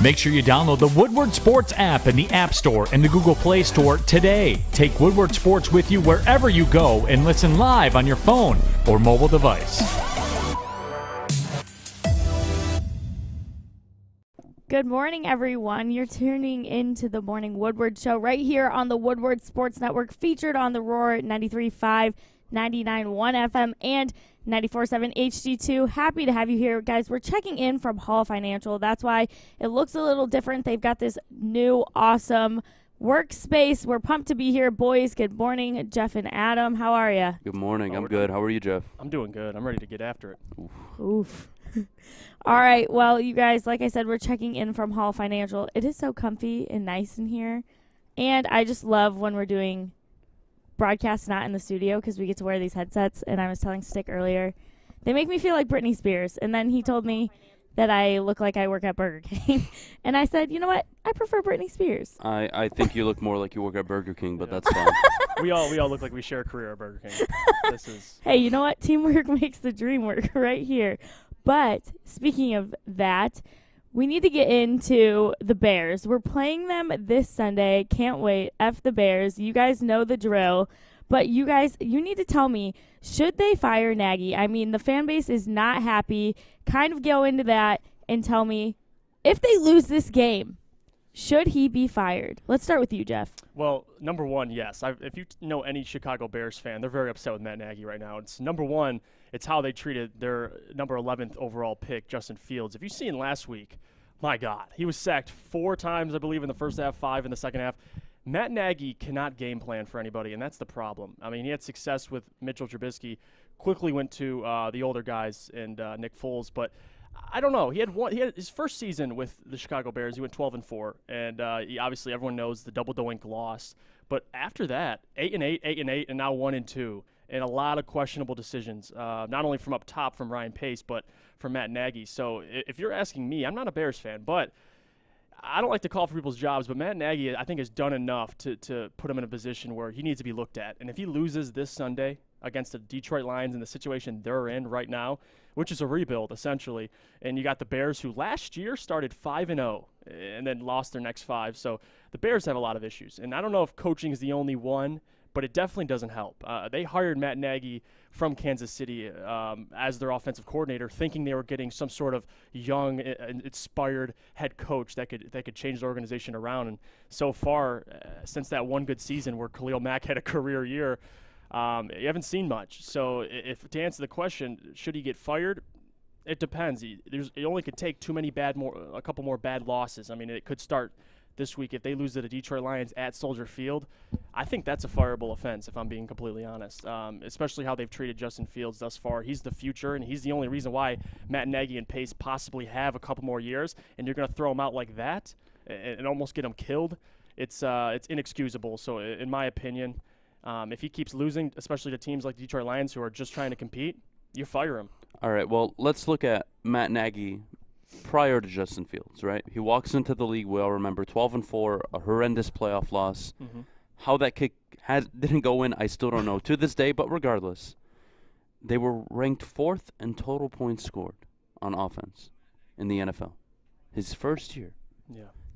Make sure you download the Woodward Sports app in the App Store and the Google Play Store today. Take Woodward Sports with you wherever you go and listen live on your phone or mobile device. Good morning, everyone. You're tuning into the Morning Woodward Show right here on the Woodward Sports Network, featured on the Roar 93.5, 99.1 FM, and 94.7 HD2. Happy to have you here, guys. We're checking in from Hall Financial. That's why it looks a little different. They've got this new, awesome workspace. We're pumped to be here. Boys, good morning. Jeff and Adam, how are you? Good morning. I'm good. How are you, Jeff? I'm doing good. I'm ready to get after it. Oof. All right. Well, you guys, like I said, we're checking in from Hall Financial. It is so comfy and nice in here. And I just love when we're doing broadcasts not in the studio because we get to wear these headsets. And I was telling Stick earlier, they make me feel like Britney Spears. And then he told me that I look like I work at Burger King. And I said, you know what? I prefer Britney Spears. I think you look more like you work at Burger King, but that's fine. We all look like we share a career at Burger King. Hey, you know what? Teamwork makes the dream work right here. But speaking of that, we need to get into the Bears. We're playing them this Sunday. Can't wait. F the Bears. You guys know the drill. But you guys, you need to tell me, should they fire Nagy? I mean, the fan base is not happy. Kind of go into that and tell me, if they lose this game, should he be fired? Let's start with you, Jeff. Well, number one, yes. If you know any Chicago Bears fan, they're very upset with Matt Nagy right now. It's number one, it's how they treated their number 11th overall pick, Justin Fields. If you've seen last week, my God, he was sacked 4 times, I believe, in the first half, 5 in the second half. Matt Nagy cannot game plan for anybody, and that's the problem. I mean, he had success with Mitchell Trubisky, quickly went to the older guys and Nick Foles, but I don't know. He had his first season with the Chicago Bears. He went 12-4, and obviously everyone knows the double doink loss. But after that, 8-8, 8-8, and now 1-2, and a lot of questionable decisions, not only from up top from Ryan Pace, but from Matt Nagy. So if you're asking me, I'm not a Bears fan, but I don't like to call for people's jobs. But Matt Nagy, I think, has done enough to put him in a position where he needs to be looked at. And if he loses this Sunday against the Detroit Lions in the situation they're in right now, which is a rebuild, essentially. And you got the Bears, who last year started 5-0 and then lost their next 5. So the Bears have a lot of issues. And I don't know if coaching is the only one, but it definitely doesn't help. They hired Matt Nagy from Kansas City as their offensive coordinator, thinking they were getting some sort of young, inspired head coach that could change the organization around. And so far, since that one good season where Khalil Mack had a career year, you haven't seen much. So to answer the question, should he get fired? It depends. It only could take a couple more bad losses. I mean, it could start this week if they lose to the Detroit Lions at Soldier Field. I think that's a fireable offense, if I'm being completely honest, especially how they've treated Justin Fields thus far. He's the future, and he's the only reason why Matt Nagy and Pace possibly have a couple more years, and you're going to throw him out like that and almost get him killed. It's inexcusable. So in my opinion, if he keeps losing, especially to teams like the Detroit Lions who are just trying to compete, you fire him. All right, well, let's look at Matt Nagy prior to Justin Fields, right? He walks into the league, we all remember, 12-4, a horrendous playoff loss. Mm-hmm. How that kick didn't go in, I still don't know to this day, but regardless, they were ranked 4th in total points scored on offense in the NFL. His first year,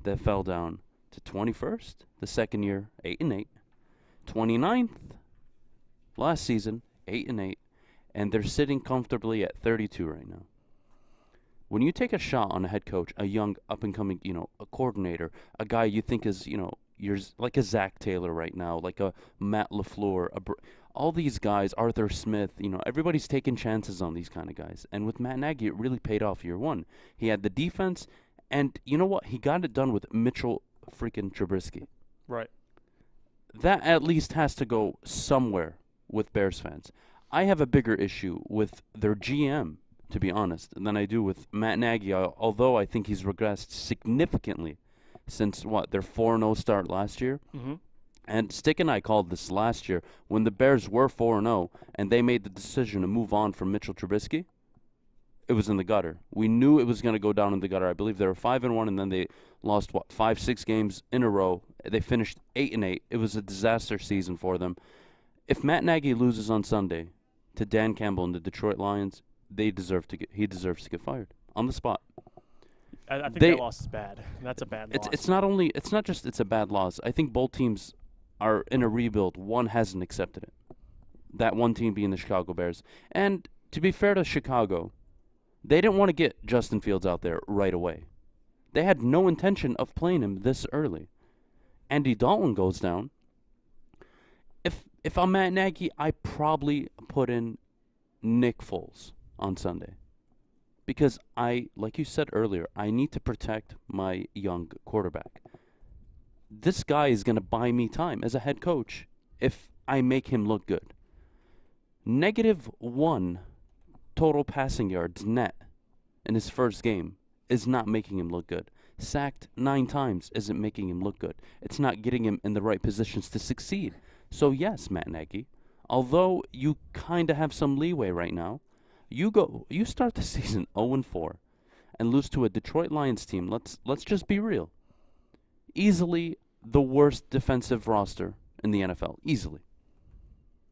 that fell down to 21st, the second year, 8-8. 29th last season, 8-8, and they're sitting comfortably at 32 right now. When you take a shot on a head coach, a young up-and-coming, a coordinator, a guy you think is, you're like a Zach Taylor right now, like a Matt LaFleur, all these guys, Arthur Smith, everybody's taking chances on these kind of guys. And with Matt Nagy, it really paid off year one. He had the defense, and you know what? He got it done with Mitchell freaking Trubisky. Right. That at least has to go somewhere with Bears fans. I have a bigger issue with their GM, to be honest, than I do with Matt Nagy, although I think he's regressed significantly since, their 4-0 start last year. Mm-hmm. And Stick and I called this last year when the Bears were 4-0 and they made the decision to move on from Mitchell Trubisky. It was in the gutter. We knew it was going to go down in the gutter. I believe they were 5-1, and then they lost 5-6 games in a row. They finished 8-8. It was a disaster season for them. If Matt Nagy loses on Sunday to Dan Campbell and the Detroit Lions, he deserves to get fired on the spot. I think that loss is bad. That's a bad loss. It's not just it's a bad loss. I think both teams are in a rebuild. One hasn't accepted it. That one team being the Chicago Bears. And to be fair to Chicago, they didn't want to get Justin Fields out there right away. They had no intention of playing him this early. Andy Dalton goes down. If I'm Matt Nagy, I probably put in Nick Foles on Sunday. Because like you said earlier, I need to protect my young quarterback. This guy is going to buy me time as a head coach if I make him look good. -1 total passing yards net in his first game is not making him look good. Sacked 9 times isn't making him look good. It's not getting him in the right positions to succeed. So yes, Matt Nagy, although you kind of have some leeway right now, you start the season 0-4 and lose to a Detroit Lions team. Let's just be real. Easily the worst defensive roster in the NFL. Easily.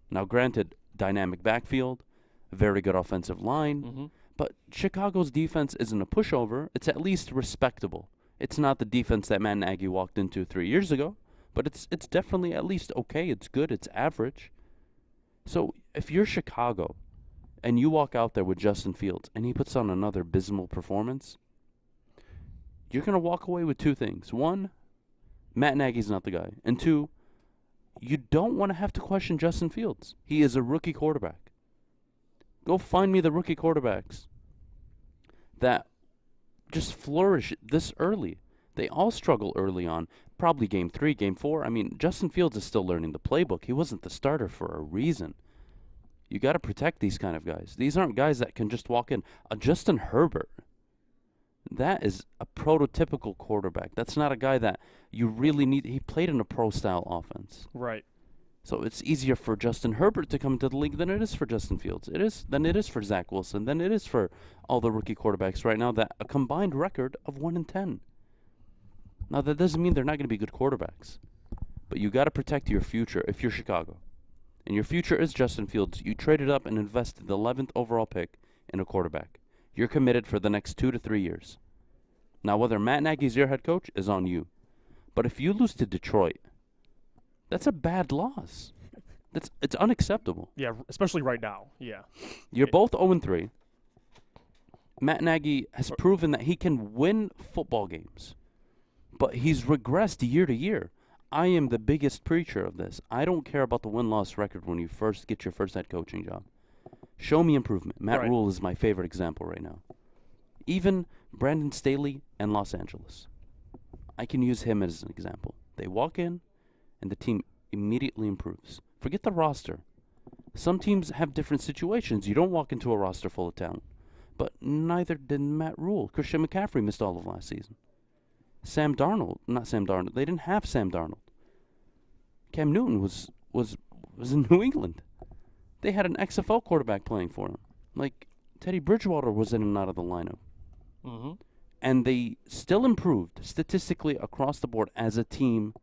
Now, granted, dynamic backfield, very good offensive line, but Chicago's defense isn't a pushover. It's at least respectable. It's not the defense that Matt Nagy walked into 3 years ago, but it's definitely at least okay. It's good. It's average. So if you're Chicago and you walk out there with Justin Fields and he puts on another abysmal performance, you're going to walk away with 2 things. 1, Matt Nagy's not the guy. And 2, you don't want to have to question Justin Fields. He is a rookie quarterback. Go find me the rookie quarterbacks that just flourish this early. They all struggle early on. Probably game 3, game 4. I mean, Justin Fields is still learning the playbook. He wasn't the starter for a reason. You got to protect these kind of guys. These aren't guys that can just walk in. Justin Herbert, that is a prototypical quarterback. That's not a guy that you really need. He played in a pro-style offense. Right. So it's easier for Justin Herbert to come into the league than it is for Justin Fields. Than it is for Zach Wilson. Than it is for all the rookie quarterbacks right now that a combined record of 1-10. Now, that doesn't mean they're not going to be good quarterbacks. But you got to protect your future if you're Chicago. And your future is Justin Fields. You traded up and invested the 11th overall pick in a quarterback. You're committed for the next 2 to 3 years. Now, whether Matt Nagy's your head coach is on you. But if you lose to Detroit, that's a bad loss. It's unacceptable. Yeah, especially right now. Yeah. You're both 0-3. Matt Nagy has proven that he can win football games. But he's regressed year to year. I am the biggest preacher of this. I don't care about the win-loss record when you first get your first head coaching job. Show me improvement. Matt Rule is my favorite example right now. Even Brandon Staley and Los Angeles. I can use him as an example. They walk in, and the team immediately improves. Forget the roster. Some teams have different situations. You don't walk into a roster full of talent. But neither did Matt Rule. Christian McCaffrey missed all of last season. Not Sam Darnold. They didn't have Sam Darnold. Cam Newton was in New England. They had an XFL quarterback playing for him. Like, Teddy Bridgewater was in and out of the lineup. And they still improved statistically across the board as a team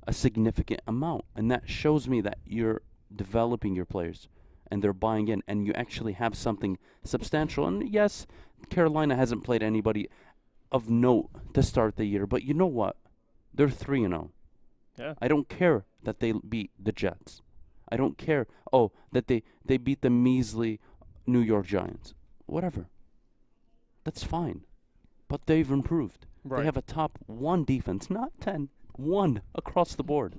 a significant amount. And that shows me that you're developing your players and they're buying in and you actually have something substantial. And yes, Carolina hasn't played anybody of note to start the year, but you know what? They're 3-0. Yeah. I don't care that they beat the Jets. I don't care, that they beat the measly New York Giants. Whatever. That's fine. But they've improved. Right. They have a top 1 defense, not 10. 1 across the board.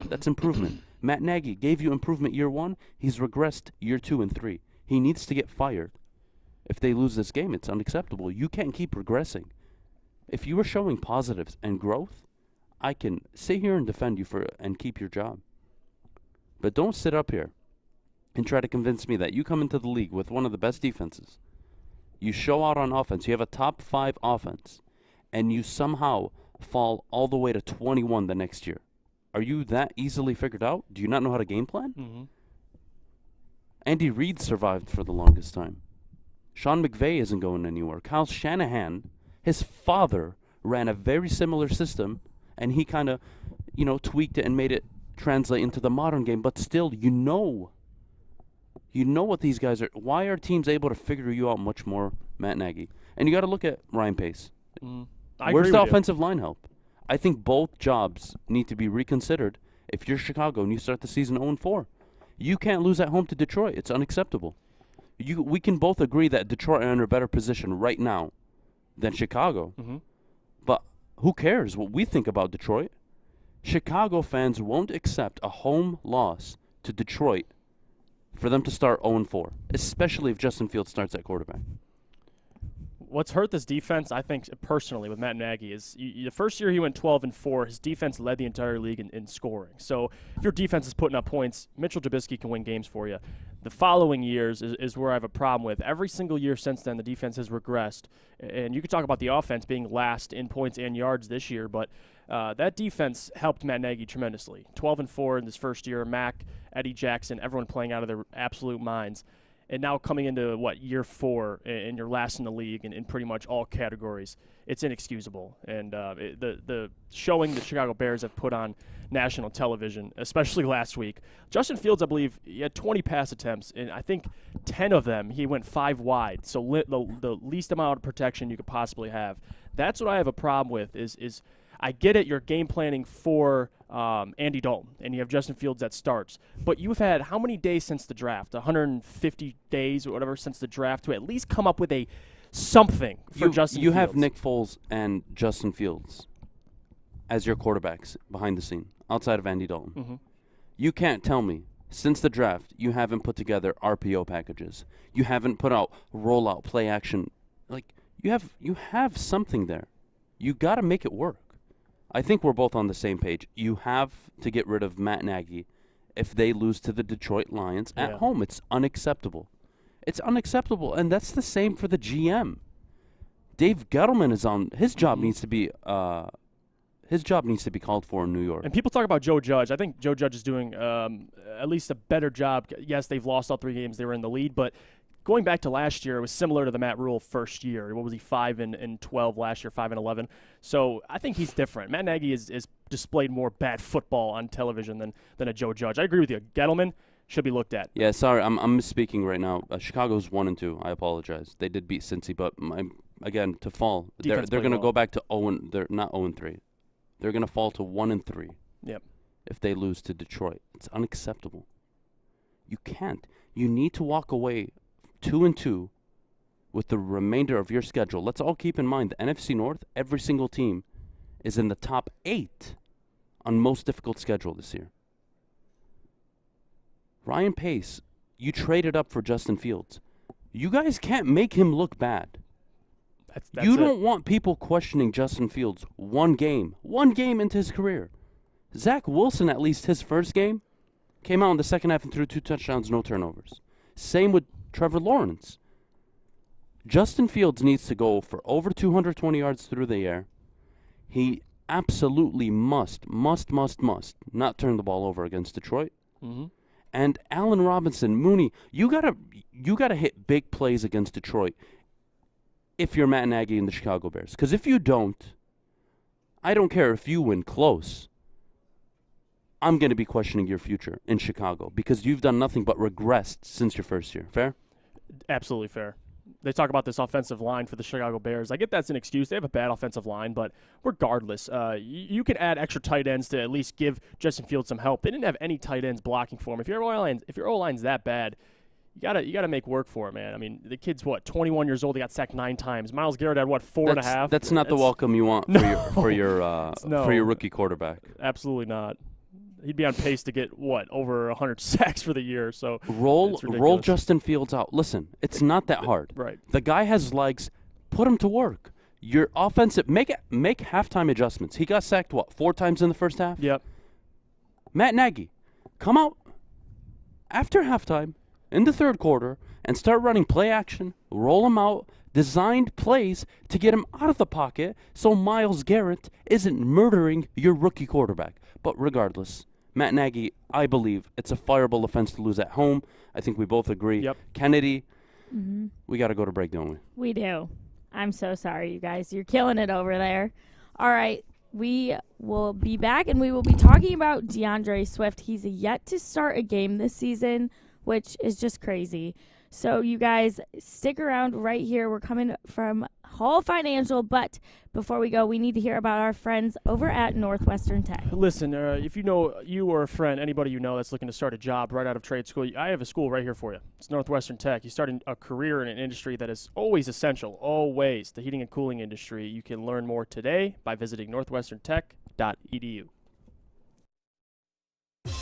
That's improvement. Matt Nagy gave you improvement year 1. He's regressed year 2 and 3. He needs to get fired. If they lose this game, it's unacceptable. You can't keep regressing. If you are showing positives and growth, I can sit here and defend you and keep your job. But don't sit up here and try to convince me that you come into the league with one of the best defenses. You show out on offense. You have a top 5 offense. And you somehow fall all the way to 21 the next year. Are you that easily figured out? Do you not know how to game plan? Andy Reid survived for the longest time. Sean McVay isn't going anywhere. Kyle Shanahan, his father, ran a very similar system, and he kind of, tweaked it and made it translate into the modern game. But still, you know what these guys are. Why are teams able to figure you out much more Matt Nagy. And you got to look at Ryan Pace. I Where's agree the with you. offensive line help? I think both jobs need to be reconsidered if you're Chicago and you start the season 0-4. You can't lose at home to Detroit. It's unacceptable. We can both agree that Detroit are in a better position right now than Chicago. But who cares what we think about Detroit? Chicago fans won't accept a home loss to Detroit for them to start 0-4, especially if Justin Fields starts at quarterback. What's hurt this defense, I think, personally, with Matt Nagy is the first year he went 12-4, his defense led the entire league in scoring. So if your defense is putting up points, Mitchell Trubisky can win games for you. The following years is where I have a problem with. Every single year since then, the defense has regressed. And you could talk about the offense being last in points and yards this year, but that defense helped Matt Nagy tremendously. 12-4 in this first year, Mack, Eddie Jackson, everyone playing out of their absolute minds. And now coming into, year 4, and you're last in the league in pretty much all categories, it's inexcusable. And the showing the Chicago Bears have put on national television, especially last week. Justin Fields, I believe, he had 20 pass attempts, and I think 10 of them he went 5 wide, so the least amount of protection you could possibly have. That's what I have a problem with is I get it, you're game planning for Andy Dalton, and you have Justin Fields that starts. But you've had how many days since the draft? 150 days or whatever since the draft to at least come up with something for Justin Fields. You have Nick Foles and Justin Fields as your quarterbacks behind the scene, outside of Andy Dalton. You can't tell me, since the draft, you haven't put together RPO packages. You haven't put out rollout, play action. You have something there. You got to make it work. I think we're both on the same page. You have to get rid of Matt Nagy if they lose to the Detroit Lions at home. It's unacceptable. It's unacceptable, and that's the same for the GM. Dave Gettleman is on. His job needs to be. His job needs to be called for in New York. And people talk about Joe Judge. I think Joe Judge is doing at least a better job. Yes, they've lost all 3 games. They were in the lead, but going back to last year, it was similar to the Matt Rule first year. What was he, 5-12 last year, 5-11? So I think he's different. Matt Nagy is displayed more bad football on television than a Joe Judge. I agree with you. Gettleman should be looked at. Yeah, sorry, I'm misspeaking right now. Chicago's 1-2. I apologize. They did beat Cincy, but again, to fall, they're going to go back to 0. They're not 0-3. They're going to fall to 1-3. Yep. If they lose to Detroit, it's unacceptable. You can't. You need to walk away 2-2 with the remainder of your schedule. Let's all keep in mind the NFC North, every single team is in the top 8 on most difficult schedule this year. Ryan Pace, you traded up for Justin Fields. You guys can't make him look bad. You don't want people questioning Justin Fields one game into his career. Zach Wilson, at least his first game, came out in the second half and threw 2 touchdowns, no turnovers. Same with Trevor Lawrence. Justin Fields needs to go for over 220 yards through the air. He absolutely must not turn the ball over against Detroit. And Allen Robinson, Mooney, you gotta hit big plays against Detroit if you're Matt Nagy and the Chicago Bears. Because if you don't, I don't care if you win close. I'm going to be questioning your future in Chicago because you've done nothing but regressed since your first year. Fair? Absolutely fair. They talk about this offensive line for the Chicago Bears. I get that's an excuse. They have a bad offensive line, but regardless, you can add extra tight ends to at least give Justin Fields some help. They didn't have any tight ends blocking for him. If your O-line's that bad, you gotta make work for it, man. I mean, the kid's 21 years old. He got sacked 9 times. Myles Garrett had 4.5. That's not the welcome you want for your rookie quarterback. Absolutely not. He'd be on pace to get over 100 sacks for the year. So roll Justin Fields out. Listen, it's not that hard. Right. The guy has legs. Put him to work. Your offensive make halftime adjustments. He got sacked 4 times in the first half? Yep. Matt Nagy, come out after halftime in the third quarter and start running play action, roll him out, designed plays to get him out of the pocket so Myles Garrett isn't murdering your rookie quarterback. But regardless, Matt Nagy, I believe it's a fireable offense to lose at home. I think we both agree. Yep. Kennedy, we got to go to break, don't we? We do. I'm so sorry, you guys. You're killing it over there. All right. We will be back, and we will be talking about DeAndre Swift. He's yet to start a game this season which is just crazy. So you guys stick around right here. We're coming from Hall Financial, but before we go, we need to hear about our friends over at Northwestern Tech. Listen, if you know you or a friend, anybody you know that's looking to start a job right out of trade school, I have a school right here for you. It's Northwestern Tech. You start a career in an industry that is always essential, always, the heating and cooling industry. You can learn more today by visiting northwesterntech.edu.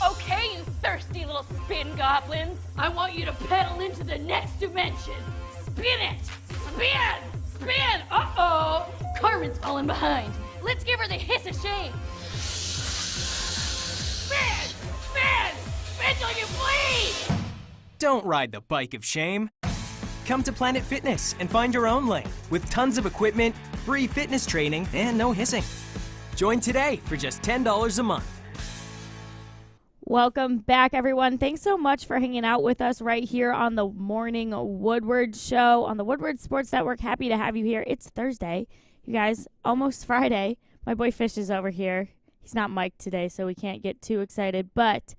Okay, you thirsty little spin goblins. I want you to pedal into the next dimension. Spin it! Spin! Spin! Uh-oh! Carmen's falling behind. Let's give her the hiss of shame. Spin! Spin! Spin till you bleed! Don't ride the bike of shame. Come to Planet Fitness and find your own lane with tons of equipment, free fitness training, and no hissing. Join today for just $10 a month. Welcome back, everyone. Thanks so much for hanging out with us right here on the Morning Woodward Show on the Woodward Sports Network. Happy to have you here. It's Thursday, you guys, almost Friday. My boy Fish is over here. He's not mic'd today, so we can't get too excited. But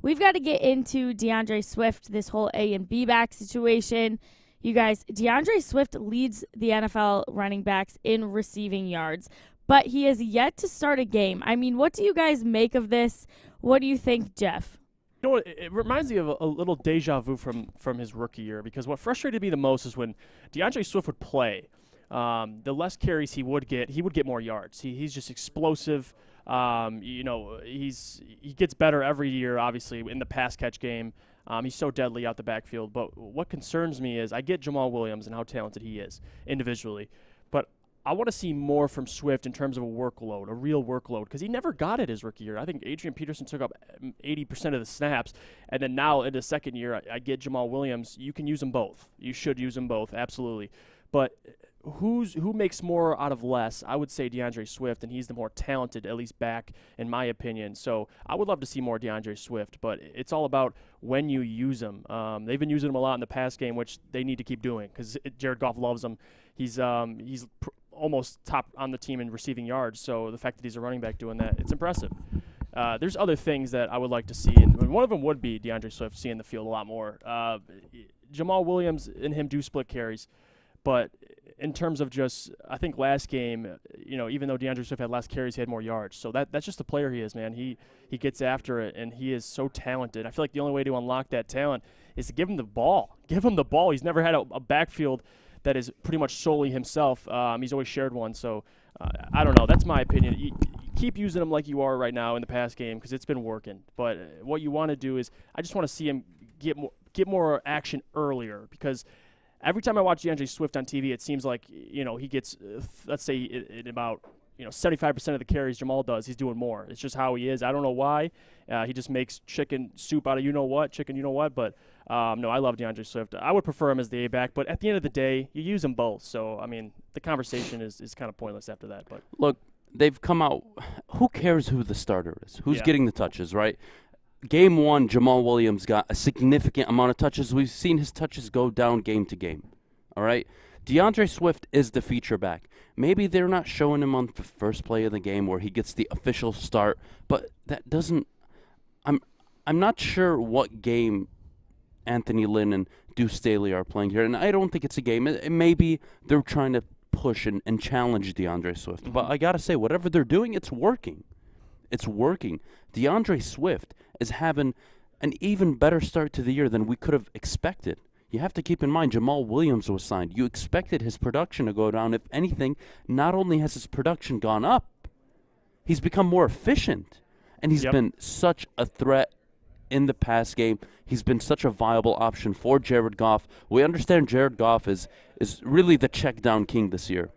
we've got to get into DeAndre Swift, this whole A and B back situation. You guys, DeAndre Swift leads the NFL running backs in receiving yards, but he has yet to start a game. I mean, what do you guys make of this? What do you think, Jeff? You know what? It reminds me of a little deja vu from his rookie year, because what frustrated me the most is when DeAndre Swift would play, the less carries he would get more yards. He's just explosive. He gets better every year, obviously, in the pass catch game. He's so deadly out the backfield. But what concerns me is I get Jamal Williams and how talented he is individually, but I want to see more from Swift in terms of a workload, a real workload, because he never got it his rookie year. I think Adrian Peterson took up 80% of the snaps, and then now in the second year, I get Jamal Williams. You can use them both. You should use them both, absolutely. But who makes more out of less? I would say DeAndre Swift, and he's the more talented, at least back, in my opinion. So I would love to see more DeAndre Swift, but it's all about when you use him. They've been using him a lot in the pass game, which they need to keep doing because Jared Goff loves him. He's almost top on the team in receiving yards, so the fact that he's a running back doing that, it's impressive. There's other things that I would like to see, and one of them would be DeAndre Swift seeing the field a lot more. Jamal Williams and him do split carries, but in terms of just, I think last game, even though DeAndre Swift had less carries, he had more yards. So that's just the player he is, man. He gets after it, and he is so talented. I feel like the only way to unlock that talent is to give him the ball. Give him the ball. He's never had a backfield that is pretty much solely himself. He's always shared one. So I don't know. That's my opinion. You keep using him like you are right now in the pass game because it's been working. But what you want to do is I just want to see him get more action earlier, because every time I watch DeAndre Swift on TV, it seems like he gets let's say in about 75% of the carries Jamal does, he's doing more. It's just how he is. I don't know why. He just makes chicken soup out of chicken. But no, I love DeAndre Swift. I would prefer him as the A-back, but at the end of the day, you use them both. So, I mean, the conversation is kind of pointless after that. But Look, they've come out. Who cares who the starter is? Who's getting the touches, right? Game 1, Jamal Williams got a significant amount of touches. We've seen his touches go down game to game, all right? DeAndre Swift is the feature back. Maybe they're not showing him on the first play of the game where he gets the official start, but that doesn't – I'm not sure what game Anthony Lynn and Deuce Staley are playing here, and I don't think it's a game. Maybe they're trying to push and challenge DeAndre Swift. Mm-hmm. But I got to say, whatever they're doing, it's working. It's working. DeAndre Swift is having an even better start to the year than we could have expected. You have to keep in mind Jamal Williams was signed. You expected his production to go down. If anything, not only has his production gone up, he's become more efficient. And he's been such a threat in the pass game. He's been such a viable option for Jared Goff. We understand Jared Goff is really the check down king this year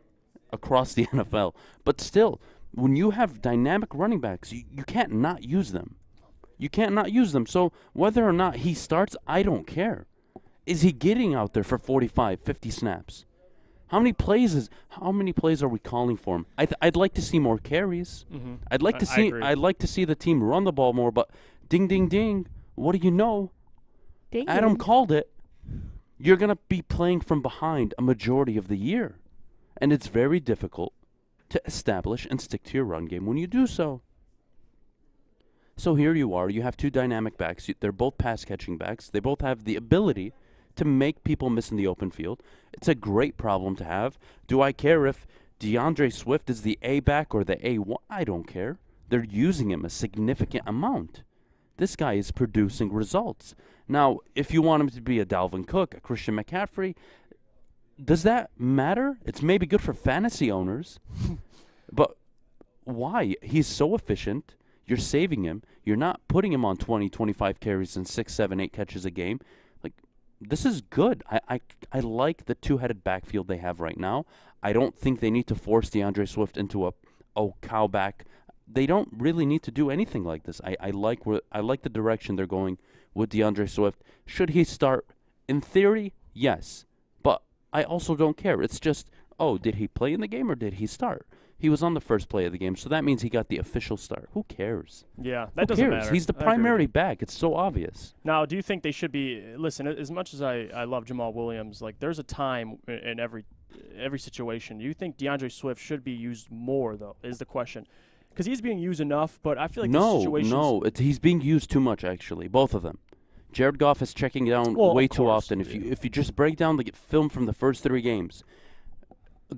across the NFL. But still, when you have dynamic running backs, you can't not use them. You can't not use them. So whether or not he starts, I don't care. Is he getting out there for 45, 50 snaps? How many plays are we calling for him? I'd like to see more carries. Mm-hmm. I'd like to see the team run the ball more, but ding ding ding, what do you know? Ding. Adam called it. You're going to be playing from behind a majority of the year. And it's very difficult to establish and stick to your run game when you do so. So here you are. You have two dynamic backs. They're both pass-catching backs. They both have the ability to make people miss in the open field. It's a great problem to have. Do I care if DeAndre Swift is the A back or the A1? I don't care. They're using him a significant amount. This guy is producing results. Now, if you want him to be a Dalvin Cook, a Christian McCaffrey, does that matter? It's maybe good for fantasy owners. But why? He's so efficient. You're saving him. You're not putting him on 20, 25 carries and 6, 7, 8 catches a game. Like, this is good. I like the two-headed backfield they have right now. I don't think they need to force DeAndre Swift into a cow back. They don't really need to do anything like this. I like the direction they're going with DeAndre Swift. Should he start? In theory, yes. But I also don't care. It's just, did he play in the game or did he start? He was on the first play of the game, so that means he got the official start. Who cares? Yeah, that doesn't matter. He's the primary back. It's so obvious. Now, do you think they should be – listen, as much as I love Jamal Williams, like there's a time in every situation. Do you think DeAndre Swift should be used more, though, is the question? Because he's being used enough, but I feel like the situations – No, he's being used too much, actually, both of them. Jared Goff is checking down way too often. If you just break down the film from the first 3 games –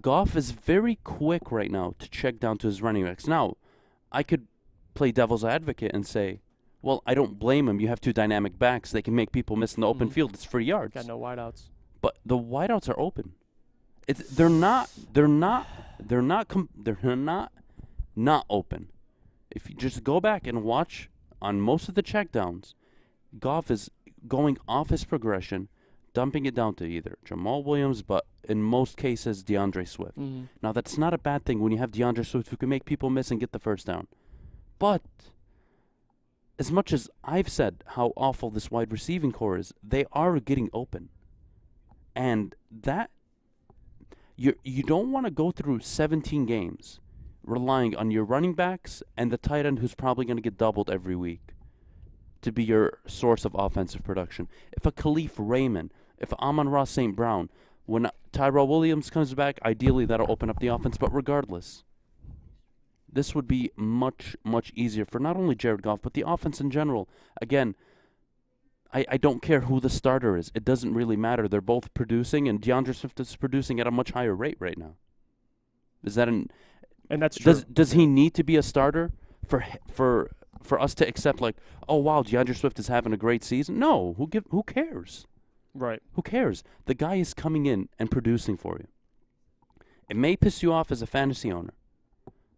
Goff is very quick right now to check down to his running backs. Now, I could play devil's advocate and say, well, I don't blame him. You have two dynamic backs. They can make people miss in the open field. It's free yards. Got no wideouts. But the wideouts are open. They're not open. If you just go back and watch on most of the checkdowns, Goff is going off his progression, dumping it down to either Jamal Williams, but in most cases, DeAndre Swift. Now, that's not a bad thing when you have DeAndre Swift who can make people miss and get the first down. But as much as I've said how awful this wide receiving core is, they are getting open. And that you don't want to go through 17 games relying on your running backs and the tight end who's probably going to get doubled every week to be your source of offensive production. If a Khalif Raymond, if Amon-Ra St. Brown, when Tyrell Williams comes back, ideally that'll open up the offense. But regardless, this would be much, much easier for not only Jared Goff, but the offense in general. Again, I don't care who the starter is. It doesn't really matter. They're both producing, and DeAndre Swift is producing at a much higher rate right now. Is that an... And that's true. Does he need to be a starter for us to accept, like, oh, wow, DeAndre Swift is having a great season? No. Who cares? Right. Who cares? The guy is coming in and producing for you. It may piss you off as a fantasy owner,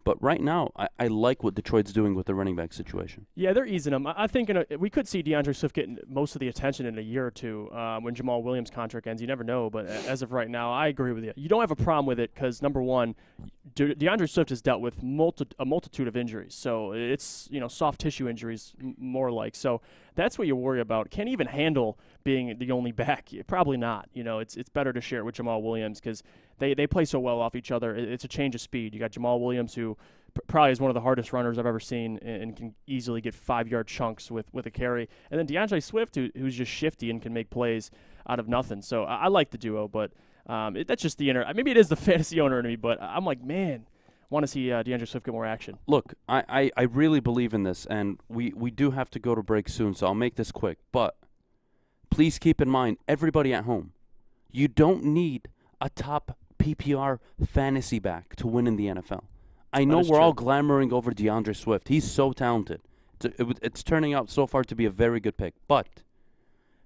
but right now, I like what Detroit's doing with the running back situation. Yeah, they're easing him. I think we could see DeAndre Swift getting most of the attention in a year or two when Jamal Williams' contract ends. You never know, but as of right now, I agree with you. You don't have a problem with it because, number one, DeAndre Swift has dealt with a multitude of injuries. So it's, soft tissue injuries more like. So that's what you worry about. Can't even handle being the only back. Probably not. It's better to share it with Jamal Williams because they play so well off each other. It's a change of speed. You got Jamal Williams, who probably is one of the hardest runners I've ever seen and can easily get 5-yard chunks with a carry. And then DeAndre Swift, who's just shifty and can make plays out of nothing. So I like the duo, but that's just the maybe it is the fantasy owner in me, but I'm like, man, I want to see DeAndre Swift get more action. Look, I really believe in this, and we do have to go to break soon, so I'll make this quick. But please keep in mind, everybody at home, you don't need a top PPR fantasy back to win in the NFL. I know we're all glamoring over DeAndre Swift. He's so talented. It's turning out so far to be a very good pick. But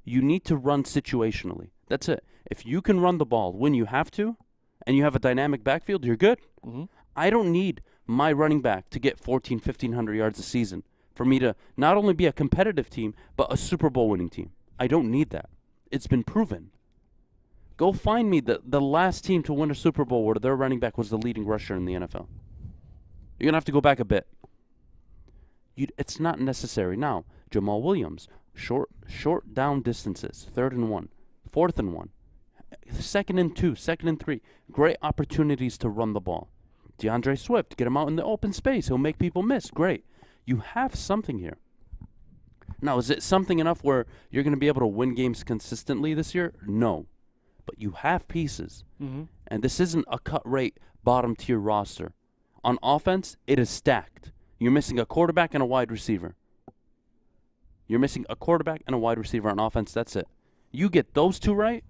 you need to run situationally. That's it. If you can run the ball when you have to, and you have a dynamic backfield, you're good. Mm-hmm. I don't need my running back to get 1,500 yards a season for me to not only be a competitive team, but a Super Bowl winning team. I don't need that. It's been proven. Go find me the last team to win a Super Bowl where their running back was the leading rusher in the NFL. You're going to have to go back a bit. It's not necessary. Now, Jamal Williams, short down distances, 3rd and 1, 4th and 1, 2nd and 2, 2nd and 3. Great opportunities to run the ball. DeAndre Swift, get him out in the open space. He'll make people miss. Great. You have something here. Now, is it something enough where you're going to be able to win games consistently this year? No. But you have pieces. Mm-hmm. And this isn't a cut rate bottom tier roster. On offense, it is stacked. You're missing a quarterback and a wide receiver. You're missing a quarterback and a wide receiver on offense. That's it. You get those two right,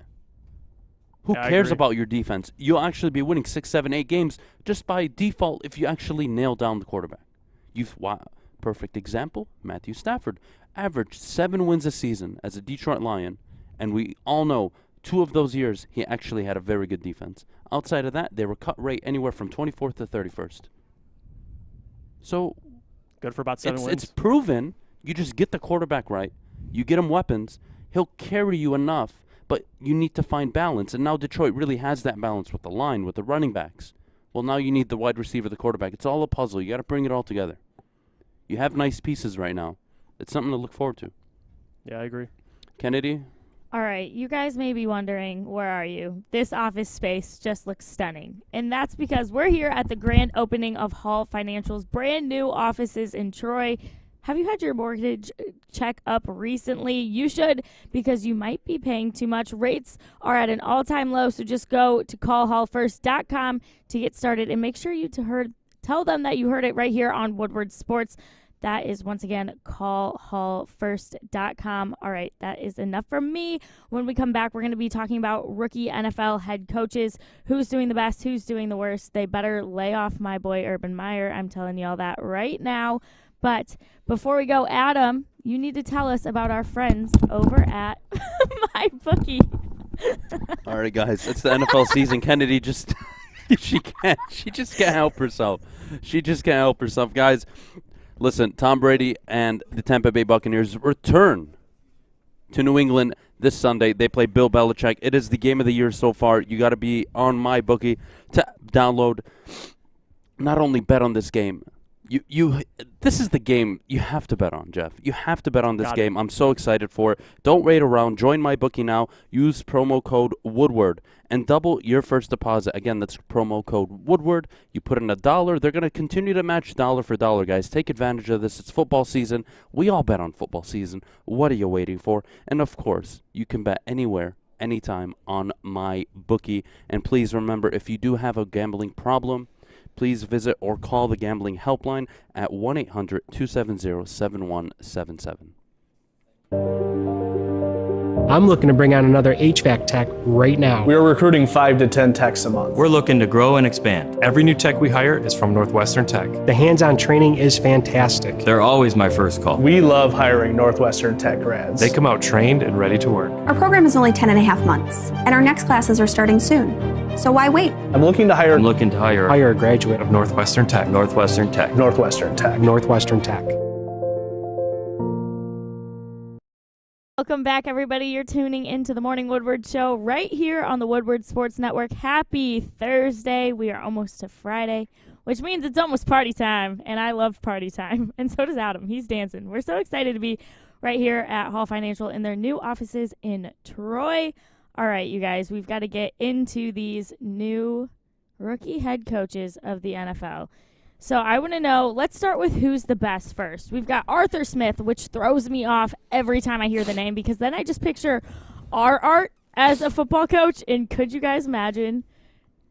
who cares about your defense? You'll actually be winning 6, 7, 8 games just by default if you actually nail down the quarterback. Perfect example, Matthew Stafford. Averaged 7 wins a season as a Detroit Lion, and we all know 2 of those years he actually had a very good defense. Outside of that, they were cut rate anywhere from 24th to 31st. So good for about 7 wins. It's proven. You just get the quarterback right. You get him weapons. He'll carry you enough, but you need to find balance. And now Detroit really has that balance with the line, with the running backs. Well, now you need the wide receiver, the quarterback. It's all a puzzle. You got to bring it all together. You have nice pieces right now. It's something to look forward to. Yeah, I agree. Kennedy? All right, you guys may be wondering, where are you? This office space just looks stunning. And that's because we're here at the grand opening of Hall Financial's brand new offices in Troy. Have you had your mortgage check up recently? You should, because you might be paying too much. Rates are at an all-time low, so just go to callhallfirst.com to get started and make sure you tell them that you heard it right here on Woodward Sports. That is, once again, callhallfirst.com. All right, that is enough from me. When we come back, we're going to be talking about rookie NFL head coaches. Who's doing the best? Who's doing the worst? They better lay off my boy Urban Meyer. I'm telling you all that right now. But before we go, Adam, you need to tell us about our friends over at MyBookie. All right, guys, it's the NFL season. Kennedy just she just can't help herself. She just can't help herself, guys. Listen, Tom Brady and the Tampa Bay Buccaneers return to New England this Sunday. They play Bill Belichick. It is the game of the year so far. You got to be on MyBookie to download. Not only bet on this game. This is the game you have to bet on, Jeff. You have to bet on this game. I'm so excited for it. Don't wait around. Join MyBookie now. Use promo code Woodward and double your first deposit. Again, that's promo code Woodward. You put in $1. They're going to continue to match dollar for dollar, guys. Take advantage of this. It's football season. We all bet on football season. What are you waiting for? And, of course, you can bet anywhere, anytime on MyBookie. And please remember, if you do have a gambling problem, please visit or call the gambling helpline at 1-800-270-7177. I'm looking to bring on another HVAC tech right now. We are recruiting 5 to 10 techs a month. We're looking to grow and expand. Every new tech we hire is from Northwestern Tech. The hands-on training is fantastic. They're always my first call. We love hiring Northwestern Tech grads. They come out trained and ready to work. Our program is only 10 and a half months, and our next classes are starting soon. So why wait? I'm looking to hire Hire a graduate of Northwestern Tech. Northwestern Tech. Northwestern Tech. Northwestern Tech. Welcome back, everybody. You're tuning into the Morning Woodward Show right here on the Woodward Sports Network. Happy Thursday. We are almost to Friday, which means it's almost party time, and I love party time, and so does Adam. He's dancing. We're so excited to be right here at Hall Financial in their new offices in Troy. All right, you guys, we've got to get into these new rookie head coaches of the NFL. So I want to know, let's start with who's the best first. We've got Arthur Smith, which throws me off every time I hear the name because then I just picture Art as a football coach, and could you guys imagine?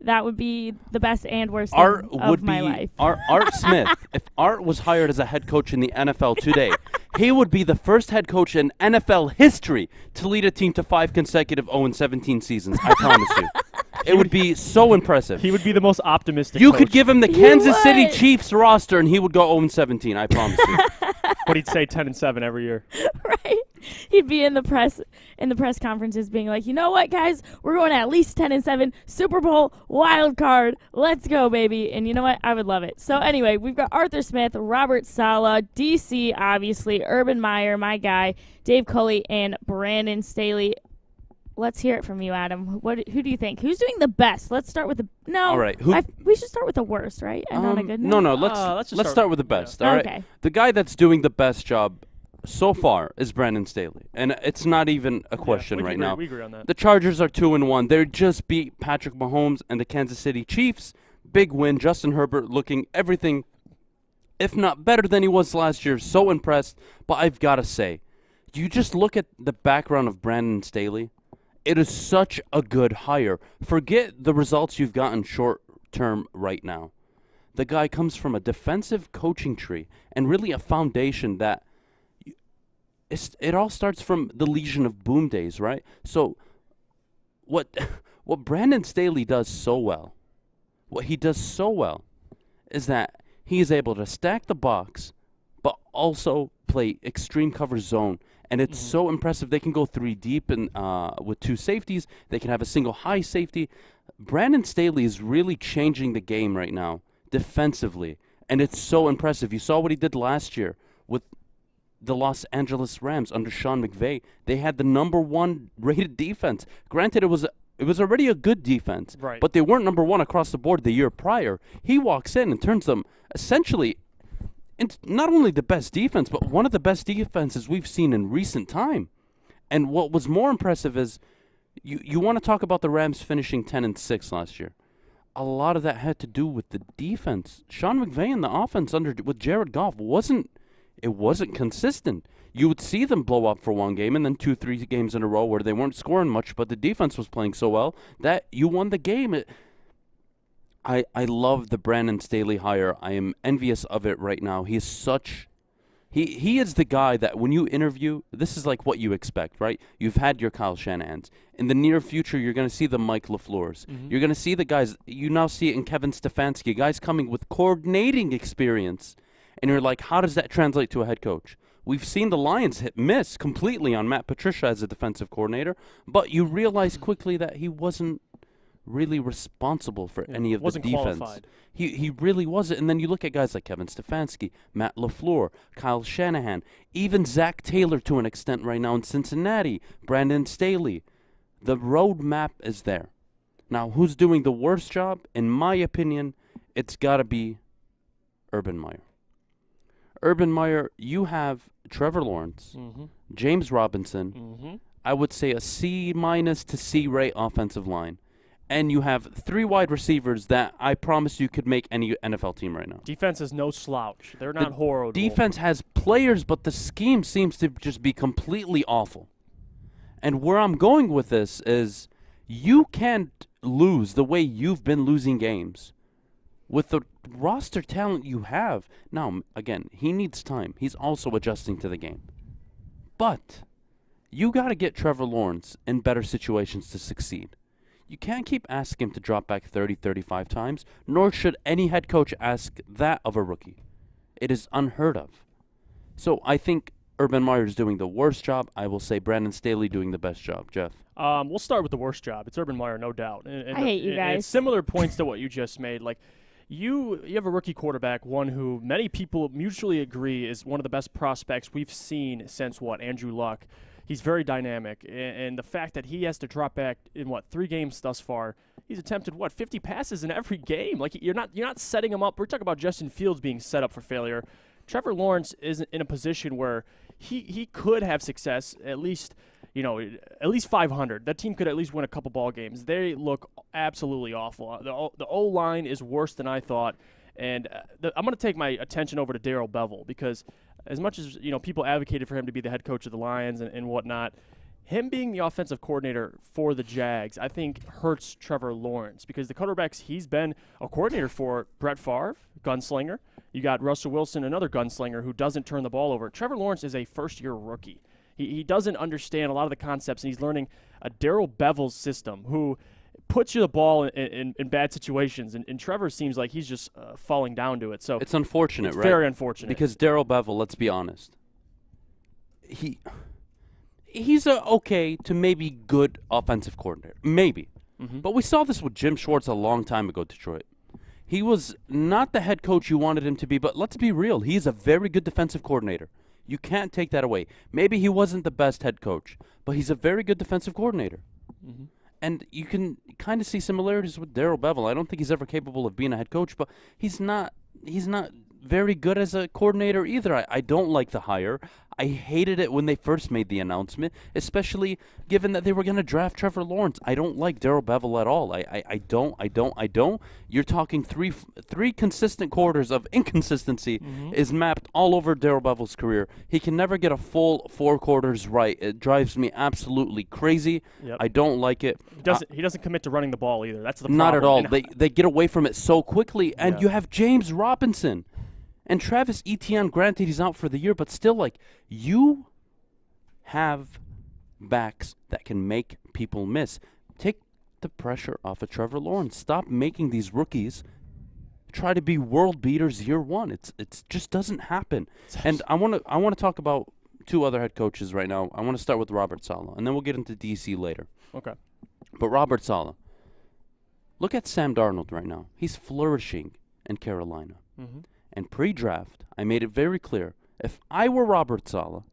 That would be the best and worst thing of my life. Art Smith, if Art was hired as a head coach in the NFL today, he would be the first head coach in NFL history to lead a team to 5 consecutive 0-17 seasons. I promise you. It would be so impressive. He would be the most optimistic You coach. could give him the Kansas City Chiefs roster, and he would go 0-17. I promise you. But he'd say 10-7 every year. Right. He'd be in the press conferences being like, you know what, guys? We're going at least 10-7. Super Bowl wild card. Let's go, baby. And you know what? I would love it. So anyway, we've got Arthur Smith, Robert Saleh, DC, obviously, Urban Meyer, my guy, Dave Culley, and Brandon Staley. Let's hear it from you, Adam. Who do you think? Who's doing the best? Let's start with the All right. we should start with the worst, right? And on a good note. No. Let's start with the best. Yeah. All Okay. right. The guy that's doing the best job so far is Brandon Staley, and it's not even a question right now. We agree on that. The Chargers are 2-1. They just beat Patrick Mahomes and the Kansas City Chiefs. Big win. Justin Herbert looking everything, if not better than he was last year. So impressed. But I've got to say, you just look at the background of Brandon Staley. It is such a good hire. Forget the results you've gotten short term right now. The guy comes from a defensive coaching tree and really a foundation that it all starts from the Legion of Boom days, right? So what Brandon Staley does so well, is that he is able to stack the box, but also play extreme cover zone. And it's so impressive. They can go 3 deep and with 2 safeties. They can have a single high safety. Brandon Staley is really changing the game right now defensively, and it's so impressive. You saw what he did last year with the Los Angeles Rams under Sean McVay. They had the number 1 rated defense. Granted, it was already a good defense, right, but they weren't number 1 across the board the year prior. He walks in and turns them essentially into not only the best defense, but one of the best defenses we've seen in recent time. And what was more impressive is you want to talk about the Rams finishing 10-6 last year. A lot of that had to do with the defense. Sean McVay and the offense with Jared Goff wasn't consistent. You would see them blow up for one game and then 2-3 games in a row where they weren't scoring much, but the defense was playing so well that you won the game. I love the Brandon Staley hire. I am envious of it right now. He is he is the guy that when you interview, this is like what you expect, right? You've had your Kyle Shanahans. In the near future, you're going to see the Mike LaFleurs. You're going to see the guys, you now see it in Kevin Stefanski, guys coming with coordinating experience. And you're like, how does that translate to a head coach? We've seen the Lions miss completely on Matt Patricia as a defensive coordinator, but you realize quickly that he wasn't really responsible for any of the defense. Qualified. He really wasn't. And then you look at guys like Kevin Stefanski, Matt LaFleur, Kyle Shanahan, even Zach Taylor to an extent right now in Cincinnati, Brandon Staley. The roadmap is there. Now, who's doing the worst job? In my opinion, it's got to be Urban Meyer. Urban Meyer, you have Trevor Lawrence, James Robinson, I would say a C- to C-rate offensive line. And you have 3 wide receivers that I promise you could make any NFL team right now. Defense is no slouch. They're not horrible. Defense has players, but the scheme seems to just be completely awful. And where I'm going with this is you can't lose the way you've been losing games with the roster talent you have. Now, again, he needs time. He's also adjusting to the game. But you got to get Trevor Lawrence in better situations to succeed. You can't keep asking him to drop back 30, 35 times, nor should any head coach ask that of a rookie. It is unheard of. So I think Urban Meyer is doing the worst job. I will say Brandon Staley doing the best job. Jeff? We'll start with the worst job. It's Urban Meyer, no doubt. And I hate you guys. And similar points to what you just made. Like, you have a rookie quarterback, one who many people mutually agree is one of the best prospects we've seen since, Andrew Luck. He's very dynamic, and the fact that he has to drop back in 3 games thus far, he's attempted 50 passes in every game. Like, you're not setting him up. We're talking about Justin Fields being set up for failure. Trevor Lawrence is in a position where he could have success, at least 500. That team could at least win a couple ball games. They look absolutely awful. The O-line is worse than I thought, and I'm going to take my attention over to Darrell Bevell because as much as people advocated for him to be the head coach of the Lions and whatnot, him being the offensive coordinator for the Jags, I think hurts Trevor Lawrence because the quarterbacks he's been a coordinator for, Brett Favre, gunslinger. You got Russell Wilson, another gunslinger who doesn't turn the ball over. Trevor Lawrence is a first-year rookie. He doesn't understand a lot of the concepts, and he's learning a Darrell Bevell system who puts you the ball in bad situations, and Trevor seems like he's just falling down to it. So it's unfortunate, it's right? Very unfortunate. Because Darrell Bevell, let's be honest, he's a okay to maybe good offensive coordinator, maybe. But we saw this with Jim Schwartz a long time ago, Detroit. He was not the head coach you wanted him to be, but let's be real, he's a very good defensive coordinator. You can't take that away. Maybe he wasn't the best head coach, but he's a very good defensive coordinator. And you can kind of see similarities with Darrell Bevell. I don't think he's ever capable of being a head coach, but he's not very good as a coordinator either. I don't like the hire. I hated it when they first made the announcement, especially given that they were going to draft Trevor Lawrence. I don't like Darrell Bevell at all. I don't. You're talking three consistent quarters of inconsistency is mapped all over Darrell Bevell's career. He can never get a full 4 quarters right. It drives me absolutely crazy. Yep. I don't like it. He doesn't commit to running the ball either. That's the problem. Not at all. They get away from it so quickly, and you have James Robinson. And Travis Etienne, granted he's out for the year, but still, like, you have backs that can make people miss. Take the pressure off of Trevor Lawrence. Stop making these rookies try to be world beaters year one. It's just doesn't happen. And I want to talk about two other head coaches right now. I want to start with Robert Saleh, and then we'll get into DC later. Okay. But Robert Saleh, look at Sam Darnold right now. He's flourishing in Carolina. Mm-hmm. And pre-draft, I made it very clear, if I were Robert Saleh,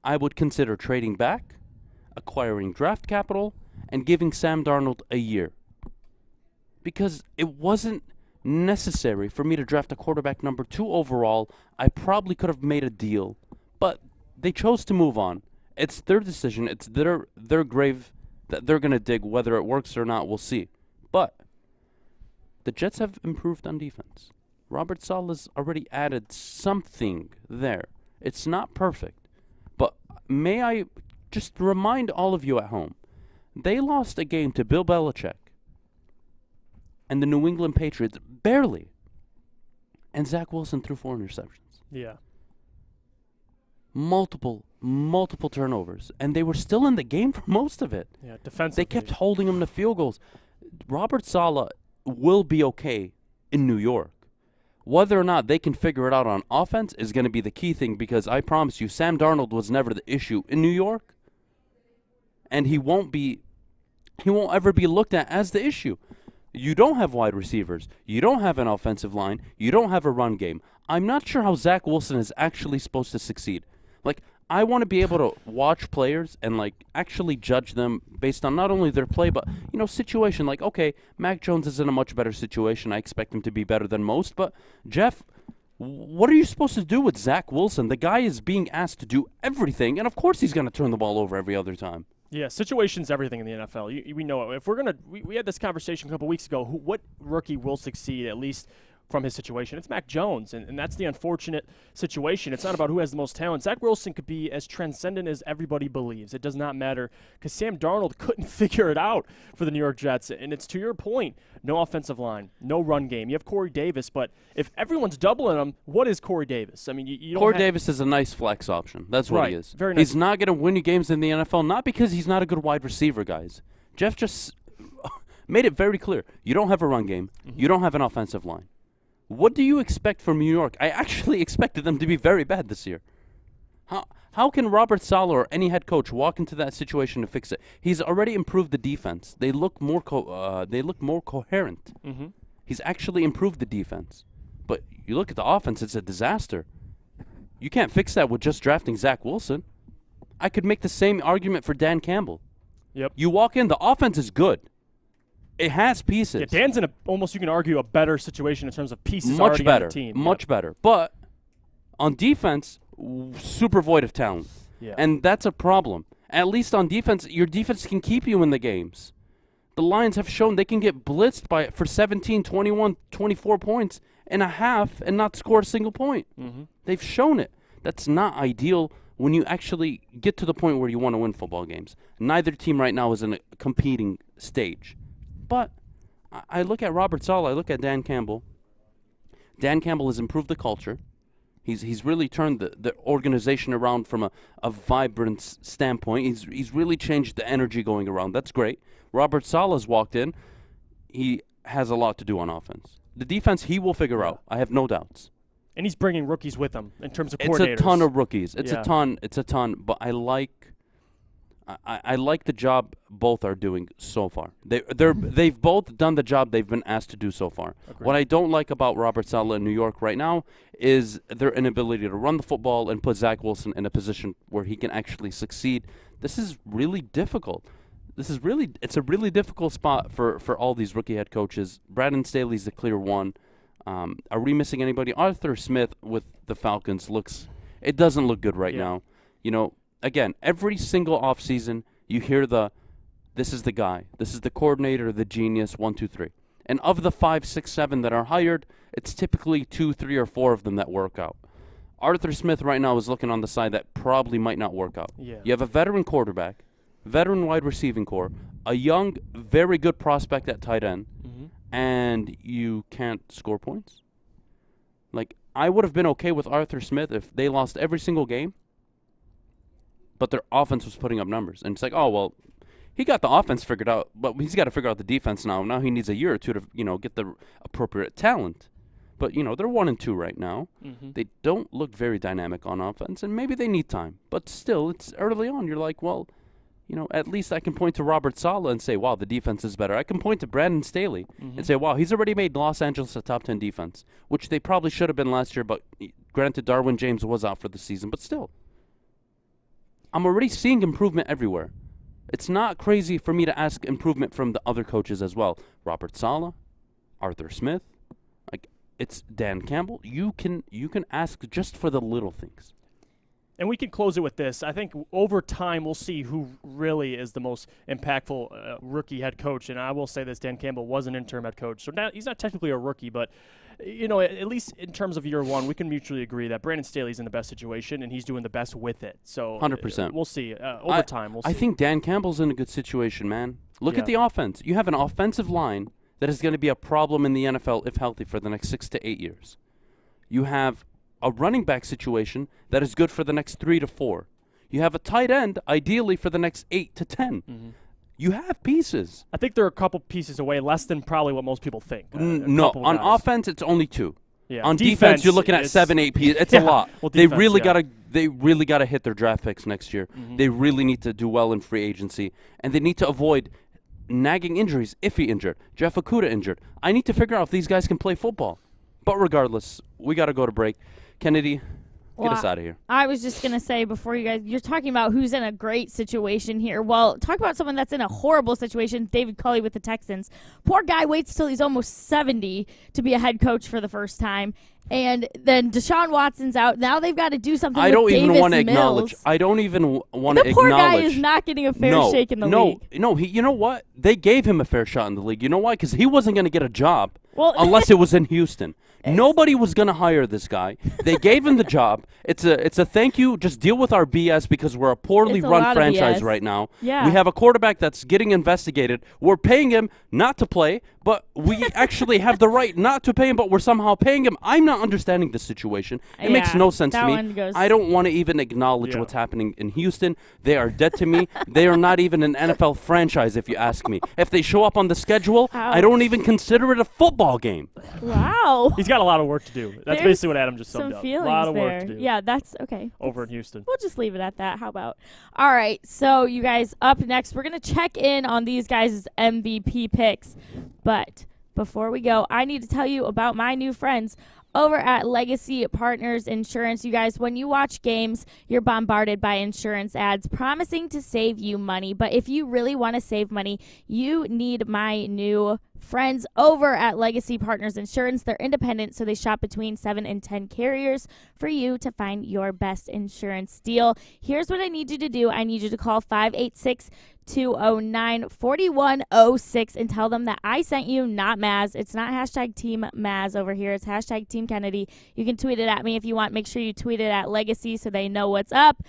I would consider trading back, acquiring draft capital, and giving Sam Darnold a year. Because it wasn't necessary for me to draft a quarterback number 2 overall. I probably could have made a deal, but they chose to move on. It's their decision. It's their grave that they're going to dig. Whether it works or not, we'll see. But the Jets have improved on defense. Robert Saleh's already added something there. It's not perfect, but may I just remind all of you at home, they lost a game to Bill Belichick and the New England Patriots barely, and Zach Wilson threw 4 interceptions. Yeah. Multiple turnovers, and they were still in the game for most of it. Yeah, defensively. They kept holding them to field goals. Robert Saleh will be okay in New York. Whether or not they can figure it out on offense is going to be the key thing, because I promise you, Sam Darnold was never the issue in New York, and he won't ever be looked at as the issue. You don't have wide receivers. You don't have an offensive line. You don't have a run game. I'm not sure how Zach Wilson is actually supposed to succeed. Like, I want to be able to watch players and, like, actually judge them based on not only their play, but, you know, situation. Like, okay, Mac Jones is in a much better situation. I expect him to be better than most. But, Jeff, what are you supposed to do with Zach Wilson? The guy is being asked to do everything, and of course he's going to turn the ball over every other time. Yeah, situation's everything in the NFL. We know it. If we're gonna, we had this conversation a couple weeks ago. What rookie will succeed, at least from his situation? It's Mac Jones, and that's the unfortunate situation. It's not about who has the most talent. Zach Wilson could be as transcendent as everybody believes. It does not matter, because Sam Darnold couldn't figure it out for the New York Jets. And it's to your point, no offensive line, no run game. You have Corey Davis, but if everyone's doubling him, what is Corey Davis? I mean, you don't Corey Davis is a nice flex option. That's what he is. Very nice. He's not going to win you games in the NFL, not because he's not a good wide receiver, guys. Jeff just made it very clear. You don't have a run game. Mm-hmm. You don't have an offensive line. What do you expect from New York? I actually expected them to be very bad this year. How can Robert Saleh or any head coach walk into that situation to fix it? He's already improved the defense. They look more coherent. Mm-hmm. He's actually improved the defense. But you look at the offense, it's a disaster. You can't fix that with just drafting Zach Wilson. I could make the same argument for Dan Campbell. Yep. You walk in, the offense is good. It has pieces. Yeah, Dan's in almost, you can argue, a better situation in terms of pieces much already better, on the team. Much better. But on defense, super void of talent. Yeah. And that's a problem. At least on defense, your defense can keep you in the games. The Lions have shown they can get blitzed for 17, 21, 24 points in a half and not score a single point. Mm-hmm. They've shown it. That's not ideal when you actually get to the point where you want to win football games. Neither team right now is in a competing stage. But I look at Robert Saleh, I look at Dan Campbell. Dan Campbell has improved the culture. He's really turned the organization around from a vibrant standpoint. He's really changed the energy going around. That's great. Robert Saleh's walked in. He has a lot to do on offense. The defense he will figure out. I have no doubts. And he's bringing rookies with him in terms of coordinators. It's a ton of rookies. It's a ton. But I like the job both are doing so far. They've both done the job they've been asked to do so far. Agreed. What I don't like about Robert Saleh in New York right now is their inability to run the football and put Zach Wilson in a position where he can actually succeed. This is really difficult. It's a really difficult spot for all these rookie head coaches. Brandon Staley's the clear one. Are we missing anybody? Arthur Smith with the Falcons it doesn't look good right now. You know, again, every single offseason, you hear this is the guy. This is the coordinator, the genius, 1, 2, 3. And of the 5, 6, 7 that are hired, it's typically 2, 3, or 4 of them that work out. Arthur Smith right now is looking on the side that probably might not work out. Yeah. You have a veteran quarterback, veteran wide receiving core, a young, very good prospect at tight end, and you can't score points? Like, I would have been okay with Arthur Smith if they lost every single game. but their offense was putting up numbers. And it's like, oh, well, he got the offense figured out, but he's got to figure out the defense now. Now he needs a year or two to, get the appropriate talent. But, they're 1-2 right now. Mm-hmm. They don't look very dynamic on offense, and maybe they need time. But still, it's early on. You're like, well, at least I can point to Robert Saleh and say, wow, the defense is better. I can point to Brandon Staley and say, wow, he's already made Los Angeles a top 10 defense, which they probably should have been last year, but granted, Darwin James was out for the season. But still, I'm already seeing improvement everywhere. It's not crazy for me to ask improvement from the other coaches as well. Robert Saleh, Arthur Smith, it's Dan Campbell. You can ask just for the little things. And we can close it with this. I think over time we'll see who really is the most impactful rookie head coach. And I will say this, Dan Campbell was an interim head coach. So now he's not technically a rookie, but at least in terms of year one, we can mutually agree that Brandon Staley's in the best situation and he's doing the best with it. So 100%. We'll see. Over time, we'll see. I think Dan Campbell's in a good situation, man. Look at the offense. You have an offensive line that is going to be a problem in the NFL if healthy for the next 6 to 8 years. You have a running back situation that is good for the next 3 to 4. You have a tight end, ideally, for the next 8 to 10. Mm-hmm. You have pieces. I think they're a couple pieces away, less than probably what most people think. No, on offense, it's only 2. Yeah. On defense, you're looking at 7, 8 pieces. It's a lot. Well, They really gotta hit their draft picks next year. Mm-hmm. They really need to do well in free agency, and they need to avoid nagging injuries. Iffy injured, Jeff Okudah injured. I need to figure out if these guys can play football. But regardless, we got to go to break. Kennedy, get us out of here. I was just going to say before you're talking about who's in a great situation here. Well, talk about someone that's in a horrible situation, David Culley with the Texans. Poor guy waits till he's almost 70 to be a head coach for the first time. And then Deshaun Watson's out. Now they've got to do something with Davis Mills. I don't even want to acknowledge. The poor guy is not getting a fair shake in the league. No, you know what? They gave him a fair shot in the league. You know why? Because he wasn't going to get a job unless it was in Houston. Nobody was going to hire this guy. They gave him the job. It's a thank you. Just deal with our BS because we're a poorly run franchise right now. Yeah. We have a quarterback that's getting investigated. We're paying him not to play, but we actually have the right not to pay him, but we're somehow paying him. I'm not understanding the situation. It makes no sense to me. I don't want to even acknowledge what's happening in Houston. They are dead to me. They are not even an NFL franchise, if you ask me. If they show up on the schedule, I don't even consider it a football game. Wow. He's got a lot of work to do. That's basically what Adam just summed up. A lot of work to do. Yeah, that's okay. Over in Houston. We'll just leave it at that. How about? All right, so you guys, up next, we're going to check in on these guys' MVP picks. But before we go, I need to tell you about my new friends over at Legacy Partners Insurance. You guys, when you watch games, you're bombarded by insurance ads promising to save you money. But if you really want to save money, you need my new friends over at Legacy Partners Insurance. They're independent, so they shop between 7 and 10 carriers for you to find your best insurance deal. Here's what I need you to do. I need you to call 586-209-4106 and tell them that I sent you, not Maz. It's not hashtag Team Maz over here. It's hashtag Team Kennedy. You can tweet it at me if you want. Make sure you tweet it at Legacy so they know what's up.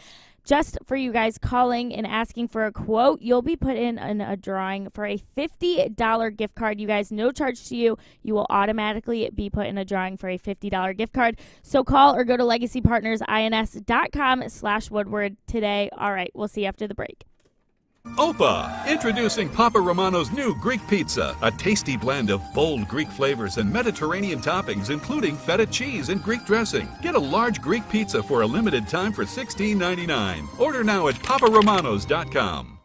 Just for you guys calling and asking for a quote, you'll be put in a drawing for a $50 gift card. You guys, no charge to you. You will automatically be put in a drawing for a $50 gift card. So call or go to legacypartnersins.com/Woodward today. All right, we'll see you after the break. Opa! Introducing Papa Romano's new Greek pizza, a tasty blend of bold Greek flavors and Mediterranean toppings, including feta cheese and Greek dressing. Get a large Greek pizza for a limited time for $16.99. Order now at paparomanos.com.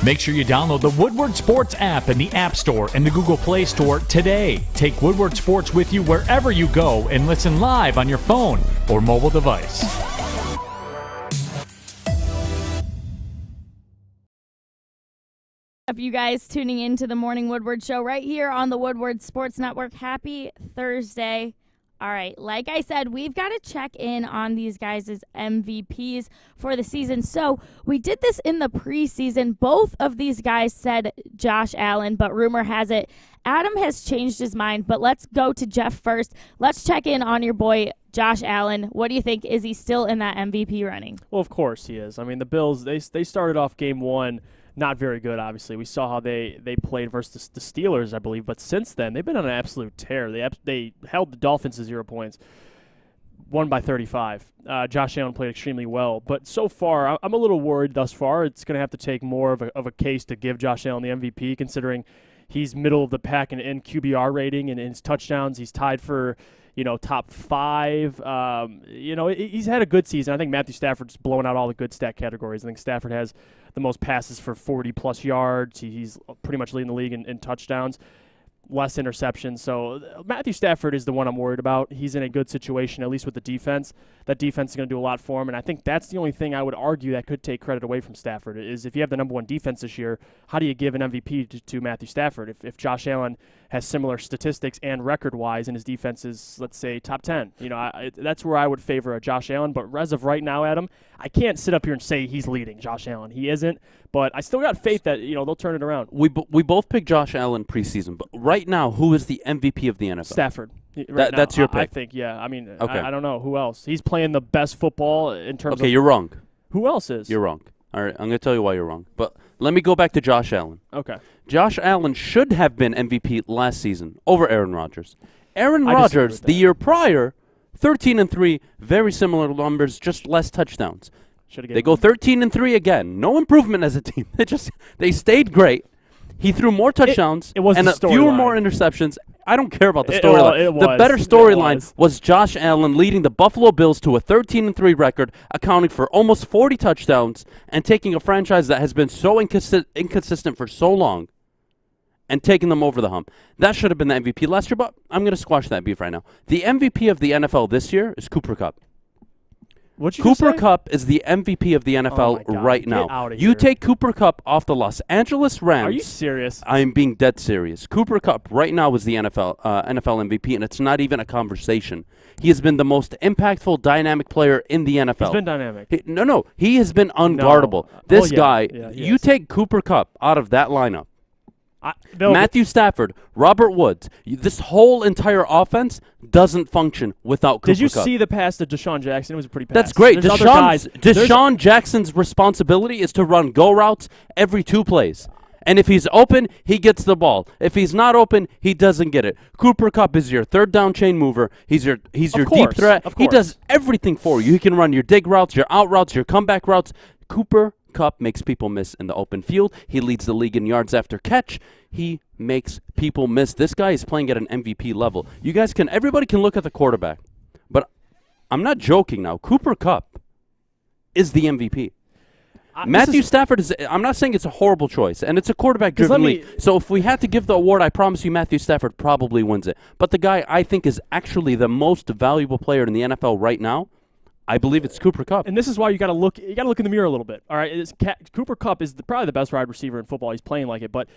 Make sure you download the Woodward Sports app in the App Store and the Google Play Store today. Take Woodward Sports with you wherever you go and listen live on your phone or mobile device. Up, you guys tuning into the Morning Woodward Show right here on the Woodward Sports Network. Happy Thursday. All right, like I said, we've got to check in on these guys' MVPs for the season. So we did this in the preseason. Both of these guys said Josh Allen, but rumor has it Adam has changed his mind. But let's go to Jeff first. Let's check in on your boy Josh Allen. What do you think? Is he still in that MVP running? Well, of course he is. I mean, the Bills, they started off game one not very good, obviously. We saw how they played versus the Steelers, I believe. But since then, they've been on an absolute tear. They held the Dolphins to 0 points. won by 35. Josh Allen played extremely well. But so far, I'm a little worried thus far. It's going to have to take more of a case to give Josh Allen the MVP, considering he's middle of the pack in QBR rating and in his touchdowns. He's tied for, top 5. He's had a good season. I think Matthew Stafford's blowing out all the good stat categories. I think Stafford has the most passes for 40-plus yards. He's pretty much leading the league in touchdowns. Less interceptions. So Matthew Stafford is the one I'm worried about. He's in a good situation, at least with the defense. That defense is going to do a lot for him, and I think that's the only thing I would argue that could take credit away from Stafford is if you have the number 1 defense this year, how do you give an MVP to Matthew Stafford? If Josh Allen has similar statistics and record-wise and his defense is, let's say, top 10, that's where I would favor a Josh Allen. But as of right now, Adam, I can't sit up here and say he's leading Josh Allen. He isn't. But I still got faith that they'll turn it around. We both picked Josh Allen preseason, but right now, who is the MVP of the NFL? Stafford. That's your pick. I think, yeah. I mean, okay. I don't know who else. He's playing the best football in terms of. Okay, you're wrong. Who else is? You're wrong. All right, I'm going to tell you why you're wrong. But let me go back to Josh Allen. Okay. Josh Allen should have been MVP last season over Aaron Rodgers. Aaron Rodgers, the year prior, 13-3, very similar numbers, just less touchdowns. They go 13-3 again. No improvement as a team. They stayed great. He threw more touchdowns and fewer more interceptions. I don't care about the storyline. The better storyline was Josh Allen leading the Buffalo Bills to a 13-3 record, accounting for almost 40 touchdowns, and taking a franchise that has been so inconsistent for so long and taking them over the hump. That should have been the MVP last year, but I'm going to squash that beef right now. The MVP of the NFL this year is Cooper Kupp. Cooper Kupp is the MVP of the NFL right now. You take Cooper Kupp off the Los Angeles Rams. Are you serious? I'm being dead serious. Cooper Kupp right now is the NFL MVP, and it's not even a conversation. He has been the most impactful, dynamic player in the NFL. He's been dynamic. He has been unguardable. This guy, you take Cooper Kupp out of that lineup. Matthew Stafford, Robert Woods, this whole entire offense doesn't function without Cooper Kupp. Did you see the pass to Deshaun Jackson? It was a pretty pass. That's great. Deshaun Jackson's responsibility is to run go routes every 2 plays. And if he's open, he gets the ball. If he's not open, he doesn't get it. Cooper Kupp is your third down chain mover. He's your deep threat. He does everything for you. He can run your dig routes, your out routes, your comeback routes. Cooper Kupp makes people miss in the open field. He leads the league in yards after catch. He makes people miss. This guy is playing at an MVP level. Everybody can look at the quarterback, but I'm not joking now. Cooper Kupp is the MVP. Matthew Stafford is. I'm not saying it's a horrible choice, and it's a quarterback-driven league. So if we had to give the award, I promise you Matthew Stafford probably wins it. But the guy I think is actually the most valuable player in the NFL right now, I believe it's Cooper Kupp. And this is why you got to look. You got to look in the mirror a little bit. All right, Cooper Kupp is probably the best wide receiver in football. He's playing like it, but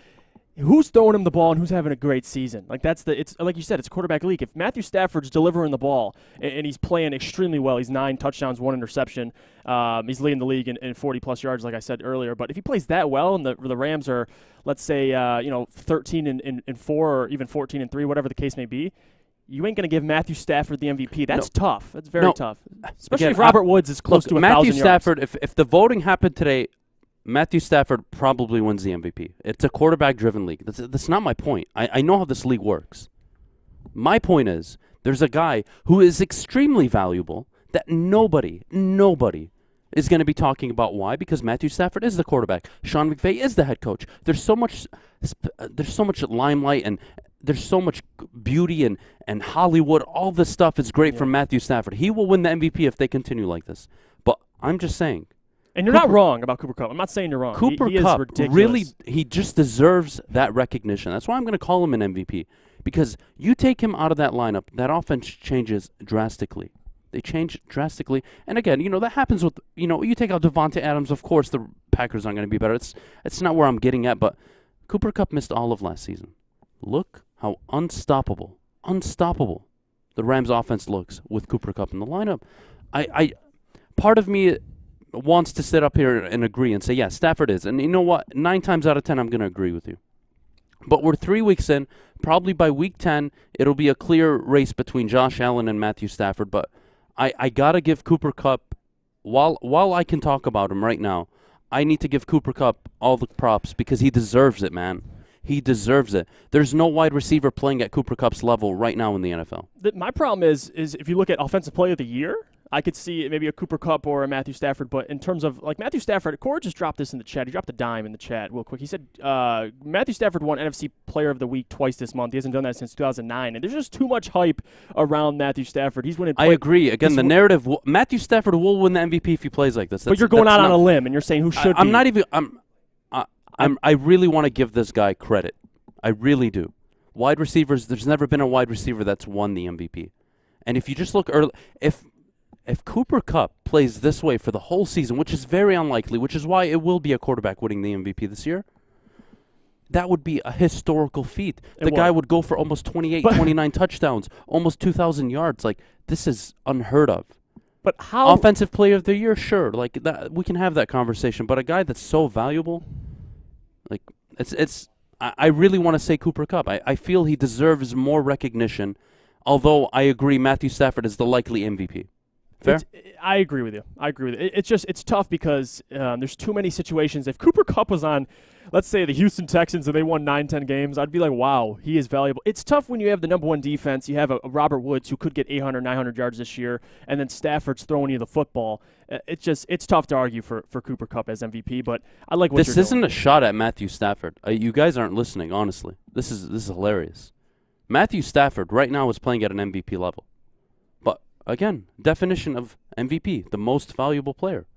who's throwing him the ball and who's having a great season? It's like you said, it's a quarterback league. If Matthew Stafford's delivering the ball and he's playing extremely well, he's 9 touchdowns, 1 interception. He's leading the league in 40-plus yards, like I said earlier. But if he plays that well and the Rams are, let's say, 13-4 or even 14-3, whatever the case may be, you ain't going to give Matthew Stafford the MVP. That's tough. That's very tough. Especially if Robert Woods is close to 1,000 yards. Matthew Stafford, if the voting happened today, Matthew Stafford probably wins the MVP. It's a quarterback-driven league. That's not my point. I know how this league works. My point is there's a guy who is extremely valuable that nobody is going to be talking about. Why? Because Matthew Stafford is the quarterback. Sean McVay is the head coach. There's so much limelight and there's so much beauty and Hollywood. All this stuff is great from Matthew Stafford. He will win the MVP if they continue like this. But I'm just saying. And you're not wrong about Cooper Kupp. I'm not saying you're wrong. Cooper Kupp really, he just deserves that recognition. That's why I'm going to call him an MVP. Because you take him out of that lineup, that offense changes drastically. They change drastically. And again, that happens with, you take out Devontae Adams, of course the Packers aren't going to be better. It's not where I'm getting at, but Cooper Kupp missed all of last season. Look how unstoppable the Rams offense looks with Cooper Kupp in the lineup. Part of me wants to sit up here and agree and say, yeah, Stafford is. And you know what? 9 times out of 10, I'm going to agree with you. But we're 3 weeks in. Probably by week 10, it'll be a clear race between Josh Allen and Matthew Stafford. But I got to give Cooper Kupp, while I can talk about him right now, I need to give Cooper Kupp all the props because he deserves it, man. He deserves it. There's no wide receiver playing at Cooper Kupp's level right now in the NFL. My problem is if you look at Offensive Player of the Year, I could see maybe a Cooper Kupp or a Matthew Stafford, but in terms of like Matthew Stafford, Core just dropped this in the chat. He dropped a dime in the chat real quick. He said Matthew Stafford won NFC Player of the Week twice this month. He hasn't done that since 2009, and there's just too much hype around Matthew Stafford. He's winning. I agree. Again, the narrative: Matthew Stafford will win the MVP if he plays like this. But you're going out on a limb, and you're saying who should? I'm not even. I really want to give this guy credit. I really do. Wide receivers. There's never been a wide receiver that's won the MVP, and if you just look early, if Cooper Kupp plays this way for the whole season, which is very unlikely, which is why it will be a quarterback winning the MVP this year, that would be a historical feat. The guy would go for almost 28, 29 touchdowns, almost 2,000 yards. Like, this is unheard of. But how? Offensive Player of the Year, sure. Like, that, we can have that conversation. But a guy that's so valuable, like, I really want to say Cooper Kupp. I feel he deserves more recognition, although I agree Matthew Stafford is the likely MVP. Fair? I agree with you. It's tough because there's too many situations. If Cooper Kupp was on, let's say, the Houston Texans and they won 9-10 games, I'd be like, wow, he is valuable. It's tough when you have the number one defense. You have a Robert Woods who could get 800, 900 yards this year, and then Stafford's throwing you the football. It's tough to argue for Cooper Kupp as MVP, but I like what you're doing. This isn't a shot at Matthew Stafford. You guys aren't listening, honestly. This is hilarious. Matthew Stafford right now is playing at an MVP level. Again, definition of MVP, the most valuable player.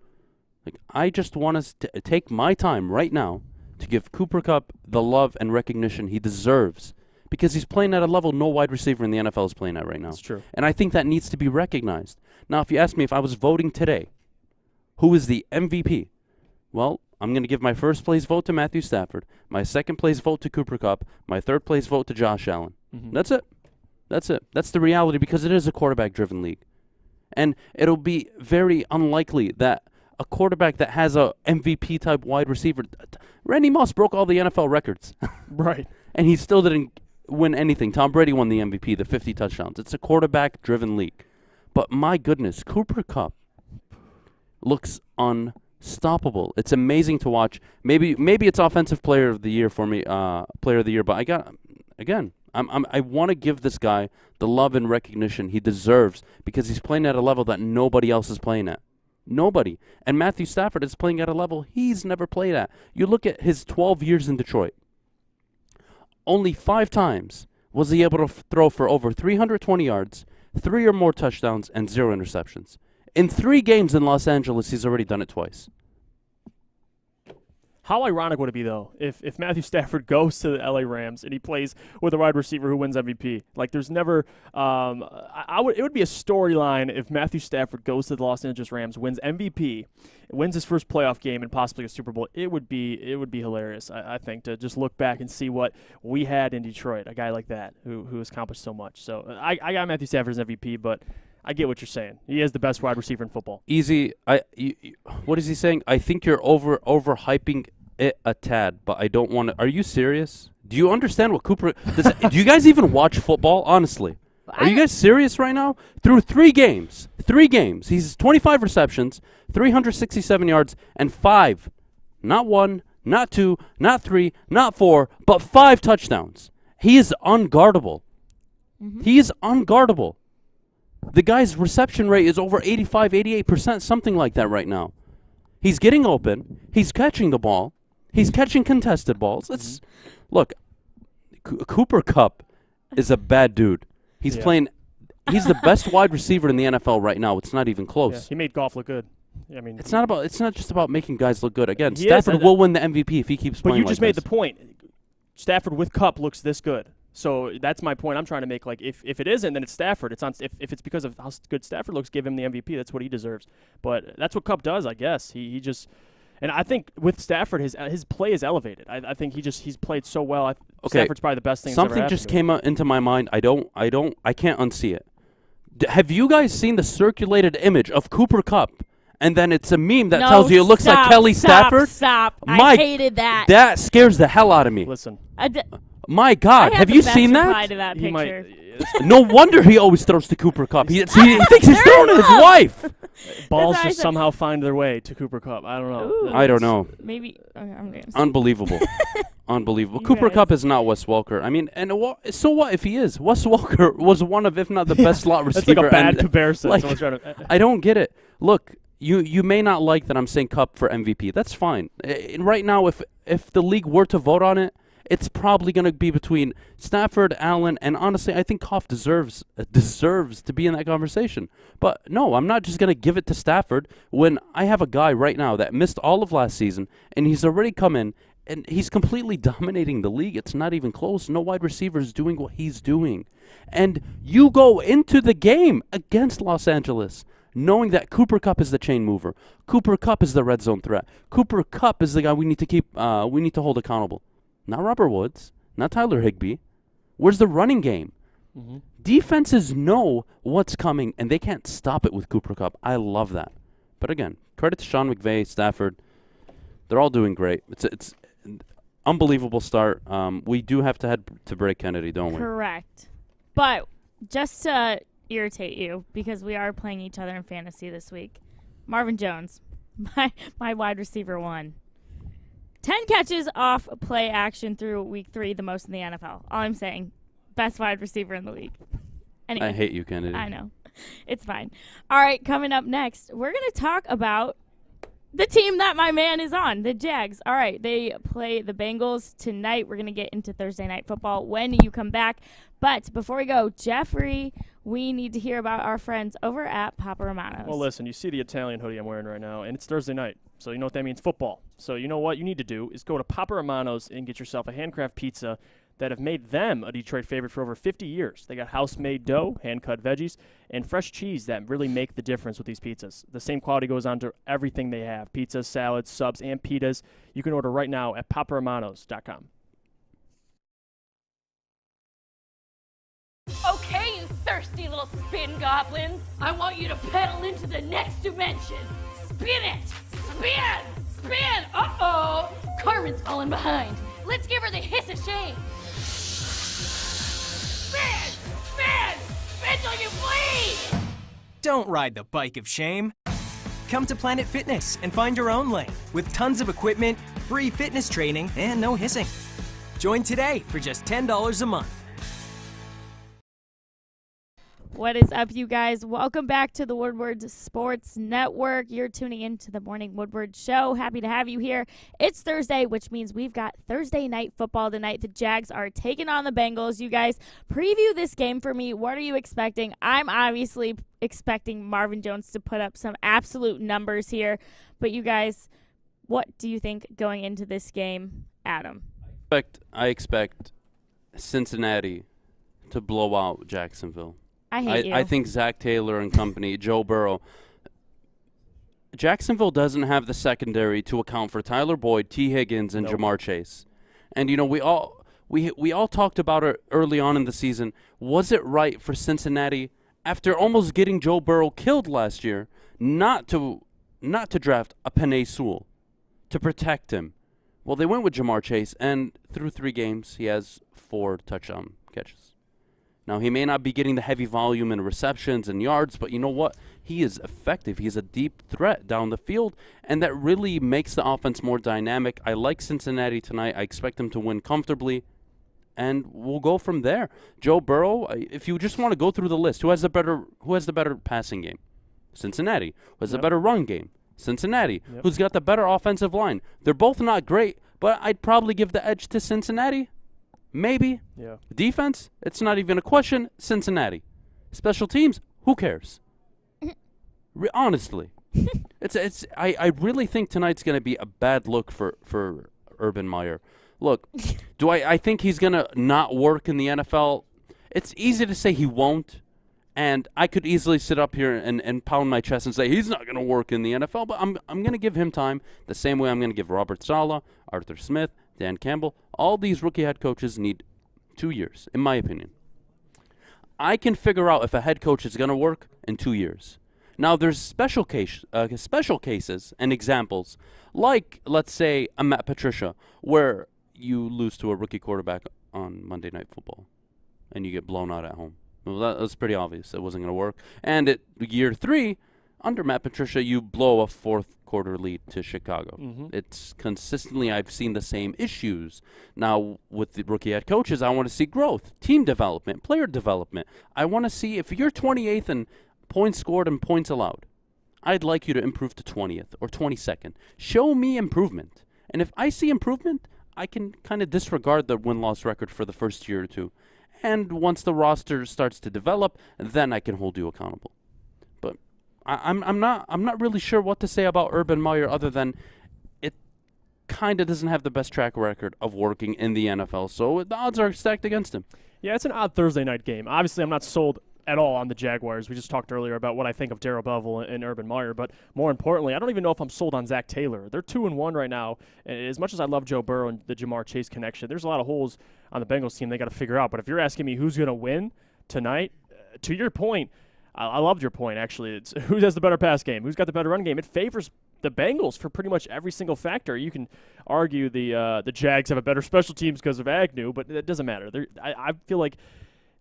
Like, I just want us to take my time right now to give Cooper Kupp the love and recognition he deserves because he's playing at a level no wide receiver in the NFL is playing at right now. That's true. And I think that needs to be recognized. Now, if you ask me if I was voting today, who is the MVP? Well, I'm going to give my first place vote to Matthew Stafford, my second place vote to Cooper Kupp, my third place vote to Josh Allen. Mm-hmm. That's it. That's it. That's the reality because it is a quarterback-driven league. And it'll be very unlikely that a quarterback that has a MVP-type wide receiver, Randy Moss broke all the NFL records. Right. And he still didn't win anything. Tom Brady won the MVP, the 50 touchdowns. It's a quarterback-driven league. But my goodness, Cooper Kupp looks unstoppable. It's amazing to watch. Maybe it's Offensive Player of the Year for me, Player of the Year. But I want to give this guy the love and recognition he deserves because he's playing at a level that nobody else is playing at. Nobody. And Matthew Stafford is playing at a level he's never played at. You look at his 12 years in Detroit. Only 5 times was he able to throw for over 320 yards, 3 or more touchdowns, and 0 interceptions. In 3 games in Los Angeles, he's already done it twice. How ironic would it be, though, if Matthew Stafford goes to the LA Rams and he plays with a wide receiver who wins MVP? Like, there's never it would be a storyline if Matthew Stafford goes to the Los Angeles Rams, wins MVP, wins his first playoff game, and possibly a Super Bowl. It would be hilarious, I think, to just look back and see what we had in Detroit, a guy like that who has accomplished so much. So I got Matthew Stafford as MVP, but I get what you're saying. He is the best wide receiver in football. Easy. What is he saying? I think you're overhyping it a tad, but I don't want to. Are you serious? Do you understand what Cooper? Do you guys even watch football? Honestly, are you guys serious right now? Through 3 games, he's 25 receptions, 367 yards, and 5, not 1, not 2, not 3, not 4, but 5 touchdowns. He is unguardable. Mm-hmm. He is unguardable. The guy's reception rate is over 85, 88%, something like that right now. He's getting open. He's catching the ball. He's catching contested balls. Look, Cooper Kupp is a bad dude. He's playing. He's the best wide receiver in the NFL right now. It's not even close. Yeah, he made golf look good. I mean, it's not just about making guys look good. Again, Stafford will win the MVP if he keeps playing. But you just made the point. Stafford with Kupp looks this good. So that's my point I'm trying to make. Like, if it isn't, then it's Stafford. It's on. If it's because of how good Stafford looks, give him the MVP. That's what he deserves. But that's what Kupp does, I guess. He just, and I think with Stafford, his play is elevated. I think he's played so well. Stafford's probably the best thing. Something just came into my mind. I can't unsee it. Have you guys seen the circulated image of Cooper Kupp? And then it's a meme that tells you it looks like Kelly Stafford. Stop. I hated that. That scares the hell out of me. Listen. My God, have you seen that? Reply to that picture. No wonder he always throws to Cooper Kupp. He thinks he's throwing to his wife. Balls just somehow find their way to Cooper Kupp. I don't know. Ooh, I don't know. Maybe. Okay, I'm gonna Unbelievable. Unbelievable. You Cooper guys. Kupp is not Wes Welker. I mean, and so what if he is? Wes Welker was one of, if not the best slot receiver. That's like a bad and, comparison. Like, Someone's trying to, I don't get it. Look, you may not like that I'm saying Kupp for MVP. That's fine. And right now, if the league were to vote on it, it's probably going to be between Stafford, Allen, and honestly, I think Kupp deserves to be in that conversation. But no, I'm not just going to give it to Stafford when I have a guy right now that missed all of last season, and he's already come in, and he's completely dominating the league. It's not even close. No wide receiver is doing what he's doing. And you go into the game against Los Angeles knowing that Cooper Kupp is the chain mover. Cooper Kupp is the red zone threat. Cooper Kupp is the guy we need to hold accountable. Not Robert Woods, not Tyler Higbee. Where's the running game? Mm-hmm. Defenses know what's coming, and they can't stop it with Cooper Kupp. I love that. But again, credit to Sean McVay, Stafford. They're all doing great. It's unbelievable start. We do have to head to break, Kennedy, don't we? Correct. But just to irritate you, because we are playing each other in fantasy this week, Marvin Jones, my wide receiver 1. 10 catches off play action through week 3, the most in the NFL. All I'm saying, best wide receiver in the league. Anyway, I hate you, Kennedy. I know. It's fine. All right, coming up next, we're going to talk about the team that my man is on, the Jags. All right, they play the Bengals tonight. We're going to get into Thursday Night Football when you come back. But before we go, Jeffrey, we need to hear about our friends over at Papa Romano's. Well, listen, you see the Italian hoodie I'm wearing right now, and it's Thursday night. So you know what that means, football. So you know what you need to do is go to Papa Romano's and get yourself a handcraft pizza that have made them a Detroit favorite for over 50 years. They got house-made dough, hand-cut veggies, and fresh cheese that really make the difference with these pizzas. The same quality goes on to everything they have, pizzas, salads, subs, and pitas. You can order right now at paparomanos.com. Okay, you thirsty little spin goblins. I want you to pedal into the next dimension. Spin it! Spin! Spin! Uh-oh! Carmen's falling behind. Let's give her the hiss of shame. Spin! Spin! Spin till you bleed! Don't ride the bike of shame. Come to Planet Fitness and find your own lane with tons of equipment, free fitness training, and no hissing. Join today for just $10 a month. What is up, you guys? Welcome back to the Woodward Sports Network. You're tuning in to the Morning Woodward Show. Happy to have you here. It's Thursday, which means we've got Thursday Night Football tonight. The Jags are taking on the Bengals. You guys, preview this game for me. What are you expecting? I'm obviously expecting Marvin Jones to put up some absolute numbers here. But you guys, what do you think going into this game? Adam? I expect Cincinnati to blow out Jacksonville. I hate you. I think Zach Taylor and company, Joe Burrow. Jacksonville doesn't have the secondary to account for Tyler Boyd, T. Higgins, and Jamar Chase. And, you know, we all talked about it early on in the season. Was it right for Cincinnati, after almost getting Joe Burrow killed last year, not to draft a Penei Sewell to protect him? Well, they went with Jamar Chase, and through 3 games, he has 4 touchdown catches. Now, he may not be getting the heavy volume in receptions and yards, but you know what? He is effective. He's a deep threat down the field, and that really makes the offense more dynamic. I like Cincinnati tonight. I expect them to win comfortably, and we'll go from there. Joe Burrow, if you just want to go through the list, who has the better passing game? Cincinnati. Who has the better run game? Cincinnati. Who's got the better offensive line? They're both not great, but I'd probably give the edge to Cincinnati. Maybe. Yeah. Defense, it's not even a question. Cincinnati. Special teams, who cares? Honestly. I really think tonight's going to be a bad look for Urban Meyer. Look, I think he's going to not work in the NFL? It's easy to say he won't, and I could easily sit up here and pound my chest and say he's not going to work in the NFL, but I'm going to give him time the same way I'm going to give Robert Saleh, Arthur Smith, Dan Campbell. All these rookie head coaches need 2 years, in my opinion. I can figure out if a head coach is going to work in 2 years. Now, there's special cases and examples, like, let's say, a Matt Patricia, where you lose to a rookie quarterback on Monday Night Football, and you get blown out at home. Well, that was pretty obvious. It wasn't going to work. And at year 3, under Matt Patricia, you blow a fourth-quarter lead to Chicago. It's consistently, I've seen the same issues. Now, with the rookie head coaches, I want to see growth, team development, player development. I want to see if you're 28th in points scored and points allowed, I'd like you to improve to 20th or 22nd. Show me improvement. And if I see improvement, I can kind of disregard the win-loss record for the first year or two. And once the roster starts to develop, then I can hold you accountable. But I'm not really sure what to say about Urban Meyer other than it kind of doesn't have the best track record of working in the NFL. So the odds are stacked against him. Yeah, it's an odd Thursday night game. Obviously, I'm not sold at all on the Jaguars. We just talked earlier about what I think of Darrell Bevell and Urban Meyer, but more importantly, I don't even know if I'm sold on Zach Taylor. They're 2-1 right now, and as much as I love Joe Burrow and the Jamar Chase connection, there's a lot of holes on the Bengals team they got to figure out. But if you're asking me who's going to win tonight, to your point, I loved your point, actually. It's who has the better pass game, who's got the better run game. It favors the Bengals for pretty much every single factor. You can argue the Jags have a better special teams because of Agnew, but it doesn't matter. I feel like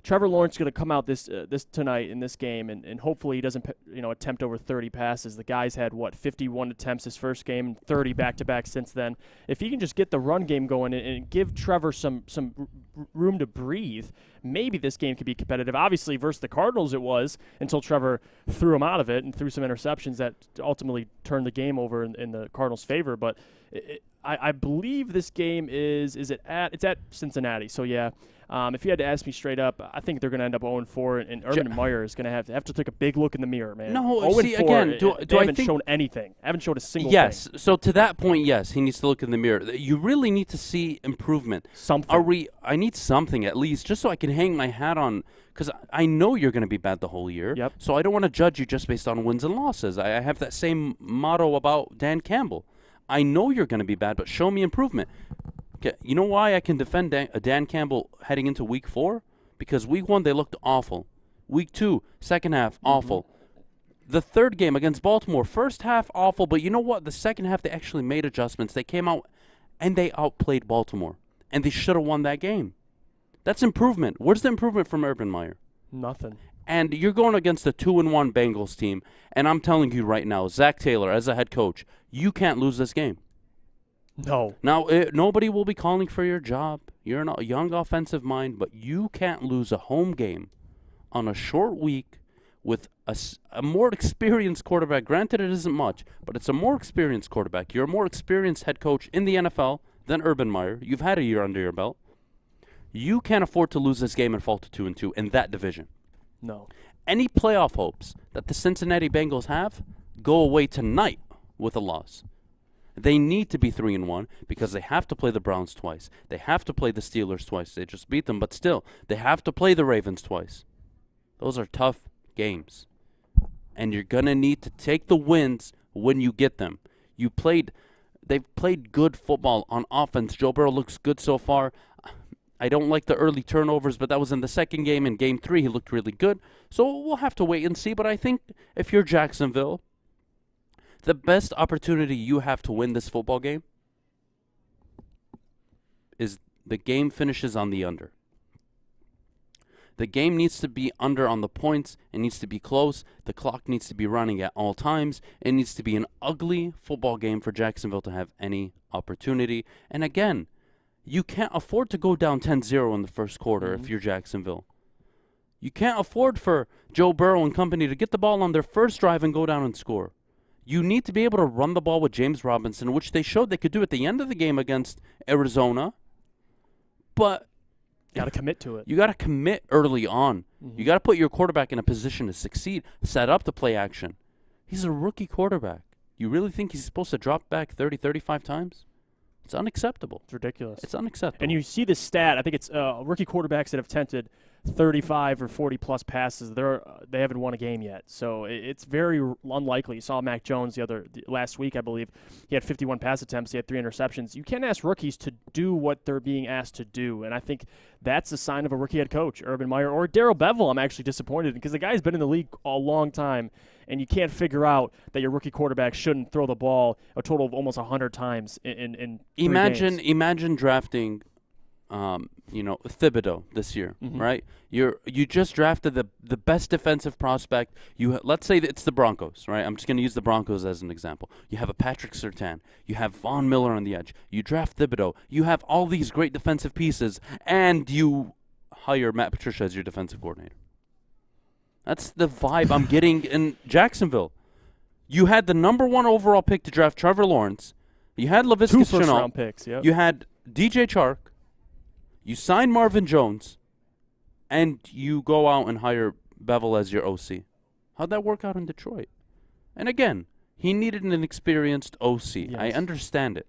Trevor Lawrence is going to come out this tonight in this game, and hopefully he doesn't attempt over 30 passes. The guy's had 51 attempts his first game, and 30 back-to-back since then. If he can just get the run game going and give Trevor some room to breathe, maybe this game could be competitive. Obviously, versus the Cardinals it was until Trevor threw him out of it and threw some interceptions that ultimately turned the game over in the Cardinals' favor. But I believe this game it's at Cincinnati. So yeah. If you had to ask me straight up, I think they're going to end up 0-4, and Urban Meyer is going to have to take a big look in the mirror, man. No, see, again, they haven't shown anything. Haven't showed a single thing. Yes, so to that point, yes, he needs to look in the mirror. You really need to see improvement. Something. I need something at least, just so I can hang my hat on, because I know you're going to be bad the whole year. Yep. So I don't want to judge you just based on wins and losses. I have that same motto about Dan Campbell. I know you're going to be bad, but show me improvement. You know why I can defend Dan Campbell heading into Week 4? Because Week 1, they looked awful. Week 2, second half, awful. The third game against Baltimore, first half, awful. But you know what? The second half, they actually made adjustments. They came out, and they outplayed Baltimore. And they should have won that game. That's improvement. Where's the improvement from Urban Meyer? Nothing. And you're going against a 2-1 Bengals team. And I'm telling you right now, Zach Taylor, as a head coach, you can't lose this game. No. Now, nobody will be calling for your job. You're a young offensive mind, but you can't lose a home game on a short week with a more experienced quarterback. Granted, it isn't much, but it's a more experienced quarterback. You're a more experienced head coach in the NFL than Urban Meyer. You've had a year under your belt. You can't afford to lose this game and fall to 2-2 in that division. No. Any playoff hopes that the Cincinnati Bengals have go away tonight with a loss. They need to be 3-1 because they have to play the Browns twice. They have to play the Steelers twice. They just beat them, but still, they have to play the Ravens twice. Those are tough games. And you're going to need to take the wins when you get them. They've played good football on offense. Joe Burrow looks good so far. I don't like the early turnovers, but that was in the second game. In Game 3, he looked really good. So we'll have to wait and see. But I think if you're Jacksonville, the best opportunity you have to win this football game is the game finishes on the under. The game needs to be under on the points. It needs to be close. The clock needs to be running at all times. It needs to be an ugly football game for Jacksonville to have any opportunity. And again, you can't afford to go down 10-0 in the first quarter if you're Jacksonville. You can't afford for Joe Burrow and company to get the ball on their first drive and go down and score. You need to be able to run the ball with James Robinson, which they showed they could do at the end of the game against Arizona. But got to commit to it. You got to commit early on. You got to put your quarterback in a position to succeed, set up the play action. He's a rookie quarterback. You really think he's supposed to drop back 30, 35 times? It's unacceptable. It's ridiculous. It's unacceptable. And you see this stat. I think it's rookie quarterbacks that have attempted 35 or 40-plus passes. They haven't won a game yet. So it's very unlikely. You saw Mac Jones last week, I believe. He had 51 pass attempts. He had 3 interceptions. You can't ask rookies to do what they're being asked to do. And I think that's a sign of a rookie head coach, Urban Meyer, or Darrell Bevell. I'm actually disappointed because the guy's been in the league a long time, and you can't figure out that your rookie quarterback shouldn't throw the ball a total of almost 100 times in 3 games. Imagine drafting Thibodeau this year, right? You just drafted the best defensive prospect. Let's say that it's the Broncos, right? I'm just going to use the Broncos as an example. You have a Patrick Surtain. You have Von Miller on the edge. You draft Thibodeau. You have all these great defensive pieces, and you hire Matt Patricia as your defensive coordinator. That's the vibe I'm getting in Jacksonville. You had the number 1 overall pick to draft Trevor Lawrence. You had Laviska 2 Shenault. first-round picks, yep. You had DJ Chark. You signed Marvin Jones. And you go out and hire Bevel as your OC. How'd that work out in Detroit? And again, he needed an experienced OC. Yes. I understand it.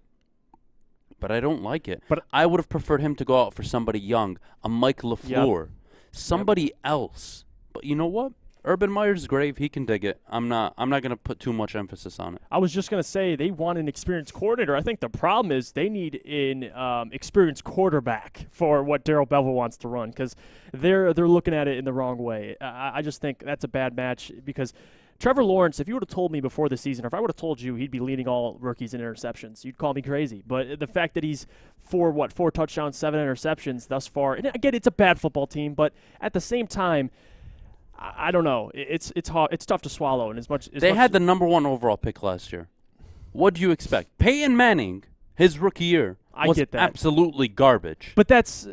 But I don't like it. But I would have preferred him to go out for somebody young, a Mike LaFleur, somebody else. But you know what? Urban Meyer's grave, he can dig it. I'm not going to put too much emphasis on it. I was just going to say they want an experienced coordinator. I think the problem is they need an experienced quarterback for what Darrell Bevell wants to run because they're looking at it in the wrong way. I just think that's a bad match because Trevor Lawrence, if you would have told me before the season, or if I would have told you he'd be leading all rookies in interceptions, you'd call me crazy. But the fact that he's 4 touchdowns, 7 interceptions thus far, and again, it's a bad football team, but at the same time, I don't know. It's hard. It's tough to swallow. And they had the number 1 overall pick last year. What do you expect? Peyton Manning, his rookie year, was get that. Absolutely garbage. But that's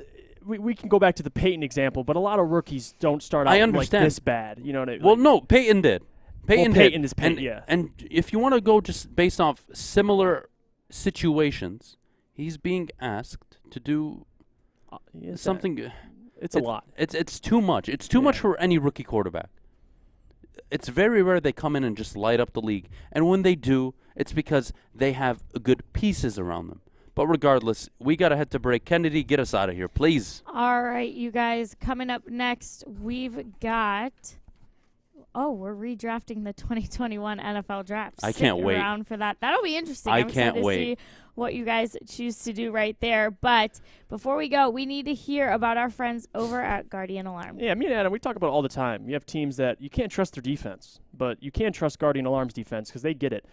we can go back to the Peyton example. But a lot of rookies don't start out like this bad. You know what I mean? Well, no, Peyton did. Peyton is Peyton. Yeah. And if you want to go just based off similar situations, he's being asked to do something. It's a lot. It's too much. It's too much for any rookie quarterback. It's very rare they come in and just light up the league. And when they do, it's because they have good pieces around them. But regardless, we got to head to break. Kennedy, get us out of here, please. All right, you guys. Coming up next, we've got... we're redrafting the 2021 NFL Draft. I can't wait. Stick around for that. That'll be interesting. I I'm can't excited wait. to see what you guys choose to do right there. But before we go, we need to hear about our friends over at Guardian Alarm. Yeah, me and Adam, we talk about it all the time. You have teams that you can't trust their defense, but you can trust Guardian Alarm's defense because they get it.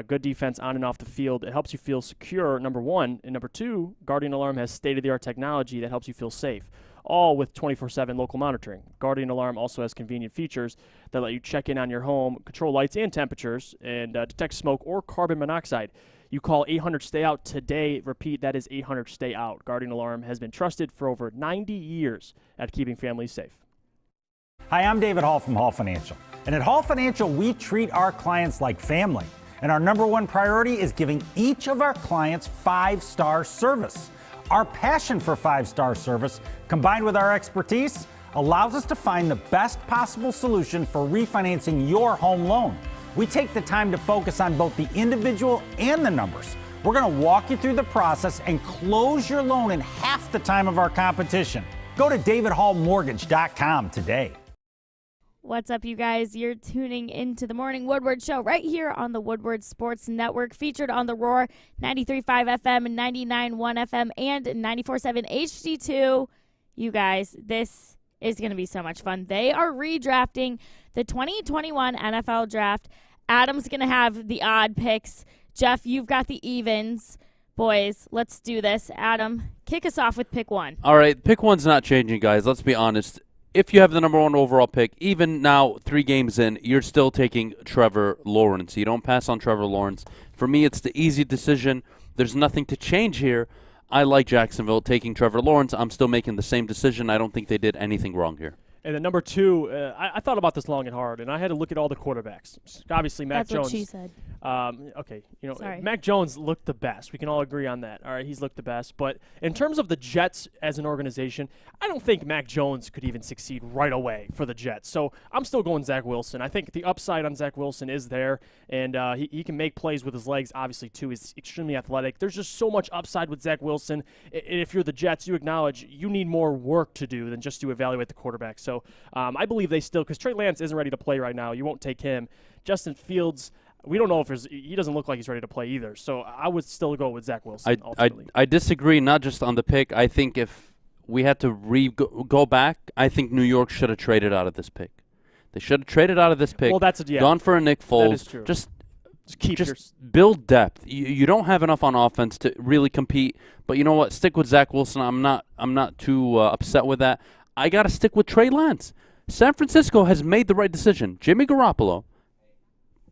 Good defense on and off the field. It helps you feel secure, number 1. And number 2, Guardian Alarm has state-of-the-art technology that helps you feel safe, all with 24/7 local monitoring. Guardian Alarm also has convenient features that let you check in on your home, control lights and temperatures, and detect smoke or carbon monoxide. You call 800-STAY-OUT today. Repeat, that is 800-STAY-OUT. Guardian Alarm has been trusted for over 90 years at keeping families safe. Hi, I'm David Hall from Hall Financial. And at Hall Financial, we treat our clients like family. And our number 1 priority is giving each of our clients 5-star service. Our passion for 5-star service, combined with our expertise, allows us to find the best possible solution for refinancing your home loan. We take the time to focus on both the individual and the numbers. We're going to walk you through the process and close your loan in half the time of our competition. Go to davidhallmortgage.com today. What's up, you guys? You're tuning into the Morning Woodward Show right here on the Woodward Sports Network, featured on the Roar 93.5 FM, 99.1 FM, and 94.7 HD2. You guys, this is going to be so much fun. They are redrafting the 2021 NFL Draft. Adam's going to have the odd picks. Jeff, you've got the evens. Boys, let's do this. Adam, kick us off with pick 1. All right, pick 1's not changing, guys. Let's be honest. If you have the number 1 overall pick, even now 3 games in, you're still taking Trevor Lawrence. You don't pass on Trevor Lawrence. For me, it's the easy decision. There's nothing to change here. I like Jacksonville taking Trevor Lawrence. I'm still making the same decision. I don't think they did anything wrong here. And then number 2, I thought about this long and hard, and I had to look at all the quarterbacks. Obviously, Mac Jones. That's what she said. Okay, Sorry. Mac Jones looked the best. We can all agree on that. All right, he's looked the best. But in terms of the Jets as an organization, I don't think Mac Jones could even succeed right away for the Jets. So I'm still going Zach Wilson. I think the upside on Zach Wilson is there, and he can make plays with his legs, obviously, too. He's extremely athletic. There's just so much upside with Zach Wilson. And if you're the Jets, you acknowledge you need more work to do than just to evaluate the quarterback. So I believe they still, because Trey Lance isn't ready to play right now. You won't take him. Justin Fields, we don't know if he doesn't look like he's ready to play either. So I would still go with Zach Wilson. I disagree, not just on the pick. I think if we had to go back, I think New York should have traded out of this pick. They should have traded out of this pick. Well, gone for a Nick Foles. That is true. Just Just build depth. You don't have enough on offense to really compete. But you know what? Stick with Zach Wilson. I'm not too upset with that. I got to stick with Trey Lance. San Francisco has made the right decision. Jimmy Garoppolo,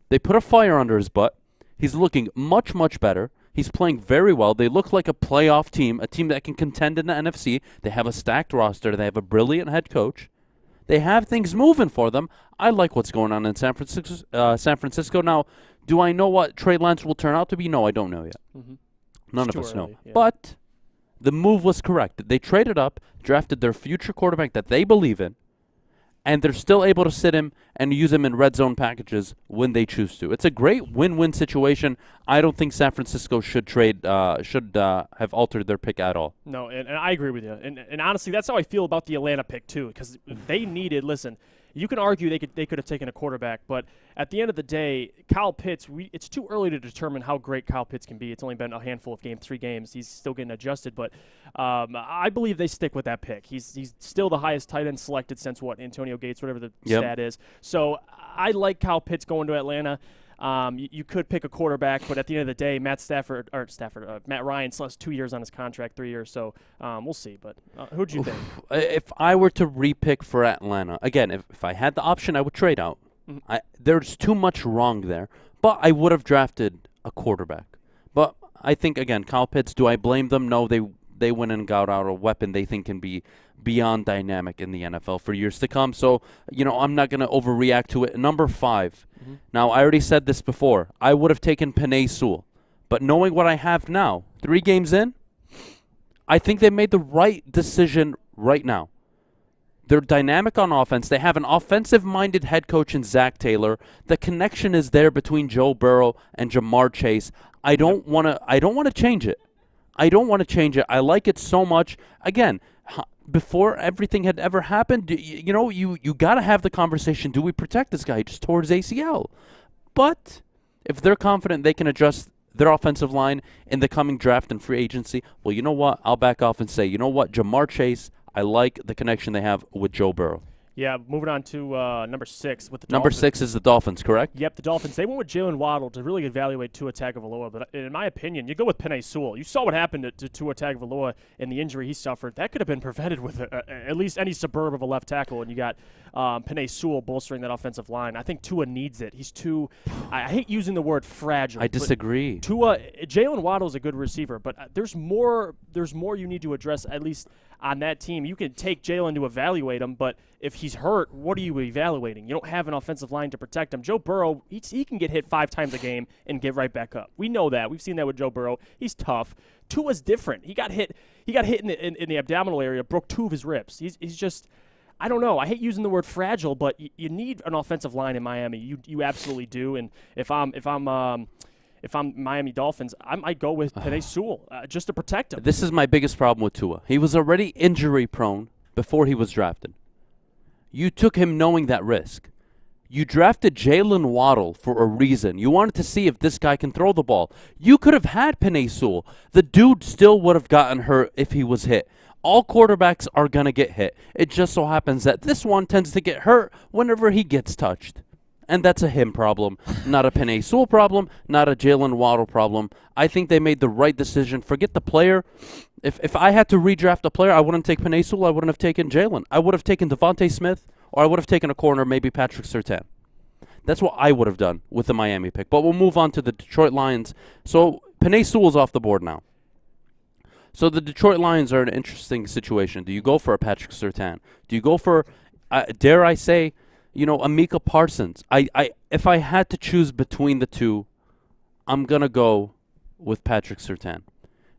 they put a fire under his butt. He's looking much, much better. He's playing very well. They look like a playoff team, a team that can contend in the NFC. They have a stacked roster. They have a brilliant head coach. They have things moving for them. I like what's going on in San Francisco. Now, do I know what Trey Lance will turn out to be? No, I don't know yet. None of us know. Yeah. But the move was correct. They traded up, drafted their future quarterback that they believe in, and they're still able to sit him and use him in red zone packages when they choose to. It's a great win-win situation. I don't think San Francisco should have altered their pick at all. No, and I agree with you. And honestly, that's how I feel about the Atlanta pick too, because they needed. Listen, you can argue they could have taken a quarterback, but at the end of the day, Kyle Pitts. It's too early to determine how great Kyle Pitts can be. It's only been a handful of games, 3 games. He's still getting adjusted, but I believe they stick with that pick. He's still the highest tight end selected since Antonio Gates, whatever the stat is. So I like Kyle Pitts going to Atlanta. You could pick a quarterback, but at the end of the day, Matt Ryan still has 2 years on his contract, 3 years. So we'll see. But who'd you think? If I were to repick for Atlanta, again, if I had the option, I would trade out. There's too much wrong there, but I would have drafted a quarterback. But I think, again, Kyle Pitts, do I blame them? No, they went and got out a weapon they think can be beyond dynamic in the NFL for years to come. So, I'm not going to overreact to it. Number 5. Now, I already said this before. I would have taken Penei Sewell. But knowing what I have now, 3 games in, I think they made the right decision right now. They're dynamic on offense. They have an offensive-minded head coach in Zach Taylor. The connection is there between Joe Burrow and Jamar Chase. I don't want to change it. I don't want to change it. I like it so much. Again, before everything had ever happened, you got to have the conversation. Do we protect this guy? He just tore his ACL. But if they're confident they can adjust their offensive line in the coming draft and free agency, well, you know what? I'll back off and say, you know what? Jamar Chase, I like the connection they have with Joe Burrow. Yeah, moving on to number 6 with the Number Dolphins. 6 is the Dolphins, correct? Yep, the Dolphins. They went with Jalen Waddle to really evaluate Tua Tagovailoa. But in my opinion, you go with Penei Sewell. You saw what happened to Tua Tagovailoa and the injury he suffered. That could have been prevented with at least any suburb of a left tackle, and you got Penei Sewell bolstering that offensive line. I think Tua needs it. He's too – I hate using the word fragile. I disagree. Jalen Waddle is a good receiver, but there's more you need to address, at least on that team. You can take Jalen to evaluate him, but if he's hurt, what are you evaluating? You don't have an offensive line to protect him. Joe Burrow, he can get hit 5 times a game and get right back up. We know that. We've seen that with Joe Burrow. He's tough. Tua's different. He got hit in the abdominal area, broke 2 of his ribs. He's just – I don't know. I hate using the word fragile, but you need an offensive line in Miami. You absolutely do. And if I'm Miami Dolphins, I might go with Penei Sewell just to protect him. This is my biggest problem with Tua. He was already injury prone before he was drafted. You took him knowing that risk. You drafted Jalen Waddle for a reason. You wanted to see if this guy can throw the ball. You could have had Penei Sewell. The dude still would have gotten hurt if he was hit. All quarterbacks are going to get hit. It just so happens that this one tends to get hurt whenever he gets touched. And that's a him problem, not a Penei Sewell problem, not a Jalen Waddle problem. I think they made the right decision. Forget the player. If I had to redraft a player, I wouldn't take Penei Sewell. I wouldn't have taken Jalen. I would have taken Devontae Smith, or I would have taken a corner, maybe Patrick Surtain. That's what I would have done with the Miami pick. But we'll move on to the Detroit Lions. So Penei Sewell's off the board now. So the Detroit Lions are in an interesting situation. Do you go for a Patrick Surtain? Do you go for, dare I say, a Micah Parsons? If I had to choose between the two, I'm going to go with Patrick Surtain.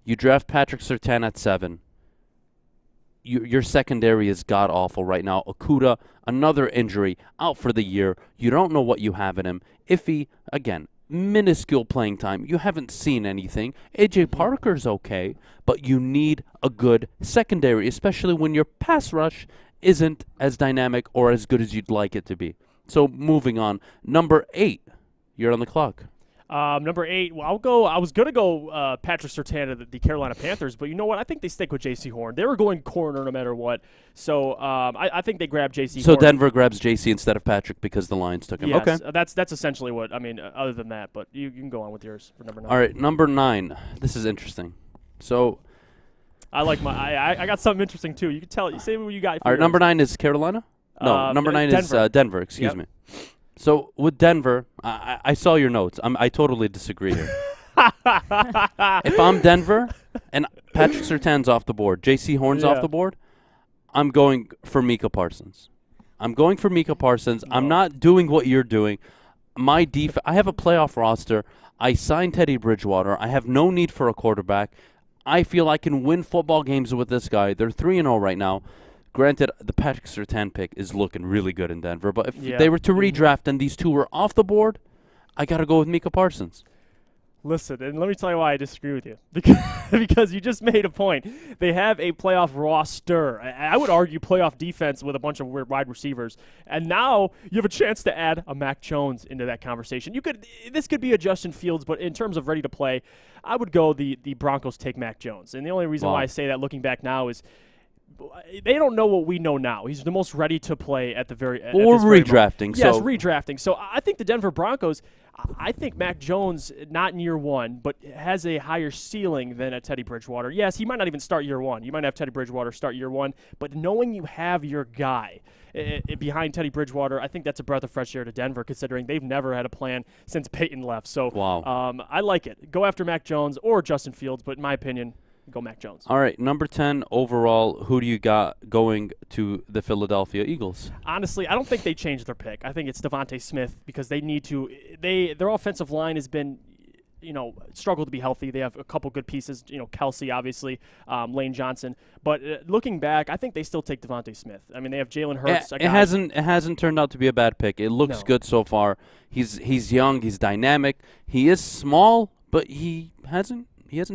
You draft Patrick Surtain at 7. Your secondary is god-awful right now. Okudah, another injury, out for the year. You don't know what you have in him. Iffy, again, minuscule playing time. You haven't seen anything. A.J. Parker's okay, but you need a good secondary, especially when your pass rush isn't as dynamic or as good as you'd like it to be. So moving on. Number 8, you're on the clock. Number 8, well, I was going to go Patrick Surtain of the Carolina Panthers, but you know what? I think they stick with J.C. Horn. They were going corner no matter what. So I think they grab J.C. So Horn. Denver grabs J.C. instead of Patrick because the Lions took him. Yes, okay. That's essentially what, other than that. But you can go on with yours for number 9. All right, number 9. This is interesting. So I like I got something interesting, too. You can tell. You say what you got. All right, number 9 is Carolina? No, number 9 Denver. is Denver. Excuse me. So with Denver, I saw your notes. I totally disagree here. If I'm Denver and Patrick Surtain's off the board, J.C. Horn's off the board, I'm going for Micah Parsons. I'm not doing what you're doing. I have a playoff roster. I signed Teddy Bridgewater. I have no need for a quarterback. I feel I can win football games with this guy. They're 3-0 right now. Granted, the Patrick Surtain pick is looking really good in Denver, but if they were to redraft and these two were off the board, I got to go with Micah Parsons. Listen, and let me tell you why I disagree with you. Because you just made a point. They have a playoff roster. I would argue playoff defense with a bunch of weird wide receivers. And now you have a chance to add a Mac Jones into that conversation. This could be a Justin Fields, but in terms of ready to play, I would go the Broncos take Mac Jones. And the only reason why I say that looking back now is they don't know what we know now. He's the most ready to play at the very end. Or redrafting. Yes, redrafting. So I think the Denver Broncos, I think Mac Jones, not in year 1, but has a higher ceiling than a Teddy Bridgewater. Yes, he might not even start year 1. You might have Teddy Bridgewater start year 1, but knowing you have your guy behind Teddy Bridgewater, I think that's a breath of fresh air to Denver, considering they've never had a plan since Peyton left. So I like it. Go after Mac Jones or Justin Fields, but in my opinion, go Mac Jones. All right, number 10 overall, who do you got going to the Philadelphia Eagles? Honestly, I don't think they changed their pick. I think it's Devontae Smith because they need to. Their offensive line has been, struggled to be healthy. They have a couple good pieces, Kelsey, obviously, Lane Johnson. But looking back, I think they still take Devontae Smith. I mean, they have Jalen Hurts. It hasn't turned out to be a bad pick. It looks good so far. He's young. He's dynamic. He is small, but he hasn't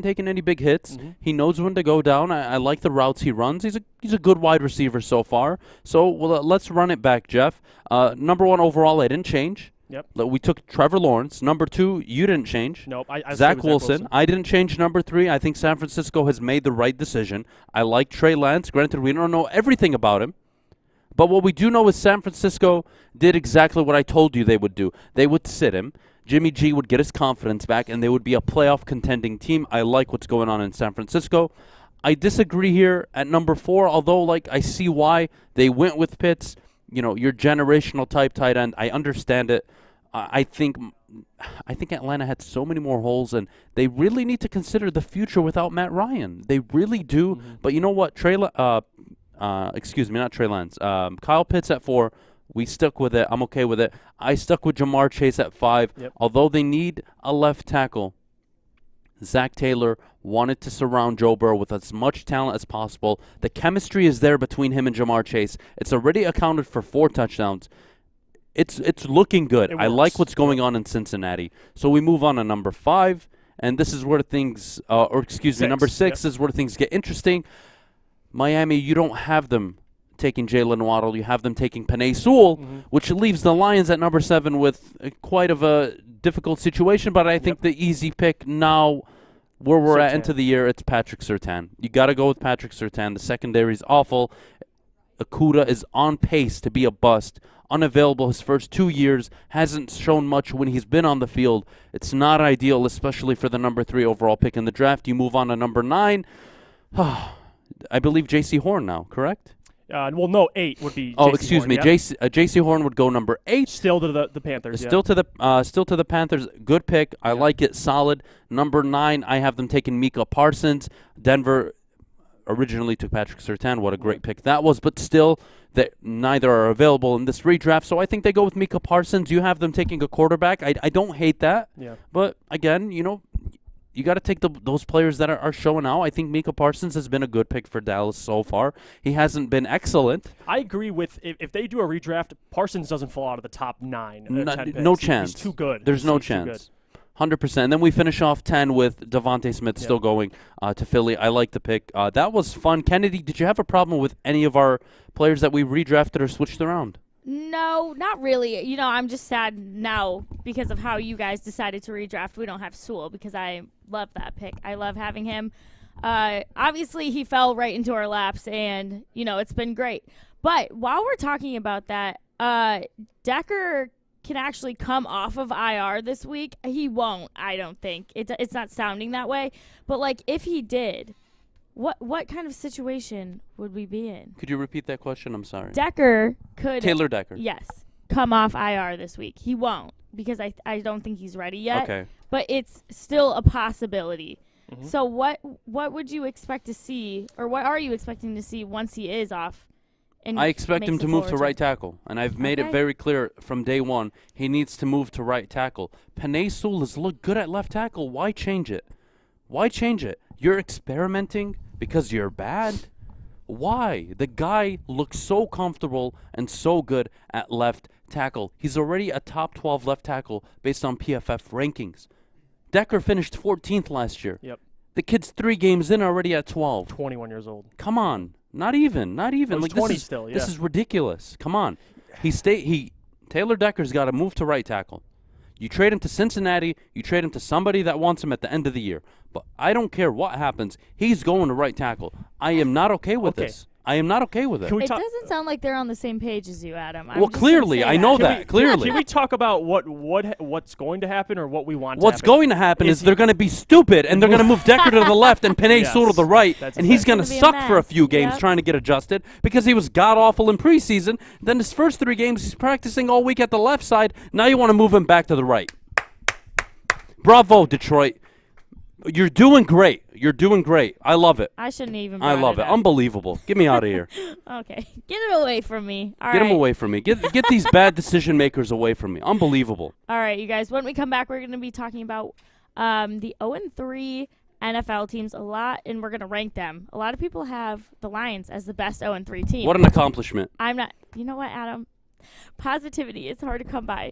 taken any big hits. Mm-hmm. He knows when to go down. I like the routes he runs. He's a good wide receiver so far. So let's run it back, Jeff. Number 1 overall, I didn't change. Yep. We took Trevor Lawrence. Number 2, you didn't change. Nope. Zach Wilson. I didn't change number 3. I think San Francisco has made the right decision. I like Trey Lance. Granted, we don't know everything about him. But what we do know is San Francisco did exactly what I told you they would do. They would sit him. Jimmy G would get his confidence back, and they would be a playoff contending team. I like what's going on in San Francisco. I disagree here at number 4, although I see why they went with Pitts. Your generational type tight end. I understand it. I think Atlanta had so many more holes, and they really need to consider the future without Matt Ryan. They really do. Mm-hmm. But you know what? Not Trey Lance. Kyle Pitts at 4. We stuck with it. I'm okay with it. I stuck with Jamar Chase at 5. Yep. Although they need a left tackle, Zach Taylor wanted to surround Joe Burrow with as much talent as possible. The chemistry is there between him and Jamar Chase. It's already accounted for 4 touchdowns. It's looking good. I like what's going on in Cincinnati. So we move on to number 5, and this is where things, number 6 is where things get interesting. Miami, you don't have them taking Jalen Waddle. You have them taking Penei Sewell, which leaves the Lions at number 7 with quite of a difficult situation. But I think the easy pick now, where we're at into the year, it's Patrick Surtain. You got to go with Patrick Surtain. The secondary is awful. Okudah is on pace to be a bust. Unavailable his first 2 years. Hasn't shown much when he's been on the field. It's not ideal, especially for the number 3 overall pick in the draft. You move on to number 9. I believe J.C. Horn now, correct? No, 8 would be. J.C. Horn would go number 8. Still to the Panthers. Still to the Panthers. Good pick. I like it. Solid. Number 9, I have them taking Micah Parsons. Denver originally took Patrick Surtain. What a great pick that was. But still, that neither are available in this redraft. So I think they go with Micah Parsons. You have them taking a quarterback. I don't hate that. Yeah. But again, you got to take those players that are showing out. I think Micah Parsons has been a good pick for Dallas so far. He hasn't been excellent. I agree with if they do a redraft, Parsons doesn't fall out of the top 9. No chance. He's too good. There's no chance. 100%. And then we finish off 10 with Devontae Smith still going to Philly. I like the pick. That was fun. Kennedy, did you have a problem with any of our players that we redrafted or switched around? No, not really. You know, I'm just sad now because of how you guys decided to redraft. We don't have Sewell because I love that pick. I love having him. Obviously, he fell right into our laps, and, you know, it's been great. But while we're talking about that, Decker can actually come off of IR this week. He won't, I don't think. It's not sounding that way. But, like, if he did, what kind of situation would we be in? Could you repeat that question? I'm sorry. Decker could. Taylor Decker. Yes. Come off IR this week. He won't because I don't think he's ready yet. Okay. But it's still a possibility. Mm-hmm. So what would you expect to see, or what are you expecting to see once he is off? And I expect him to move to right tackle, and I've made it very clear from day one he needs to move to right tackle. Penei Sewell has looked good at left tackle. Why change it? Why change it? You're experimenting because you're bad? Why? The guy looks so comfortable and so good at left tackle. He's already a top 12 left tackle based on PFF rankings. Decker finished 14th last year. Yep. The kid's 3 games in already at 12. 21 years old. Come on. Not even. Oh, Like, 20 still, yeah. This is ridiculous. Come on. Taylor Decker's got to move to right tackle. You trade him to Cincinnati, you trade him to somebody that wants him at the end of the year. But I don't care what happens. He's going to right tackle. I am not okay with this. I am not okay with it. It doesn't sound like they're on the same page as you, Adam. Well, clearly. I know that. Clearly. Can we talk about what's going to happen or what we want to happen? What's going to happen is they're going to be stupid, and they're going to move Decker to the left and Penei Sewell to the right, and he's going to suck for a few games trying to get adjusted because he was god-awful in preseason. Then his first 3 games, he's practicing all week at the left side. Now you want to move him back to the right. Bravo, Detroit. You're doing great. You're doing great. I love it. I shouldn't even. I love it. Unbelievable. Get me out of here. Okay, get it away from me. All Get right. him away from me. Get these bad decision makers away from me. Unbelievable. All right, you guys. When we come back, we're going to be talking about the 0-3 NFL teams a lot, and we're going to rank them. A lot of people have the Lions as the best 0-3 team. What an accomplishment. I'm not. You know what, Adam? Positivity is hard to come by.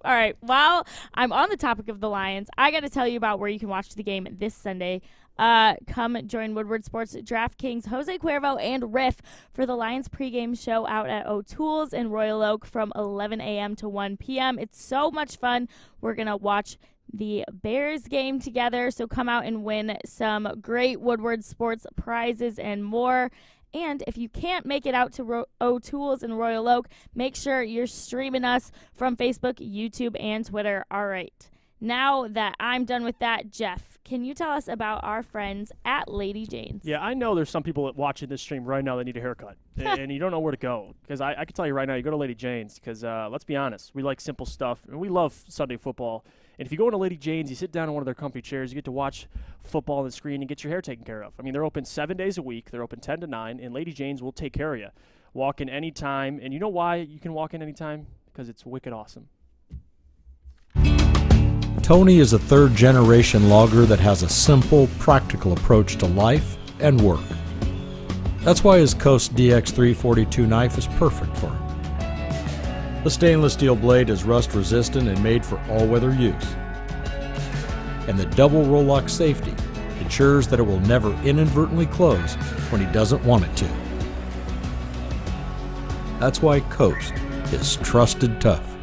All right, while I'm on the topic of the Lions, I got to tell you about where you can watch the game this Sunday. Come join Woodward Sports DraftKings, Jose Cuervo, and Riff for the Lions pregame show out at O'Toole's in Royal Oak from 11 a.m. to 1 p.m. It's so much fun. We're going to watch the Bears game together, so come out and win some great Woodward Sports prizes and more. And if you can't make it out to O'Toole's in Royal Oak, make sure you're streaming us from Facebook, YouTube, and Twitter. All right. Now that I'm done with that, Jeff, can you tell us about our friends at Lady Jane's? Yeah, I know there's some people watching this stream right now that need a haircut, and you don't know where to go. Because I can tell you right now, you go to Lady Jane's because, let's be honest, we like simple stuff, and we love Sunday football. And if you go into Lady Jane's, you sit down in one of their comfy chairs, you get to watch football on the screen and get your hair taken care of. I mean, they're open 7 days a week. They're open 10 to 9, and Lady Jane's will take care of you. Walk in anytime. And you know why you can walk in anytime? Because it's wicked awesome. Tony is a third-generation logger that has a simple, practical approach to life and work. That's why his Coast DX342 knife is perfect for him. The stainless steel blade is rust-resistant and made for all-weather use. And the double roll-lock safety ensures that it will never inadvertently close when he doesn't want it to. That's why Coast is trusted tough.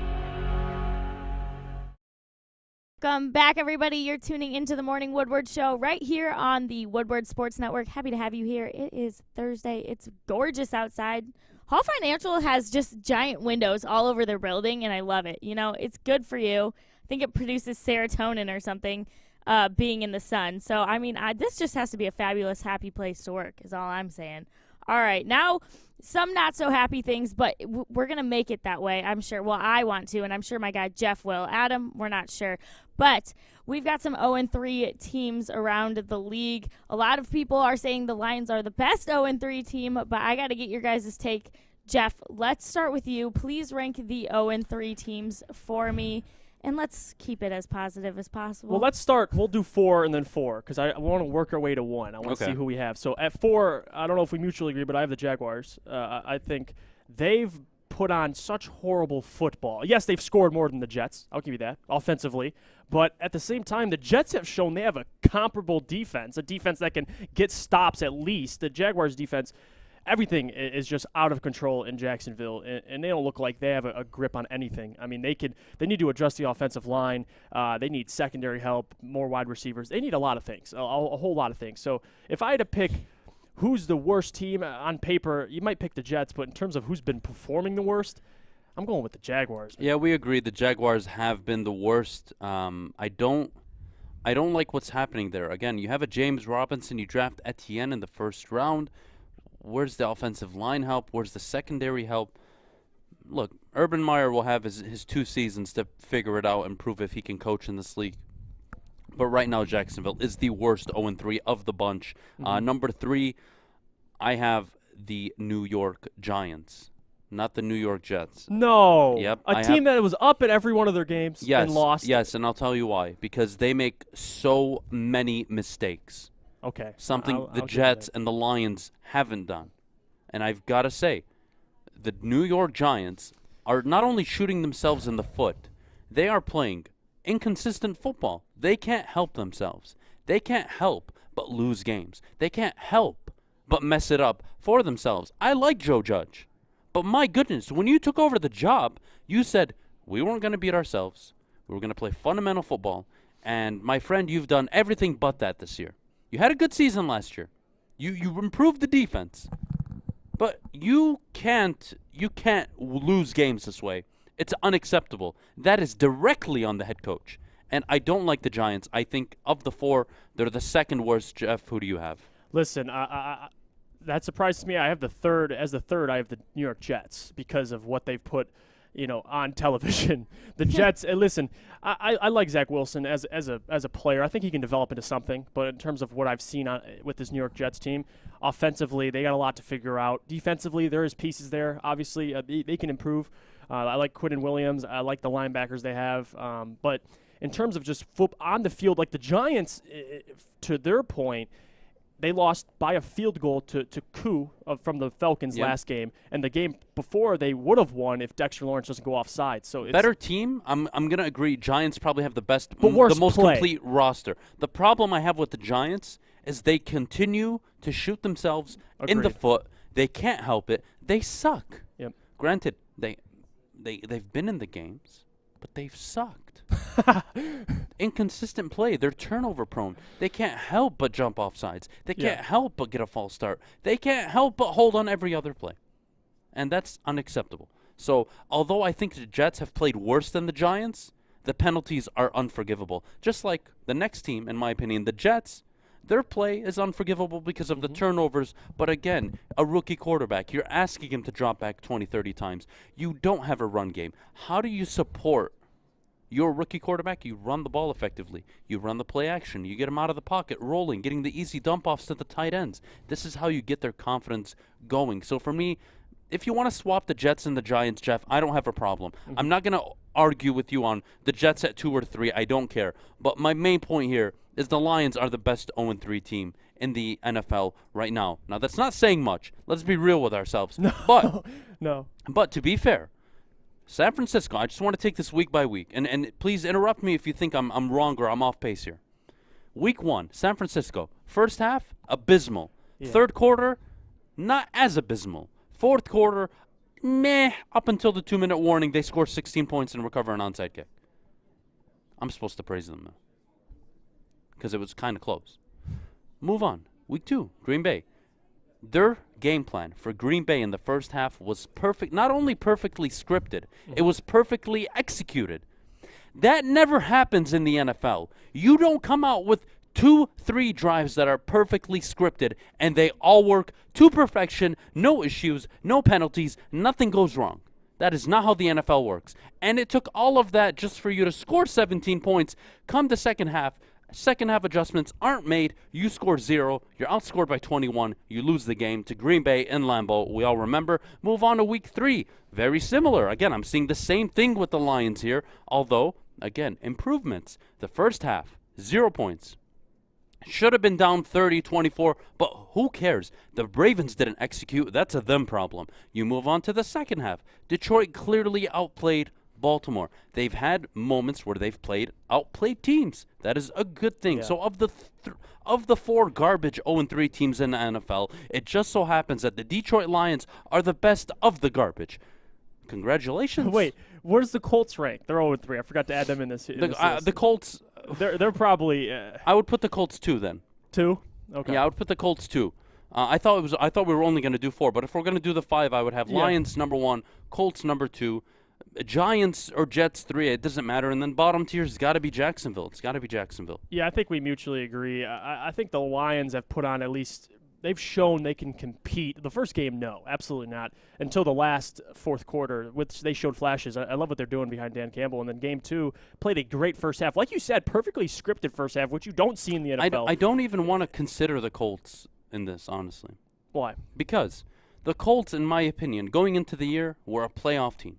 Welcome back, everybody. You're tuning into the Morning Woodward Show right here on the Woodward Sports Network. Happy to have you here. It is Thursday. It's gorgeous outside. Hall Financial has just giant windows all over their building, and I love it. You know, it's good for you. I think it produces serotonin or something, being in the sun. So, I mean, this just has to be a fabulous, happy place to work is all I'm saying. All right, now some not so happy things, but we're going to make it that way, I'm sure. Well, I want to, and I'm sure my guy Jeff will. Adam, we're not sure. But we've got some 0-3 teams around the league. A lot of people are saying the Lions are the best 0-3 team, but I got to get your guys' take. Jeff, let's start with you. Please rank the 0-3 teams for me, and let's keep it as positive as possible. Well, let's start. We'll do 4 and then 4 because I want to work our way to 1. I want to see who we have. So at 4, I don't know if we mutually agree, but I have the Jaguars. I think they've put on such horrible football. Yes, they've scored more than the Jets. I'll give you that, offensively. But at the same time, the Jets have shown they have a comparable defense, a defense that can get stops at least. The Jaguars' defense, everything is just out of control in Jacksonville, and they don't look like they have a grip on anything. I mean, they need to adjust the offensive line. They need secondary help, more wide receivers. They need a lot of things, a whole lot of things. So if I had to pick who's the worst team on paper, you might pick the Jets, but in terms of who's been performing the worst, I'm going with the Jaguars. Yeah, we agree. The Jaguars have been the worst. I don't like what's happening there. Again, you have a James Robinson. You draft Etienne in the first round. Where's the offensive line help? Where's the secondary help? Look, Urban Meyer will have his 2 seasons to figure it out and prove if he can coach in this league. But right now, Jacksonville is the worst 0-3 of the bunch. Number 3, I have the New York Giants. Not the New York Jets. No. Yep. A team that was up at every one of their games and lost. Yes, and I'll tell you why. Because they make so many mistakes. Okay. Something the Jets and the Lions haven't done. And I've got to say, the New York Giants are not only shooting themselves in the foot, they are playing inconsistent football. They can't help themselves. They can't help but lose games. They can't help but mess it up for themselves. I like Joe Judge. But my goodness, when you took over the job, you said we weren't going to beat ourselves. We were going to play fundamental football. And my friend, you've done everything but that this year. You had a good season last year. You improved the defense. But you can't lose games this way. It's unacceptable. That is directly on the head coach. And I don't like the Giants. I think of the 4, they're the second worst. Jeff, who do you have? Listen, that surprises me. I have the third. As the third, I have the New York Jets because of what they've put, on television. The Jets. Listen, I like Zach Wilson as a player. I think he can develop into something. But in terms of what I've seen with this New York Jets team, offensively they got a lot to figure out. Defensively, there is pieces there. Obviously, they can improve. I like Quinnen Williams. I like the linebackers they have. But in terms of just on the field, like the Giants, to their point, they lost by a field goal to Kupp from the Falcons last game, and the game before they would have won if Dexter Lawrence doesn't go offside. So it's better team. I'm gonna agree. Giants probably have the most complete roster. The problem I have with the Giants is they continue to shoot themselves in the foot. They can't help it. They suck. Yep. Granted, they've been in the games, but they've sucked. Inconsistent play. They're turnover prone. They can't help but jump off sides. They can't help but get a false start. They can't help but hold on every other play. And that's unacceptable. So, although I think the Jets have played worse than the Giants, the penalties are unforgivable. Just like the next team, in my opinion, the Jets, their play is unforgivable because of the turnovers. But again, a rookie quarterback, you're asking him to drop back 20, 30 times. You don't have a run game. How do you support your rookie quarterback? You run the ball effectively. You run the play action. You get him out of the pocket, rolling, getting the easy dump-offs to the tight ends. This is how you get their confidence going. So for me, if you want to swap the Jets and the Giants, Jeff, I don't have a problem. I'm not going to argue with you on the Jets at 2 or 3. I don't care. But my main point here is the Lions are the best 0-3 team in the NFL right now. Now, that's not saying much. Let's be real with ourselves. But to be fair, San Francisco, I just want to take this week by week. And please interrupt me if you think I'm wrong or I'm off pace here. Week 1, San Francisco. First half, abysmal. Yeah. Third quarter, not as abysmal. Fourth quarter, meh. Up until the 2-minute warning, they score 16 points and recover an onside kick. I'm supposed to praise them, though, because it was kind of close. Move on. Week 2, Green Bay. Their game plan for Green Bay in the first half was perfect. Not only perfectly scripted, it was perfectly executed. That never happens in the NFL. You don't come out with 2-3 drives that are perfectly scripted and they all work to perfection, no issues, no penalties, nothing goes wrong. That is not how the NFL works. And it took all of that just for you to score 17 points. Come the second half adjustments aren't made. You score 0. You're outscored by 21. You lose the game to Green Bay in Lambeau. We all remember. Move on to week 3. Very similar. Again, I'm seeing the same thing with the Lions here. Although, again, improvements. The first half, 0 points. Should have been down 30-24, but who cares? The Ravens didn't execute. That's a them problem. You move on to the second half. Detroit clearly outplayed Baltimore. They've had moments where they've outplayed teams. That is a good thing. Yeah. So of the 4 garbage 0-3 teams in the NFL, it just so happens that the Detroit Lions are the best of the garbage. Congratulations. Wait, where's the Colts rank? They're 0-3. I forgot to add them in this. The Colts. They're probably. I would put the Colts 2 then. 2? Okay. Yeah, I would put the Colts 2. I thought we were only going to do 4, but if we're going to do the 5, I would have Lions number 1, Colts number 2, Giants or Jets 3. It doesn't matter, and then bottom tier's got to be Jacksonville. It's got to be Jacksonville. Yeah, I think we mutually agree. I think the Lions have put on at least. They've shown they can compete. The first game, no, absolutely not. Until the last fourth quarter, which they showed flashes. I love what they're doing behind Dan Campbell. And then game 2, played a great first half. Like you said, perfectly scripted first half, which you don't see in the NFL. I don't even want to consider the Colts in this, honestly. Why? Because the Colts, in my opinion, going into the year, were a playoff team.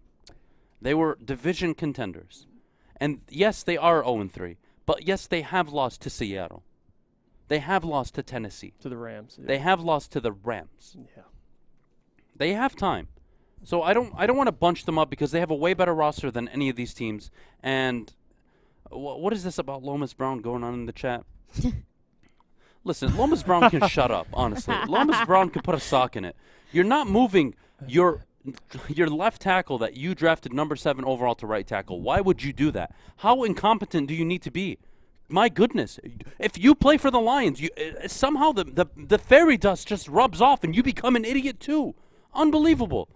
They were division contenders. And yes, they are 0-3. But yes, they have lost to Seattle. They have lost to Tennessee. To the Rams. Yeah. They have lost to the Rams. Yeah. They have time. So I don't want to bunch them up because they have a way better roster than any of these teams. And what is this about Lomas Brown going on in the chat? Listen, Lomas Brown can shut up, honestly. Lomas Brown can put a sock in it. You're not moving your left tackle that you drafted number 7 overall to right tackle. Why would you do that? How incompetent do you need to be? My goodness, if you play for the Lions, somehow the fairy dust just rubs off and you become an idiot too. Unbelievable.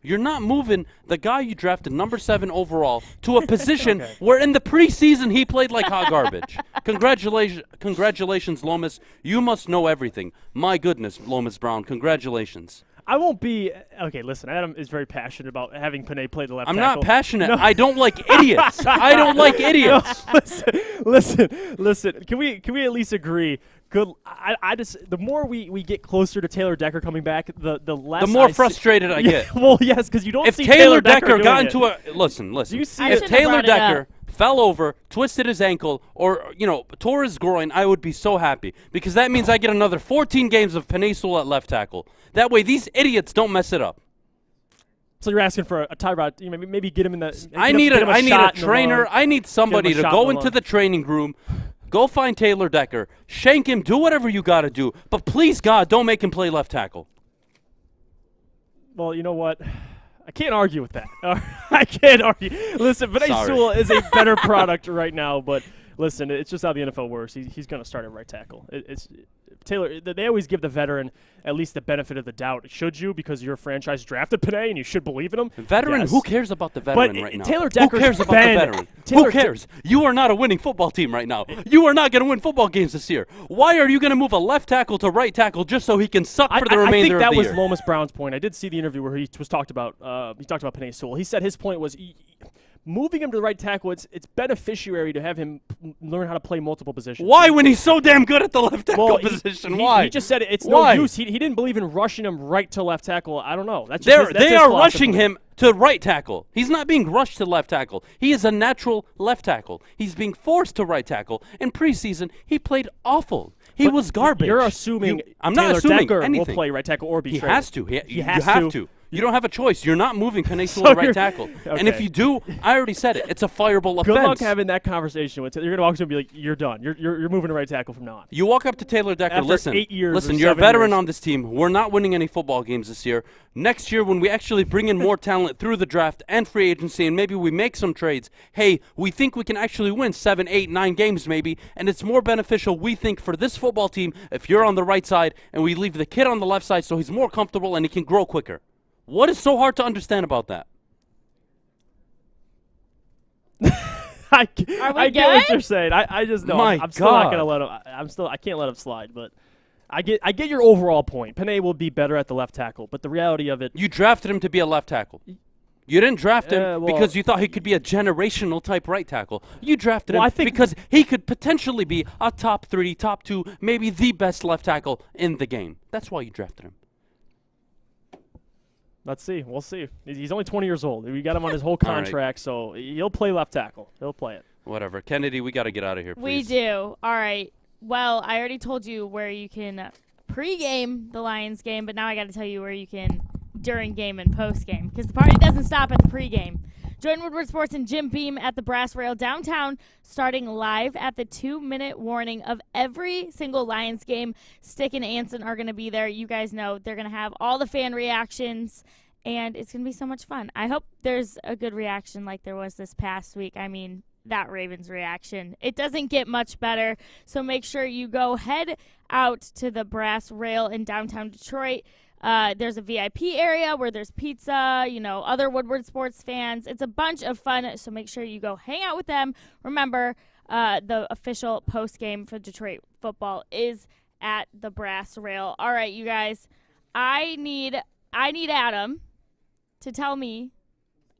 You're not moving the guy you drafted number 7 overall to a position where in the preseason he played like hot garbage. Congratulations, Lomas. You must know everything. My goodness, Lomas Brown, congratulations. I won't be – okay, listen, Adam is very passionate about having Panay play the left tackle. I'm not passionate. No. I don't like idiots. I don't like idiots. No, listen. Can we at least agree? Good. I just the more we get closer to Taylor Decker coming back, the less. The more frustrated I get. Well, yes, because you don't if see Taylor Decker got into a listen. You see if Taylor Decker fell over, twisted his ankle, or tore his groin, I would be so happy because that means I get another 14 games of Panay Sewell at left tackle. That way, these idiots don't mess it up. So you're asking for a Tyrod, maybe get him in the. I need a trainer. I need somebody to go into the training room. Go find Taylor Decker. Shank him. Do whatever you got to do. But please, God, don't make him play left tackle. Well, you know what? I can't argue with that. I can't argue. Listen, Panay Sewell is a better product right now, but listen, it's just how the NFL works. He's going to start at right tackle. It's Taylor. They always give the veteran at least the benefit of the doubt. Should you? Because your franchise drafted Panay and you should believe in him. Veteran? Yes. Who cares about the veteran but right now? Taylor Decker. Who cares about the veteran? Who cares? You are not a winning football team right now. You are not going to win football games this year. Why are you going to move a left tackle to right tackle just so he can suck for the remainder of the year? I think that was Lomas Brown's point. I did see the interview where he talked about Panay Sewell. He said his point was moving him to the right tackle, it's beneficiary to have him learn how to play multiple positions. Why when he's so damn good at the left tackle position? Why? He just said it's no use. He didn't believe in rushing him right to left tackle. I don't know. That's just they are rushing him to right tackle. He's not being rushed to left tackle. He is a natural left tackle. He's being forced to right tackle. In preseason, he played awful. He was garbage. You're assuming I'm Taylor not assuming Decker anything. will play right tackle or be He traded. has to. He has to. You don't have a choice. You're not moving Panay Sewell to right tackle. Okay. And if you do, I already said it. It's a fireable offense. Good luck having that conversation with. You're gonna walk to him and be like, "You're done. You're moving to right tackle from now on." You walk up to Taylor Decker. After Listen, 8 years listen. or You're a 7 veteran years. on this team. We're not winning any football games this year. Next year, when we actually bring in more talent through the draft and free agency, and maybe we make some trades, hey, we think we can actually win 7, 8, 9 games maybe, and it's more beneficial, we think, for this football team if you're on the right side and we leave the kid on the left side so he's more comfortable and he can grow quicker. What is so hard to understand about that? I get what you're saying. I just know. I'm still not gonna let him. I can't let him slide. But I get your overall point. Panay will be better at the left tackle. But the reality of it, you drafted him to be a left tackle. You didn't draft him because you thought he could be a generational type right tackle. You drafted him because he could potentially be a top 3, top 2, maybe the best left tackle in the game. That's why you drafted him. Let's see. We'll see. He's only 20 years old. We got him on his whole contract, so he'll play left tackle. He'll play it. Whatever. Kennedy, we got to get out of here, please. We do. All right. Well, I already told you where you can pregame the Lions game, but now I got to tell you where you can during game and post game because the party doesn't stop at the pregame. Join Woodward Sports and Jim Beam at the Brass Rail downtown, starting live at the 2-minute warning of every single Lions game. Stick and Anson are going to be there. You guys know they're going to have all the fan reactions, and it's going to be so much fun. I hope there's a good reaction like there was this past week. I mean, that Ravens reaction, it doesn't get much better. So make sure you go head out to the Brass Rail in downtown Detroit. There's a VIP area where there's pizza, other Woodward Sports fans. It's a bunch of fun, so make sure you go hang out with them. Remember, the official post game for Detroit football is at the Brass Rail. All right, you guys, I need Adam to tell me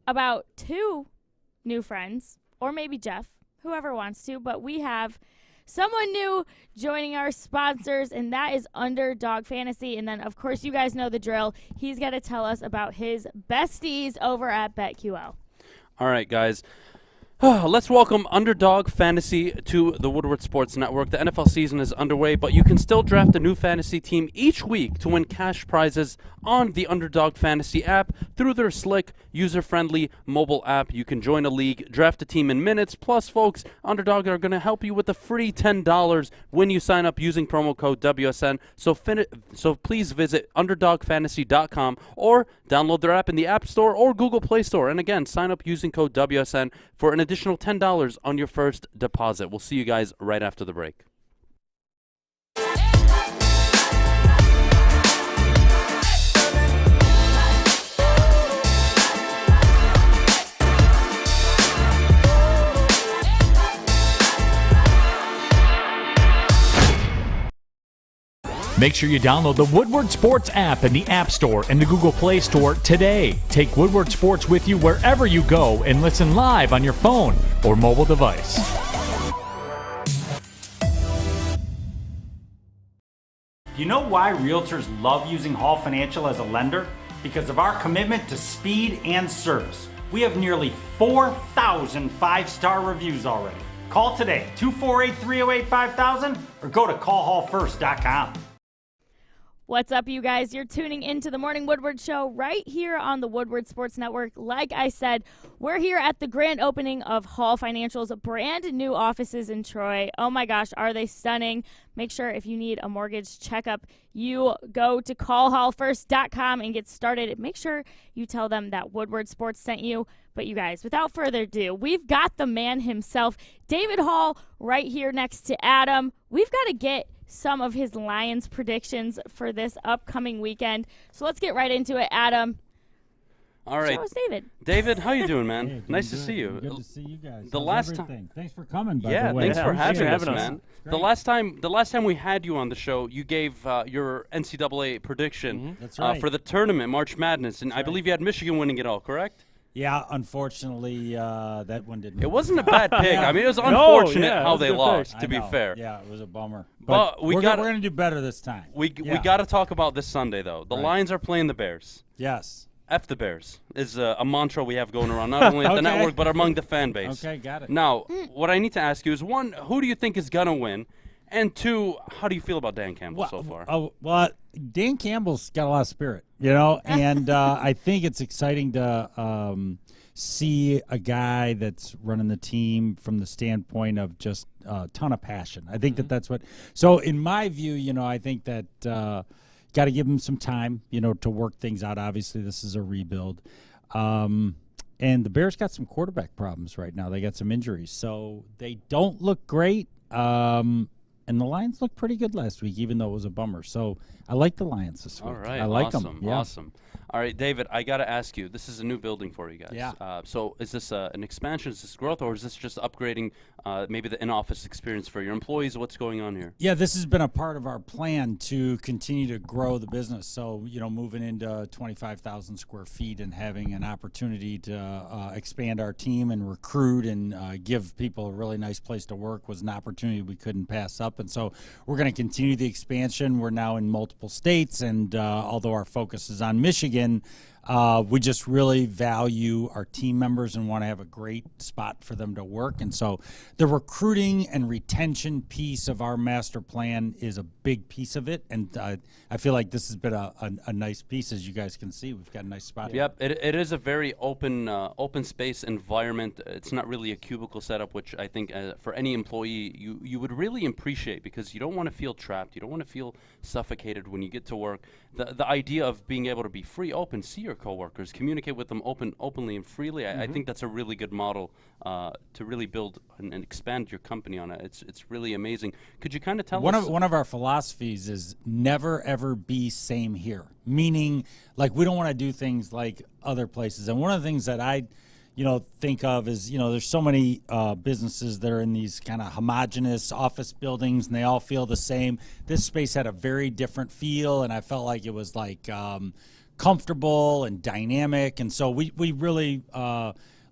about 2 new friends, or maybe Jeff, whoever wants to, but we have someone new joining our sponsors, and that is Underdog Fantasy. And then, of course, you guys know the drill. He's got to tell us about his besties over at BetQL. All right, guys. Let's welcome Underdog Fantasy to the Woodward Sports Network. The NFL season is underway, but you can still draft a new fantasy team each week to win cash prizes on the Underdog Fantasy app through their slick, user-friendly mobile app. You can join a league, draft a team in minutes. Plus, folks, Underdog are going to help you with a free $10 when you sign up using promo code WSN. So please visit UnderdogFantasy.com or download their app in the App Store or Google Play Store. And again, sign up using code WSN for an additional $10 on your first deposit. We'll see you guys right after the break. Make sure you download the Woodward Sports app in the App Store and the Google Play Store today. Take Woodward Sports with you wherever you go and listen live on your phone or mobile device. Do you know why realtors love using Hall Financial as a lender? Because of our commitment to speed and service. We have nearly 4,000 5-star reviews already. Call today, 248-308-5000, or go to callhallfirst.com. What's up, you guys? You're tuning into the Morning Woodward Show right here on the Woodward Sports Network. Like I said, we're here at the grand opening of Hall Financial's brand new offices in Troy. Oh my gosh, are they stunning? Make sure if you need a mortgage checkup, you go to callhallfirst.com and get started. Make sure you tell them that Woodward Sports sent you. But you guys, without further ado, we've got the man himself, David Hall, right here next to Adam. We've got to get some of his Lions predictions for this upcoming weekend. So let's get right into it, Adam. All right. Show us David. David, how you doing, man? Hey, nice to good. see you. Good to see you guys. The How's last everything? time. Thanks for coming, by yeah, the way. thanks for having us, man. Great. The last time we had you on the show, you gave your NCAA prediction That's right. for the tournament, March Madness, and I believe you had Michigan winning it all, correct? Yeah, unfortunately, that one didn't. It wasn't a bad pick. I mean, it was unfortunate how they lost, to be fair. Yeah, it was a bummer. But we're going to do better this time. We got to talk about this Sunday, though. The Lions are playing the Bears. Yes. F the Bears is a mantra we have going around, not only at the network, but among the fan base. Okay, got it. Now, what I need to ask you is, 1, who do you think is going to win? And 2, how do you feel about Dan Campbell so far? Well, Dan Campbell's got a lot of spirit, and I think it's exciting to see a guy that's running the team from the standpoint of just a ton of passion. I think that's what – so in my view, I think that got to give him some time, to work things out. Obviously, this is a rebuild. And the Bears got some quarterback problems right now. They got some injuries. So they don't look great. And the Lions looked pretty good last week, even though it was a bummer. So I like the Lions this week. All right, I like them. Yeah. Awesome. All right, David, I got to ask you, this is a new building for you guys. Yeah. So is this an expansion, is this growth, or is this just upgrading maybe the in-office experience for your employees? What's going on here? Yeah, this has been a part of our plan to continue to grow the business. So, moving into 25,000 square feet and having an opportunity to expand our team and recruit and give people a really nice place to work was an opportunity we couldn't pass up. And so we're going to continue the expansion. We're now in multiple states, and although our focus is on Michigan, We just really value our team members and want to have a great spot for them to work. And so the recruiting and retention piece of our master plan is a big piece of it. And I feel like this has been a nice piece. As you guys can see, we've got a nice spot. Yep, it is a very open space environment. It's not really a cubicle setup, which I think for any employee you would really appreciate, because you don't want to feel trapped. You don't want to feel suffocated when you get to work. The idea of being able to be free, open, see your coworkers, communicate with them openly and freely. I think that's a really good model to really build and expand your company on it. It's really amazing. Could you kind of tell us? One of our philosophies is never ever be same here. Meaning, like, we don't want to do things like other places. And one of the things that I think of is, there's so many businesses that are in these kind of homogenous office buildings, and they all feel the same. This space had a very different feel, and I felt like it was like comfortable and dynamic. And so we really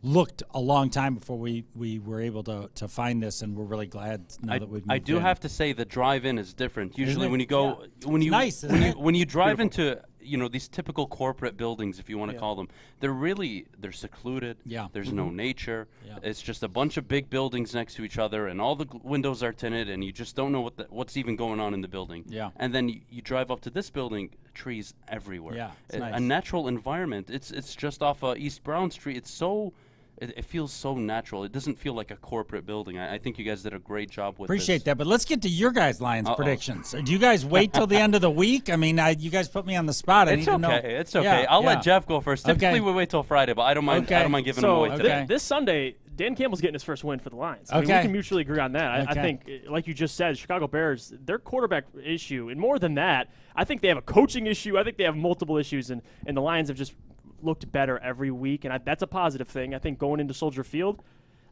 looked a long time before we were able to find this, and we're really glad now that we've moved I do in. have to say the drive-in is different. Usually it? when you go, Yeah. when It's you nice, when isn't you it? when you drive Beautiful. into these typical corporate buildings, if you want to call them, they're secluded. Yeah. There's no nature. Yeah. It's just a bunch of big buildings next to each other, and all the windows are tinted, and you just don't know what's even going on in the building. Yeah. And then you drive up to this building, trees everywhere. Yeah, it's a nice. natural environment. It's just off East Brown Street. It's so. It feels so natural. It doesn't feel like a corporate building. I think you guys did a great job with Appreciate this. that, but let's get to your guys' Lions predictions. Do you guys wait till the end of the week? I mean, you guys put me on the spot. I It's need to know. okay. It's okay. I'll let Jeff go first. Typically, we wait till Friday, but I don't mind. I don't mind giving him away today. This Sunday, Dan Campbell's getting his first win for the Lions. I mean, Okay. we can mutually agree on that. I think, like you just said, Chicago Bears, their quarterback issue, and more than that, I think they have a coaching issue. I think they have multiple issues, and the Lions have just looked better every week, and that's a positive thing. I think going into Soldier Field,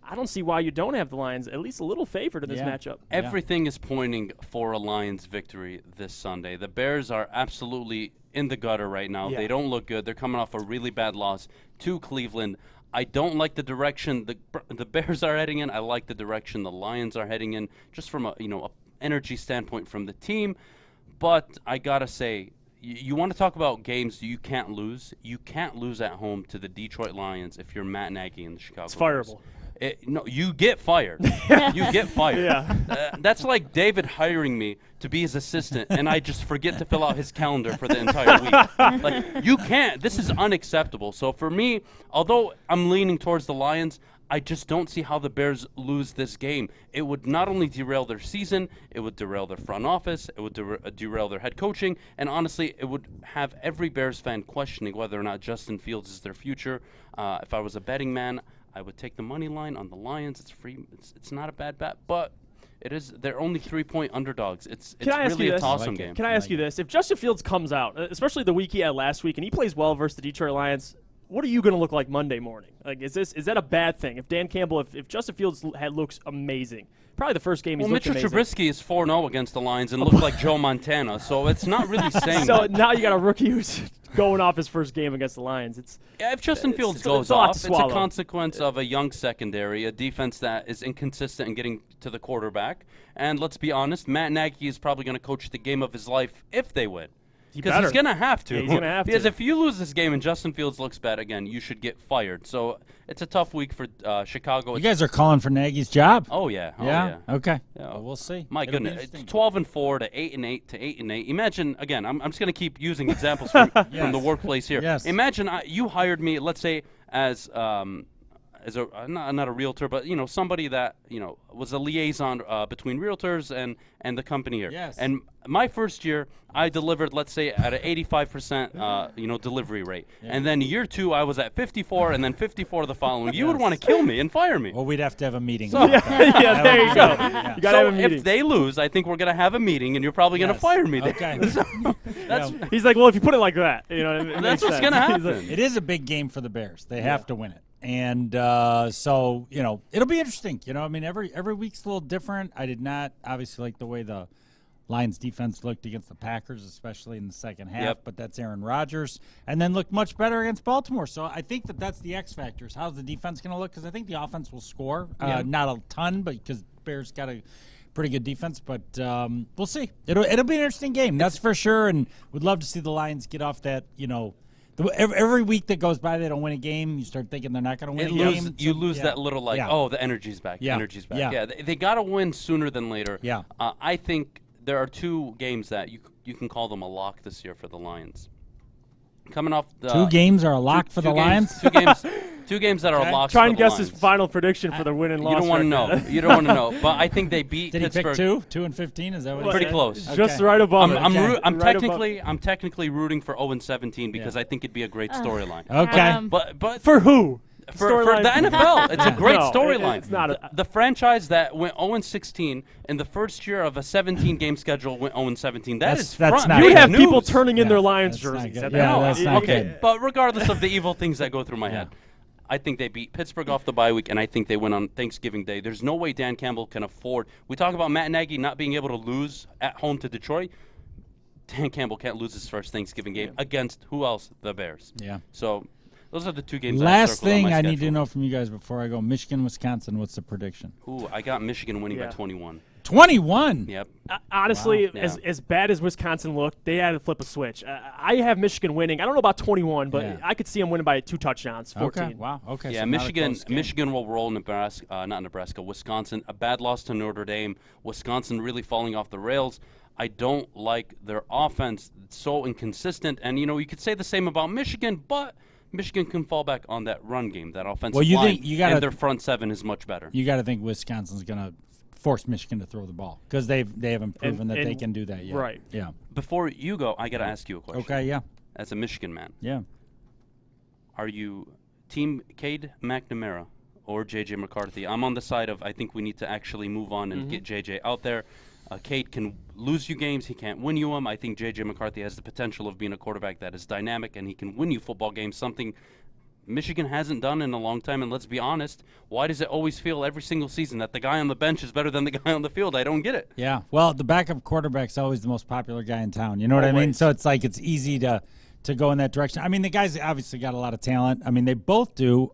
I don't see why you don't have the Lions at least a little favored in this matchup. Everything is pointing for a Lions victory this Sunday. The Bears are absolutely in the gutter right now. Yeah. They don't look good. They're coming off a really bad loss to Cleveland. I don't like the direction the Bears are heading in. I like the direction the Lions are heading in, just from a energy standpoint from the team. But I gotta say, you want to talk about games you can't lose. You can't lose at home to the Detroit Lions if you're Matt Nagy in the Chicago. It's fireable. No, you get fired. You get fired. Yeah. That's like David hiring me to be his assistant, and I just forget to fill out his calendar for the entire week. Like, you can't. This is unacceptable. So for me, although I'm leaning towards the Lions, I just don't see how the Bears lose this game. It would not only derail their season, it would derail their front office, it would derail their head coaching, and honestly, it would have every Bears fan questioning whether or not Justin Fields is their future. If I was a betting man, I would take the money line on the Lions. It's free. It's not a bad bet, but they're only 3-point underdogs. It's really a toss-up game. Can I ask you this? If Justin Fields comes out, especially the week he had last week, and he plays well versus the Detroit Lions, what are you going to look like Monday morning? Like, is that a bad thing? If Dan Campbell, if Justin Fields looks amazing, probably the first game he's looked amazing. Mitchell Trubisky is 4-0 against the Lions and looks like Joe Montana, so it's not really saying. So now you got a rookie who's going off his first game against the Lions. If Justin Fields goes off, it's a consequence of a young secondary, a defense that is inconsistent in getting to the quarterback. And let's be honest, Matt Nagy is probably going to coach the game of his life if they win. Because he's going to have to. Yeah, he's going to have because to. if you lose this game and Justin Fields looks bad again, you should get fired. So it's a tough week for Chicago. You guys are calling for Nagy's job. Oh, yeah. Yeah? Okay. Yeah. Well, we'll see. My It'll be goodness. It's interesting. 12-4 to 8-8 to 8-8. Imagine, again, I'm just going to keep using examples from the workplace here. Yes. Imagine you hired me, let's say, as not a realtor, but somebody that was a liaison between realtors and the company here. Yes. And my first year, I delivered, let's say, at an 85% delivery rate. Yeah. And then year 2, I was at 54, and then 54 the following. You would want to kill me and fire me. Well, we'd have to have a meeting. So, there you go. You gotta have a meeting. if they lose, I think we're going to have a meeting, and you're probably going to fire me. Okay. He's like, well, if you put it like that, That's what's going to happen. It is a big game for the Bears. They have to win it. And so, it'll be interesting. I mean, every week's a little different. I did not obviously like the way the Lions defense looked against the Packers, especially in the second half, but that's Aaron Rodgers. And then looked much better against Baltimore. So I think that's the X factors. How's the defense going to look? Because I think the offense will score. Not a ton, but because Bears got a pretty good defense. But we'll see. It'll be an interesting game, that's for sure. And would love to see the Lions get off that, Every week that goes by, they don't win a game. You start thinking they're not going to win a game. You lose that little the energy's back. Yeah. Energy's back. Yeah, they got to win sooner than later. Yeah. I think there are 2 games that you can call them a lock this year for the Lions. Coming off the 2 games are a lock for the Lions. 2 games that are locks. Try and for the guess Lions. his final prediction for the win and loss. You don't want to know. You don't want to know. But I think they beat Did Pittsburgh. he pick 2 and 15? Is that what? Pretty close. Just right above it. I'm technically rooting for 0-17 because I think it'd be a great storyline. Okay. But for who? For the NFL, it's a great storyline. It's not the franchise that went 0-16 in the first year of a 17-game schedule went 0-17. That's front not page You'd have news. people turning in their Lions jerseys. That's not Okay, good. but regardless of the evil things that go through my head, I think they beat Pittsburgh off the bye week, and I think they win on Thanksgiving Day. There's no way Dan Campbell can afford. We talk about Matt Nagy not being able to lose at home to Detroit. Dan Campbell can't lose his first Thanksgiving game against who else? The Bears. Yeah. So those are the 2 games. Last thing I need to know from you guys before I go: Michigan, Wisconsin. What's the prediction? Ooh, I got Michigan winning by 21. 21. Yep. Honestly, Wow. as bad as Wisconsin looked, they had to flip a switch. I have Michigan winning. I don't know about 21, but I could see them winning by 2 touchdowns, 14. Okay. Wow. Okay. Yeah, so Michigan will roll Wisconsin, a bad loss to Notre Dame. Wisconsin really falling off the rails. I don't like their offense. It's so inconsistent. And, you could say the same about Michigan, but Michigan can fall back on that run game, that offensive line. And their front 7 is much better. You got to think Wisconsin's going to force Michigan to throw the ball because they haven't proven that they can do that yet. Right. Yeah. Before you go, I got to ask you a question. Okay, yeah. As a Michigan man. Yeah. Are you Team Cade McNamara or J.J. McCarthy? I'm on the side of I think we need to actually move on and get J.J. out there. Cade can lose you games. He can't win you them. I think J.J. McCarthy has the potential of being a quarterback that is dynamic and he can win you football games, something Michigan hasn't done in a long time. And let's be honest, why does it always feel every single season that the guy on the bench is better than the guy on the field? I don't get it. Yeah. Well, the backup quarterback's always the most popular guy in town. You know what I mean? So it's like it's easy to go in that direction. I mean, the guys obviously got a lot of talent. I mean, they both do.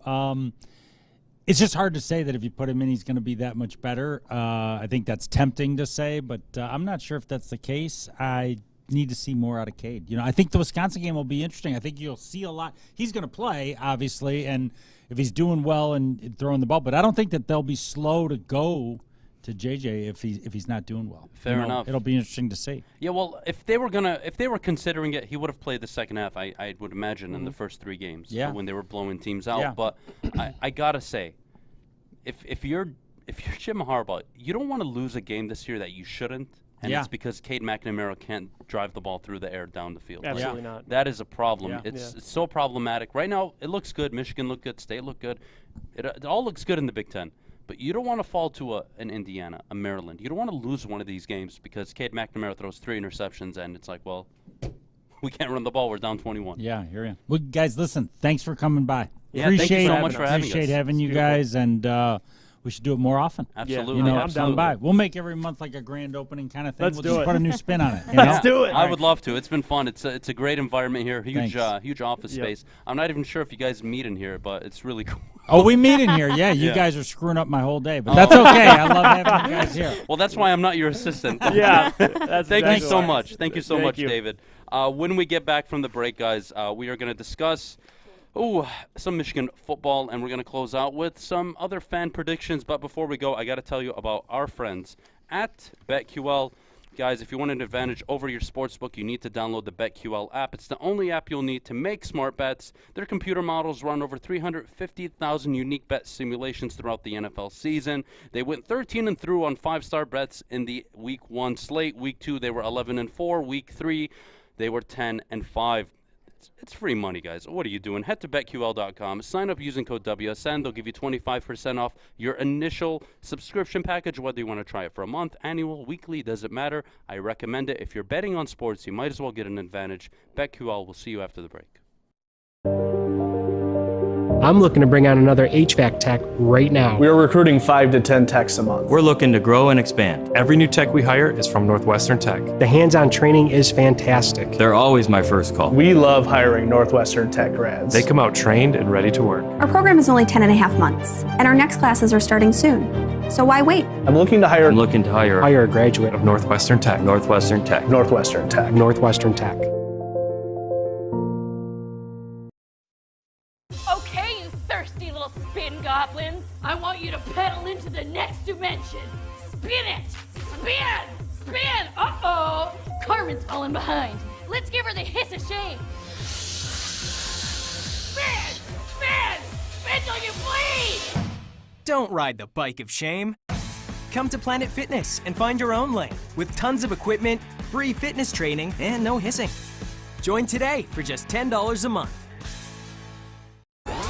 It's just hard to say that if you put him in, he's going to be that much better. I think that's tempting to say, but I'm not sure if that's the case. I need to see more out of Cade. I think the Wisconsin game will be interesting. I think you'll see a lot. He's going to play, obviously, and if he's doing well and throwing the ball, but I don't think that they'll be slow to go to JJ if he's not doing well. Fair enough. It'll be interesting to see. Yeah, well, if they were considering it, he would have played the second half. I would imagine in the first 3 games. Yeah. When they were blowing teams out. Yeah. But I gotta say, if you're Jim Harbaugh, you don't want to lose a game this year that you shouldn't. And it's because Cade McNamara can't drive the ball through the air down the field. Absolutely not. That is a problem. Yeah. It's so problematic. Right now, it looks good. Michigan looked good. State looked good. It all looks good in the Big Ten. But you don't want to fall to an Indiana, a Maryland. You don't want to lose one of these games because Cade McNamara throws 3 interceptions, and it's like, well, we can't run the ball. We're down 21. Yeah, hear you. Well, guys, listen, thanks for coming by. Yeah, thank you so much for having us. Appreciate having you guys, and we should do it more often. Absolutely. I'm down by. We'll make every month like a grand opening kind of thing. Let's we'll do just it. put a new spin on it. Let's do it. I would love to. It's been fun. It's a great environment here. Huge office Yep. space. I'm not even sure if you guys meet in here, but it's really cool. Oh, we meet in here. Yeah, you guys are screwing up my whole day, but that's okay. I love having you guys here. Well, that's why I'm not your assistant. Yeah. That's Thank exactly you so why. much. Thank you so Thank much, you. David. When we get back from the break, guys, we are going to discuss some Michigan football, and we're going to close out with some other fan predictions. But before we go, I got to tell you about our friends at BetQL. Guys, if you want an advantage over your sportsbook, you need to download the BetQL app. It's the only app you'll need to make smart bets. Their computer models run over 350,000 unique bet simulations throughout the NFL season. They went 13-3 on 5-star bets in the Week 1 slate. Week 2, they were 11-4. Week 3, they were 10-5. It's free money, guys. What are you doing? Head to BetQL.com. Sign up using code WSN. They'll give you 25% off your initial subscription package, whether you want to try it for a month, annual, weekly, doesn't matter. I recommend it. If you're betting on sports, you might as well get an advantage. BetQL. We'll see you after the break. I'm looking to bring on another HVAC tech right now. We are recruiting 5 to 10 techs a month. We're looking to grow and expand. Every new tech we hire is from Northwestern Tech. The hands-on training is fantastic. They're always my first call. We love hiring Northwestern Tech grads. They come out trained and ready to work. Our program is only 10.5 months, and our next classes are starting soon. So why wait? I'm looking to hire a graduate of Northwestern Tech. Northwestern Tech. Northwestern Tech. Northwestern Tech. thirsty little spin goblins. I want you to pedal into the next dimension. Spin it! Spin! Spin! Uh-oh! Carmen's falling behind. Let's give her the hiss of shame. Spin! Spin! Spin till you bleed! Don't ride the bike of shame. Come to Planet Fitness and find your own lane with tons of equipment, free fitness training, and no hissing. Join today for just $10 a month.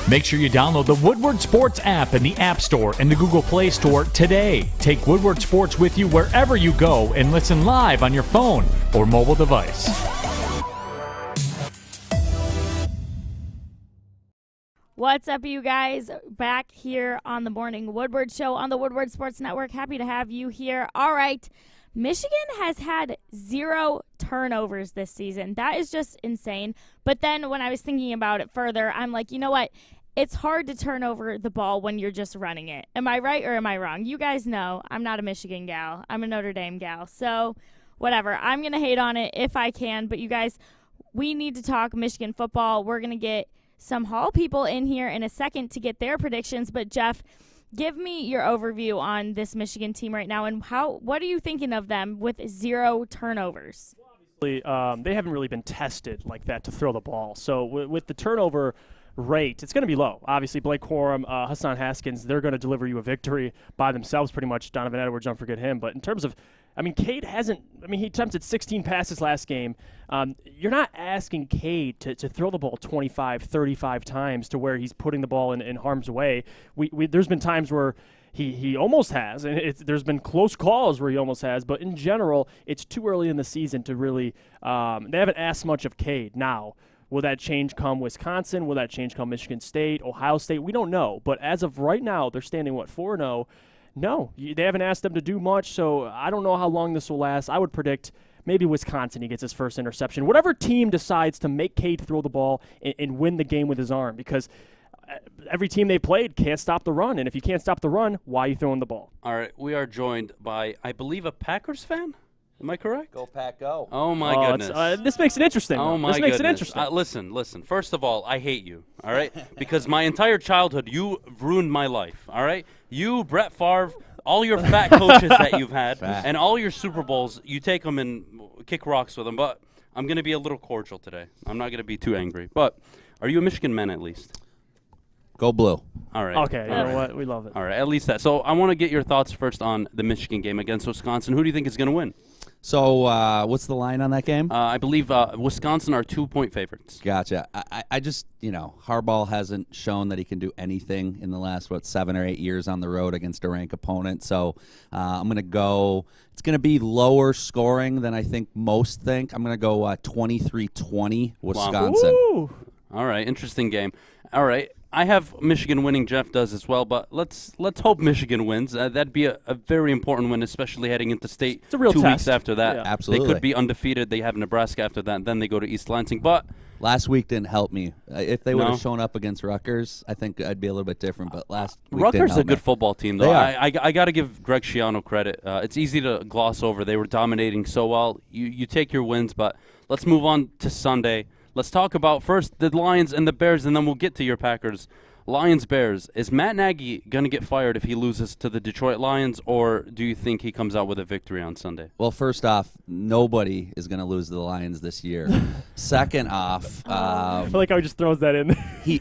Make sure you download the Woodward Sports app in the App Store and the Google Play Store today. Take Woodward Sports with you wherever you go and listen live on your phone or mobile device. What's up, you guys? Back here on the Morning Woodward Show on the Woodward Sports Network. Happy to have you here. All right. Michigan has had 0 turnovers this season. That is just insane. But then when I was thinking about it further, I'm like, you know what? It's hard to turn over the ball when you're just running it. Am I right or am I wrong? You guys know I'm not a Michigan gal. I'm a Notre Dame gal. So whatever. I'm going to hate on it if I can. But you guys, we need to talk Michigan football. We're going to get some Hall people in here in a second to get their predictions. But Jeff, give me your overview on this Michigan team right now and what are you thinking of them with 0 turnovers? They haven't really been tested like that to throw the ball. So with the turnover rate, it's going to be low. Obviously, Blake Corum, Hassan Haskins, they're going to deliver you a victory by themselves pretty much. Donovan Edwards, don't forget him. But in terms of, Cade he attempted 16 passes last game. You're not asking Cade to throw the ball 25, 35 times to where he's putting the ball in harm's way. There's been times where he almost has, and there's been close calls where he almost has, but in general, it's too early in the season to really they haven't asked much of Cade. Now, will that change come Wisconsin? Will that change come Michigan State, Ohio State? We don't know, but as of right now, they're standing, 4-0? No, they haven't asked them to do much, so I don't know how long this will last. I would predict maybe Wisconsin, he gets his first interception. Whatever team decides to make Cade throw the ball and win the game with his arm, because every team they played can't stop the run, and if you can't stop the run, why are you throwing the ball? All right, we are joined by, I believe, a Packers fan? Am I correct? Go Pack, go. Oh, my goodness. This makes it interesting. Oh, my This makes goodness. it interesting. Listen. First of all, I hate you, all right? Because my entire childhood, you ruined my life, all right? You, Brett Favre, all your fat coaches that you've had, and all your Super Bowls, you take them and kick rocks with them. But I'm going to be a little cordial today. I'm not going to be too angry. But are you a Michigan man at least? Go blue. All right. Okay, you know what? We love it. All right, at least that. So I want to get your thoughts first on the Michigan game against Wisconsin. Who do you think is going to win? So what's the line on that game? I believe Wisconsin are 2-point favorites. Gotcha. I just, Harbaugh hasn't shown that he can do anything in the last, 7 or 8 years on the road against a ranked opponent. So I'm going to go, it's going to be lower scoring than I think most think. I'm going to go 23-20 Wisconsin. Wow. All right, interesting game. All right. I have Michigan winning. Jeff does as well, but let's hope Michigan wins. That'd be a very important win, especially heading into state. It's a real 2 test. weeks after that. Yeah. Absolutely. They could be undefeated. They have Nebraska after that, and then they go to East Lansing. But last week didn't help me. If they would No? have shown up against Rutgers, I think I'd be a little bit different. But last week Rutgers didn't is help a good me. football team, though. They are. I got to give Greg Schiano credit. It's easy to gloss over. They were dominating so well. You take your wins, but let's move on to Sunday. Let's talk about first the Lions and the Bears, and then we'll get to your Packers. Lions-Bears. Is Matt Nagy going to get fired if he loses to the Detroit Lions, or do you think he comes out with a victory on Sunday? Well, first off, nobody is going to lose to the Lions this year. Second off, I feel like how he just throws that in. he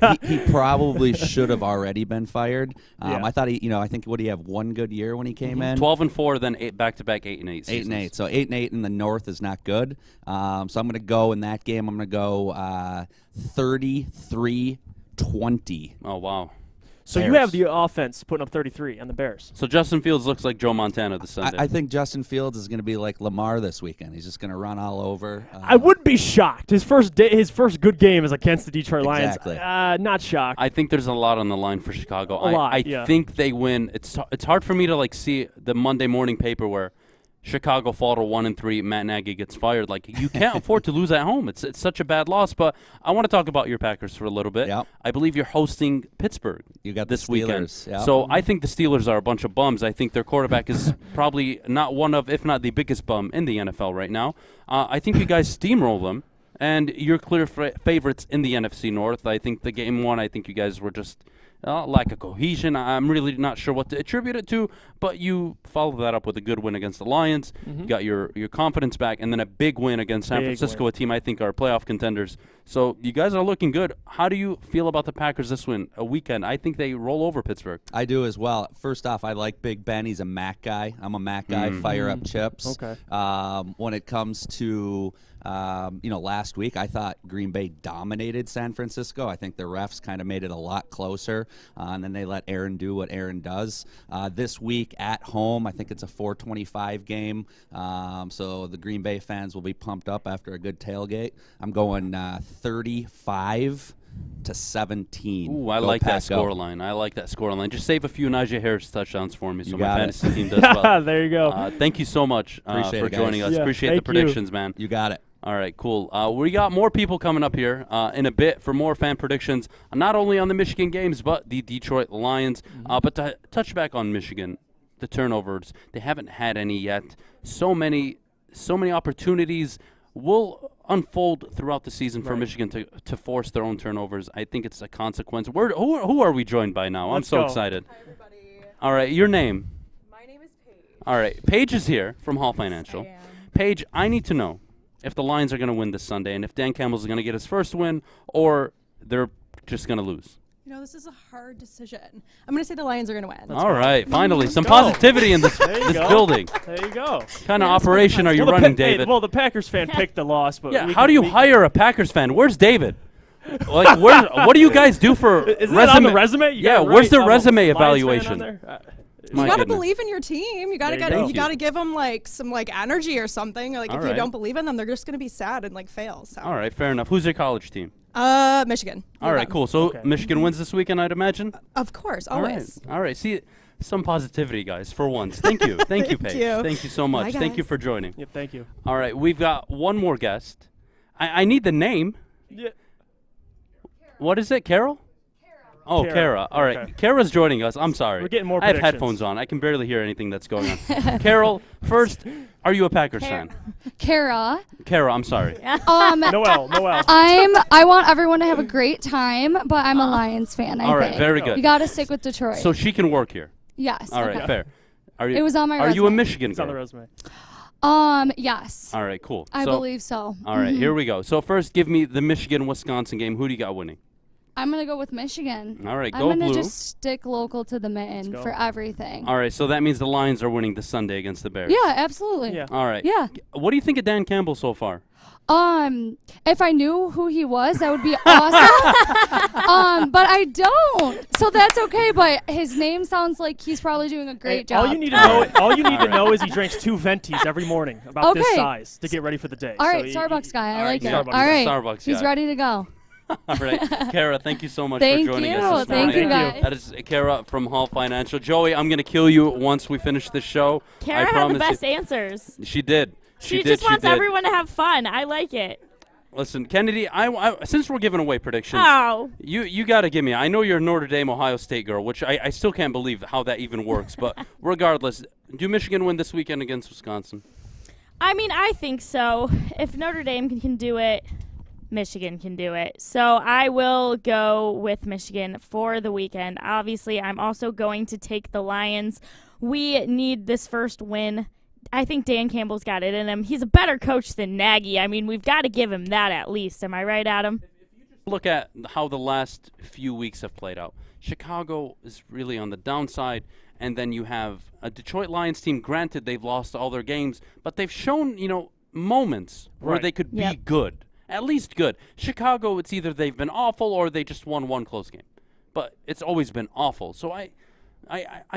probably should have already been fired. Yeah. I thought I think, what did he have, one good year when he came in? 12-4, then 8 back-to-back 8-8 seasons. 8-8. So 8-8 in the North is not good. So I'm going to go in that game. I'm going to go 33-20. Oh, wow. So Bears. you have the offense putting up 33 on the Bears. So Justin Fields looks like Joe Montana this Sunday. I think Justin Fields is going to be like Lamar this weekend. He's just going to run all over. I wouldn't be shocked. His first good game is against the Detroit Lions. Exactly. Not shocked. I think there's a lot on the line for Chicago. I think they win. It's hard for me to see the Monday morning paper where Chicago fall to 1-3. Matt Nagy gets fired. You can't afford to lose at home. It's such a bad loss. But I want to talk about your Packers for a little bit. Yep. I believe you're hosting Pittsburgh. You got this the weekend. Steelers, yep. So I think the Steelers are a bunch of bums. I think their quarterback is probably not one of, if not the biggest bum in the NFL right now. I think you guys steamroll them, and you're clear favorites in the NFC North. I think the game one, I think you guys were just lack of cohesion. I'm really not sure what to attribute it to, but you follow that up with a good win against the Lions. You got your confidence back, and then a big win against San Francisco, a team I think are playoff contenders. So you guys are looking good. How do you feel about the Packers this weekend? I think they roll over Pittsburgh. I do as well. First off, I like Big Ben. He's a Mac guy. I'm a Mac guy. Fire up chips. Okay. When it comes to last week, I thought Green Bay dominated San Francisco. I think the refs kind of made it a lot closer, and then they let Aaron do what Aaron does. This week at home, I think it's a 4:25 game, so the Green Bay fans will be pumped up after a good tailgate. I'm going 35-17. Ooh, I like that scoreline. I like that scoreline. Just save a few Najee Harris touchdowns for me so my fantasy team does well. There you go. Thank you so much for joining us. Yeah, Appreciate the predictions, man. You got it. All right, cool. We got more people coming up here in a bit for more fan predictions, not only on the Michigan games, but the Detroit Lions. But to touch back on Michigan, the turnovers, they haven't had any yet. So many opportunities will unfold throughout the season for Michigan to force their own turnovers. I think it's a consequence. Who are we joined by now? I'm so excited. Hi, everybody. All right, your name? My name is Paige. All right, Paige is here from Hall Financial. I am. Paige, I need to know if the Lions are going to win this Sunday and if Dan Campbell's going to get his first win or they're just going to lose. You know, this is a hard decision. I'm going to say the Lions are going to win. All right, finally, some positivity in this building. There you go. What kind of operation are you running, David? Well, the Packers fan picked the loss, but how do you hire a Packers fan? Where's David? Like, what do you guys do for Isn't that on the resume? Where's the resume evaluation? You got to believe in your team. You got to give them some energy or something. Like if you don't believe in them, they're just going to be sad and fail. So. All right, fair enough. Who's your college team? Michigan. All right, cool. So Michigan wins this weekend, I'd imagine. Of course, always. All right. See, some positivity, guys, for once. Thank you. Thank you, Paige. Thank you so much. Thank you for joining. Yep, thank you. All right, we've got one more guest. I need the name. Yeah. What is it, Carol? Oh, Kara. All right. Okay. Kara's joining us. I'm sorry. We're getting more I have predictions. headphones on. I can barely hear anything that's going on. Carol, first, are you a Packers fan? Kara, I'm sorry. Noelle. I want everyone to have a great time, but I'm a Lions fan, I think. All right, very good. You got to stick with Detroit. So she can work here? Yes. All right, fair. It was on my resume. Are you a Michigan girl? It's on the resume. Yes. All right, cool. I believe so. All right, here we go. So first, give me the Michigan-Wisconsin game. Who do you got winning? I'm going to go with Michigan. All right, go blue. I'm going to just stick local to the mitten for everything. All right, so that means the Lions are winning this Sunday against the Bears. Yeah, absolutely. Yeah. All right. Yeah. What do you think of Dan Campbell so far? If I knew who he was, that would be awesome. But I don't. So that's okay, but his name sounds like he's probably doing a great job. All you need to know is he drinks 2 Ventis every morning about this size to get ready for the day. All right, Starbucks guy. I like it. Starbucks. All right. Starbucks He's ready to go. All right, Kara, thank you so much for joining us this morning. Thank you, guys. That is Kara from Hall Financial. Joey, I'm going to kill you once we finish this show. Kara had the best answers. She did. She just wants everyone to have fun. I like it. Listen, Kennedy, since we're giving away predictions, you got to give me. I know you're a Notre Dame, Ohio State girl, which I still can't believe how that even works. But regardless, do Michigan win this weekend against Wisconsin? I mean, I think so. If Notre Dame can do it, Michigan can do it. So I will go with Michigan for the weekend. Obviously, I'm also going to take the Lions. We need this first win. I think Dan Campbell's got it in him. He's a better coach than Nagy. I mean, we've got to give him that at least. Am I right, Adam? Look at how the last few weeks have played out. Chicago is really on the downside, and then you have a Detroit Lions team. Granted, they've lost all their games, but they've shown, moments where they could be good. At least good. Chicago, it's either they've been awful or they just won one close game. But it's always been awful. So I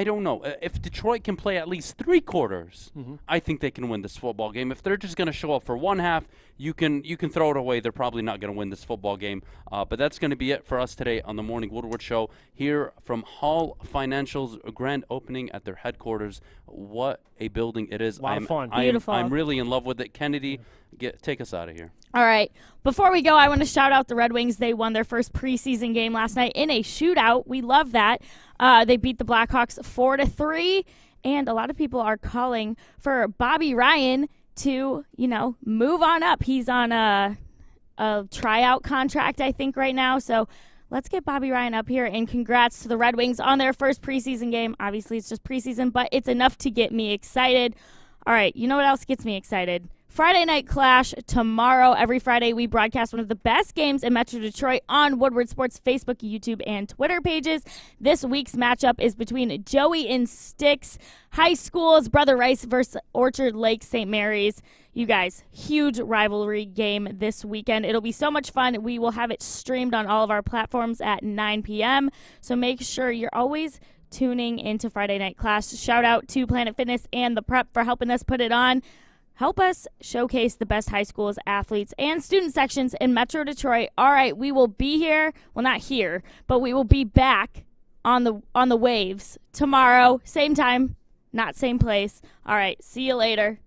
don't know. If Detroit can play at least 3 quarters, I think they can win this football game. If they're just going to show up for one half, you can throw it away. They're probably not going to win this football game. But that's going to be it for us today on the Morning Woodward Show here from Hall Financial's grand opening at their headquarters. What a building it is. A lot of fun. Beautiful. I'm really in love with it. Kennedy, take us out of here. All right. Before we go, I want to shout out the Red Wings. They won their first preseason game last night in a shootout. We love that. They beat the Blackhawks 4-3, and a lot of people are calling for Bobby Ryan to, move on up. He's on a tryout contract, I think, right now. So let's get Bobby Ryan up here, and congrats to the Red Wings on their first preseason game. Obviously, it's just preseason, but it's enough to get me excited. All right, you know what else gets me excited? Friday Night Clash tomorrow. Every Friday, we broadcast one of the best games in Metro Detroit on Woodward Sports Facebook, YouTube, and Twitter pages. This week's matchup is between Joey and Sticks High School's Brother Rice versus Orchard Lake St. Mary's. You guys, huge rivalry game this weekend. It'll be so much fun. We will have it streamed on all of our platforms at 9 p.m., so make sure you're always tuning into Friday Night Clash. Shout out to Planet Fitness and the Prep for helping us put it on. Help us showcase the best high schools, athletes, and student sections in Metro Detroit. All right, we will be here. Well, not here, but we will be back on the waves tomorrow. Same time, not same place. All right, see you later.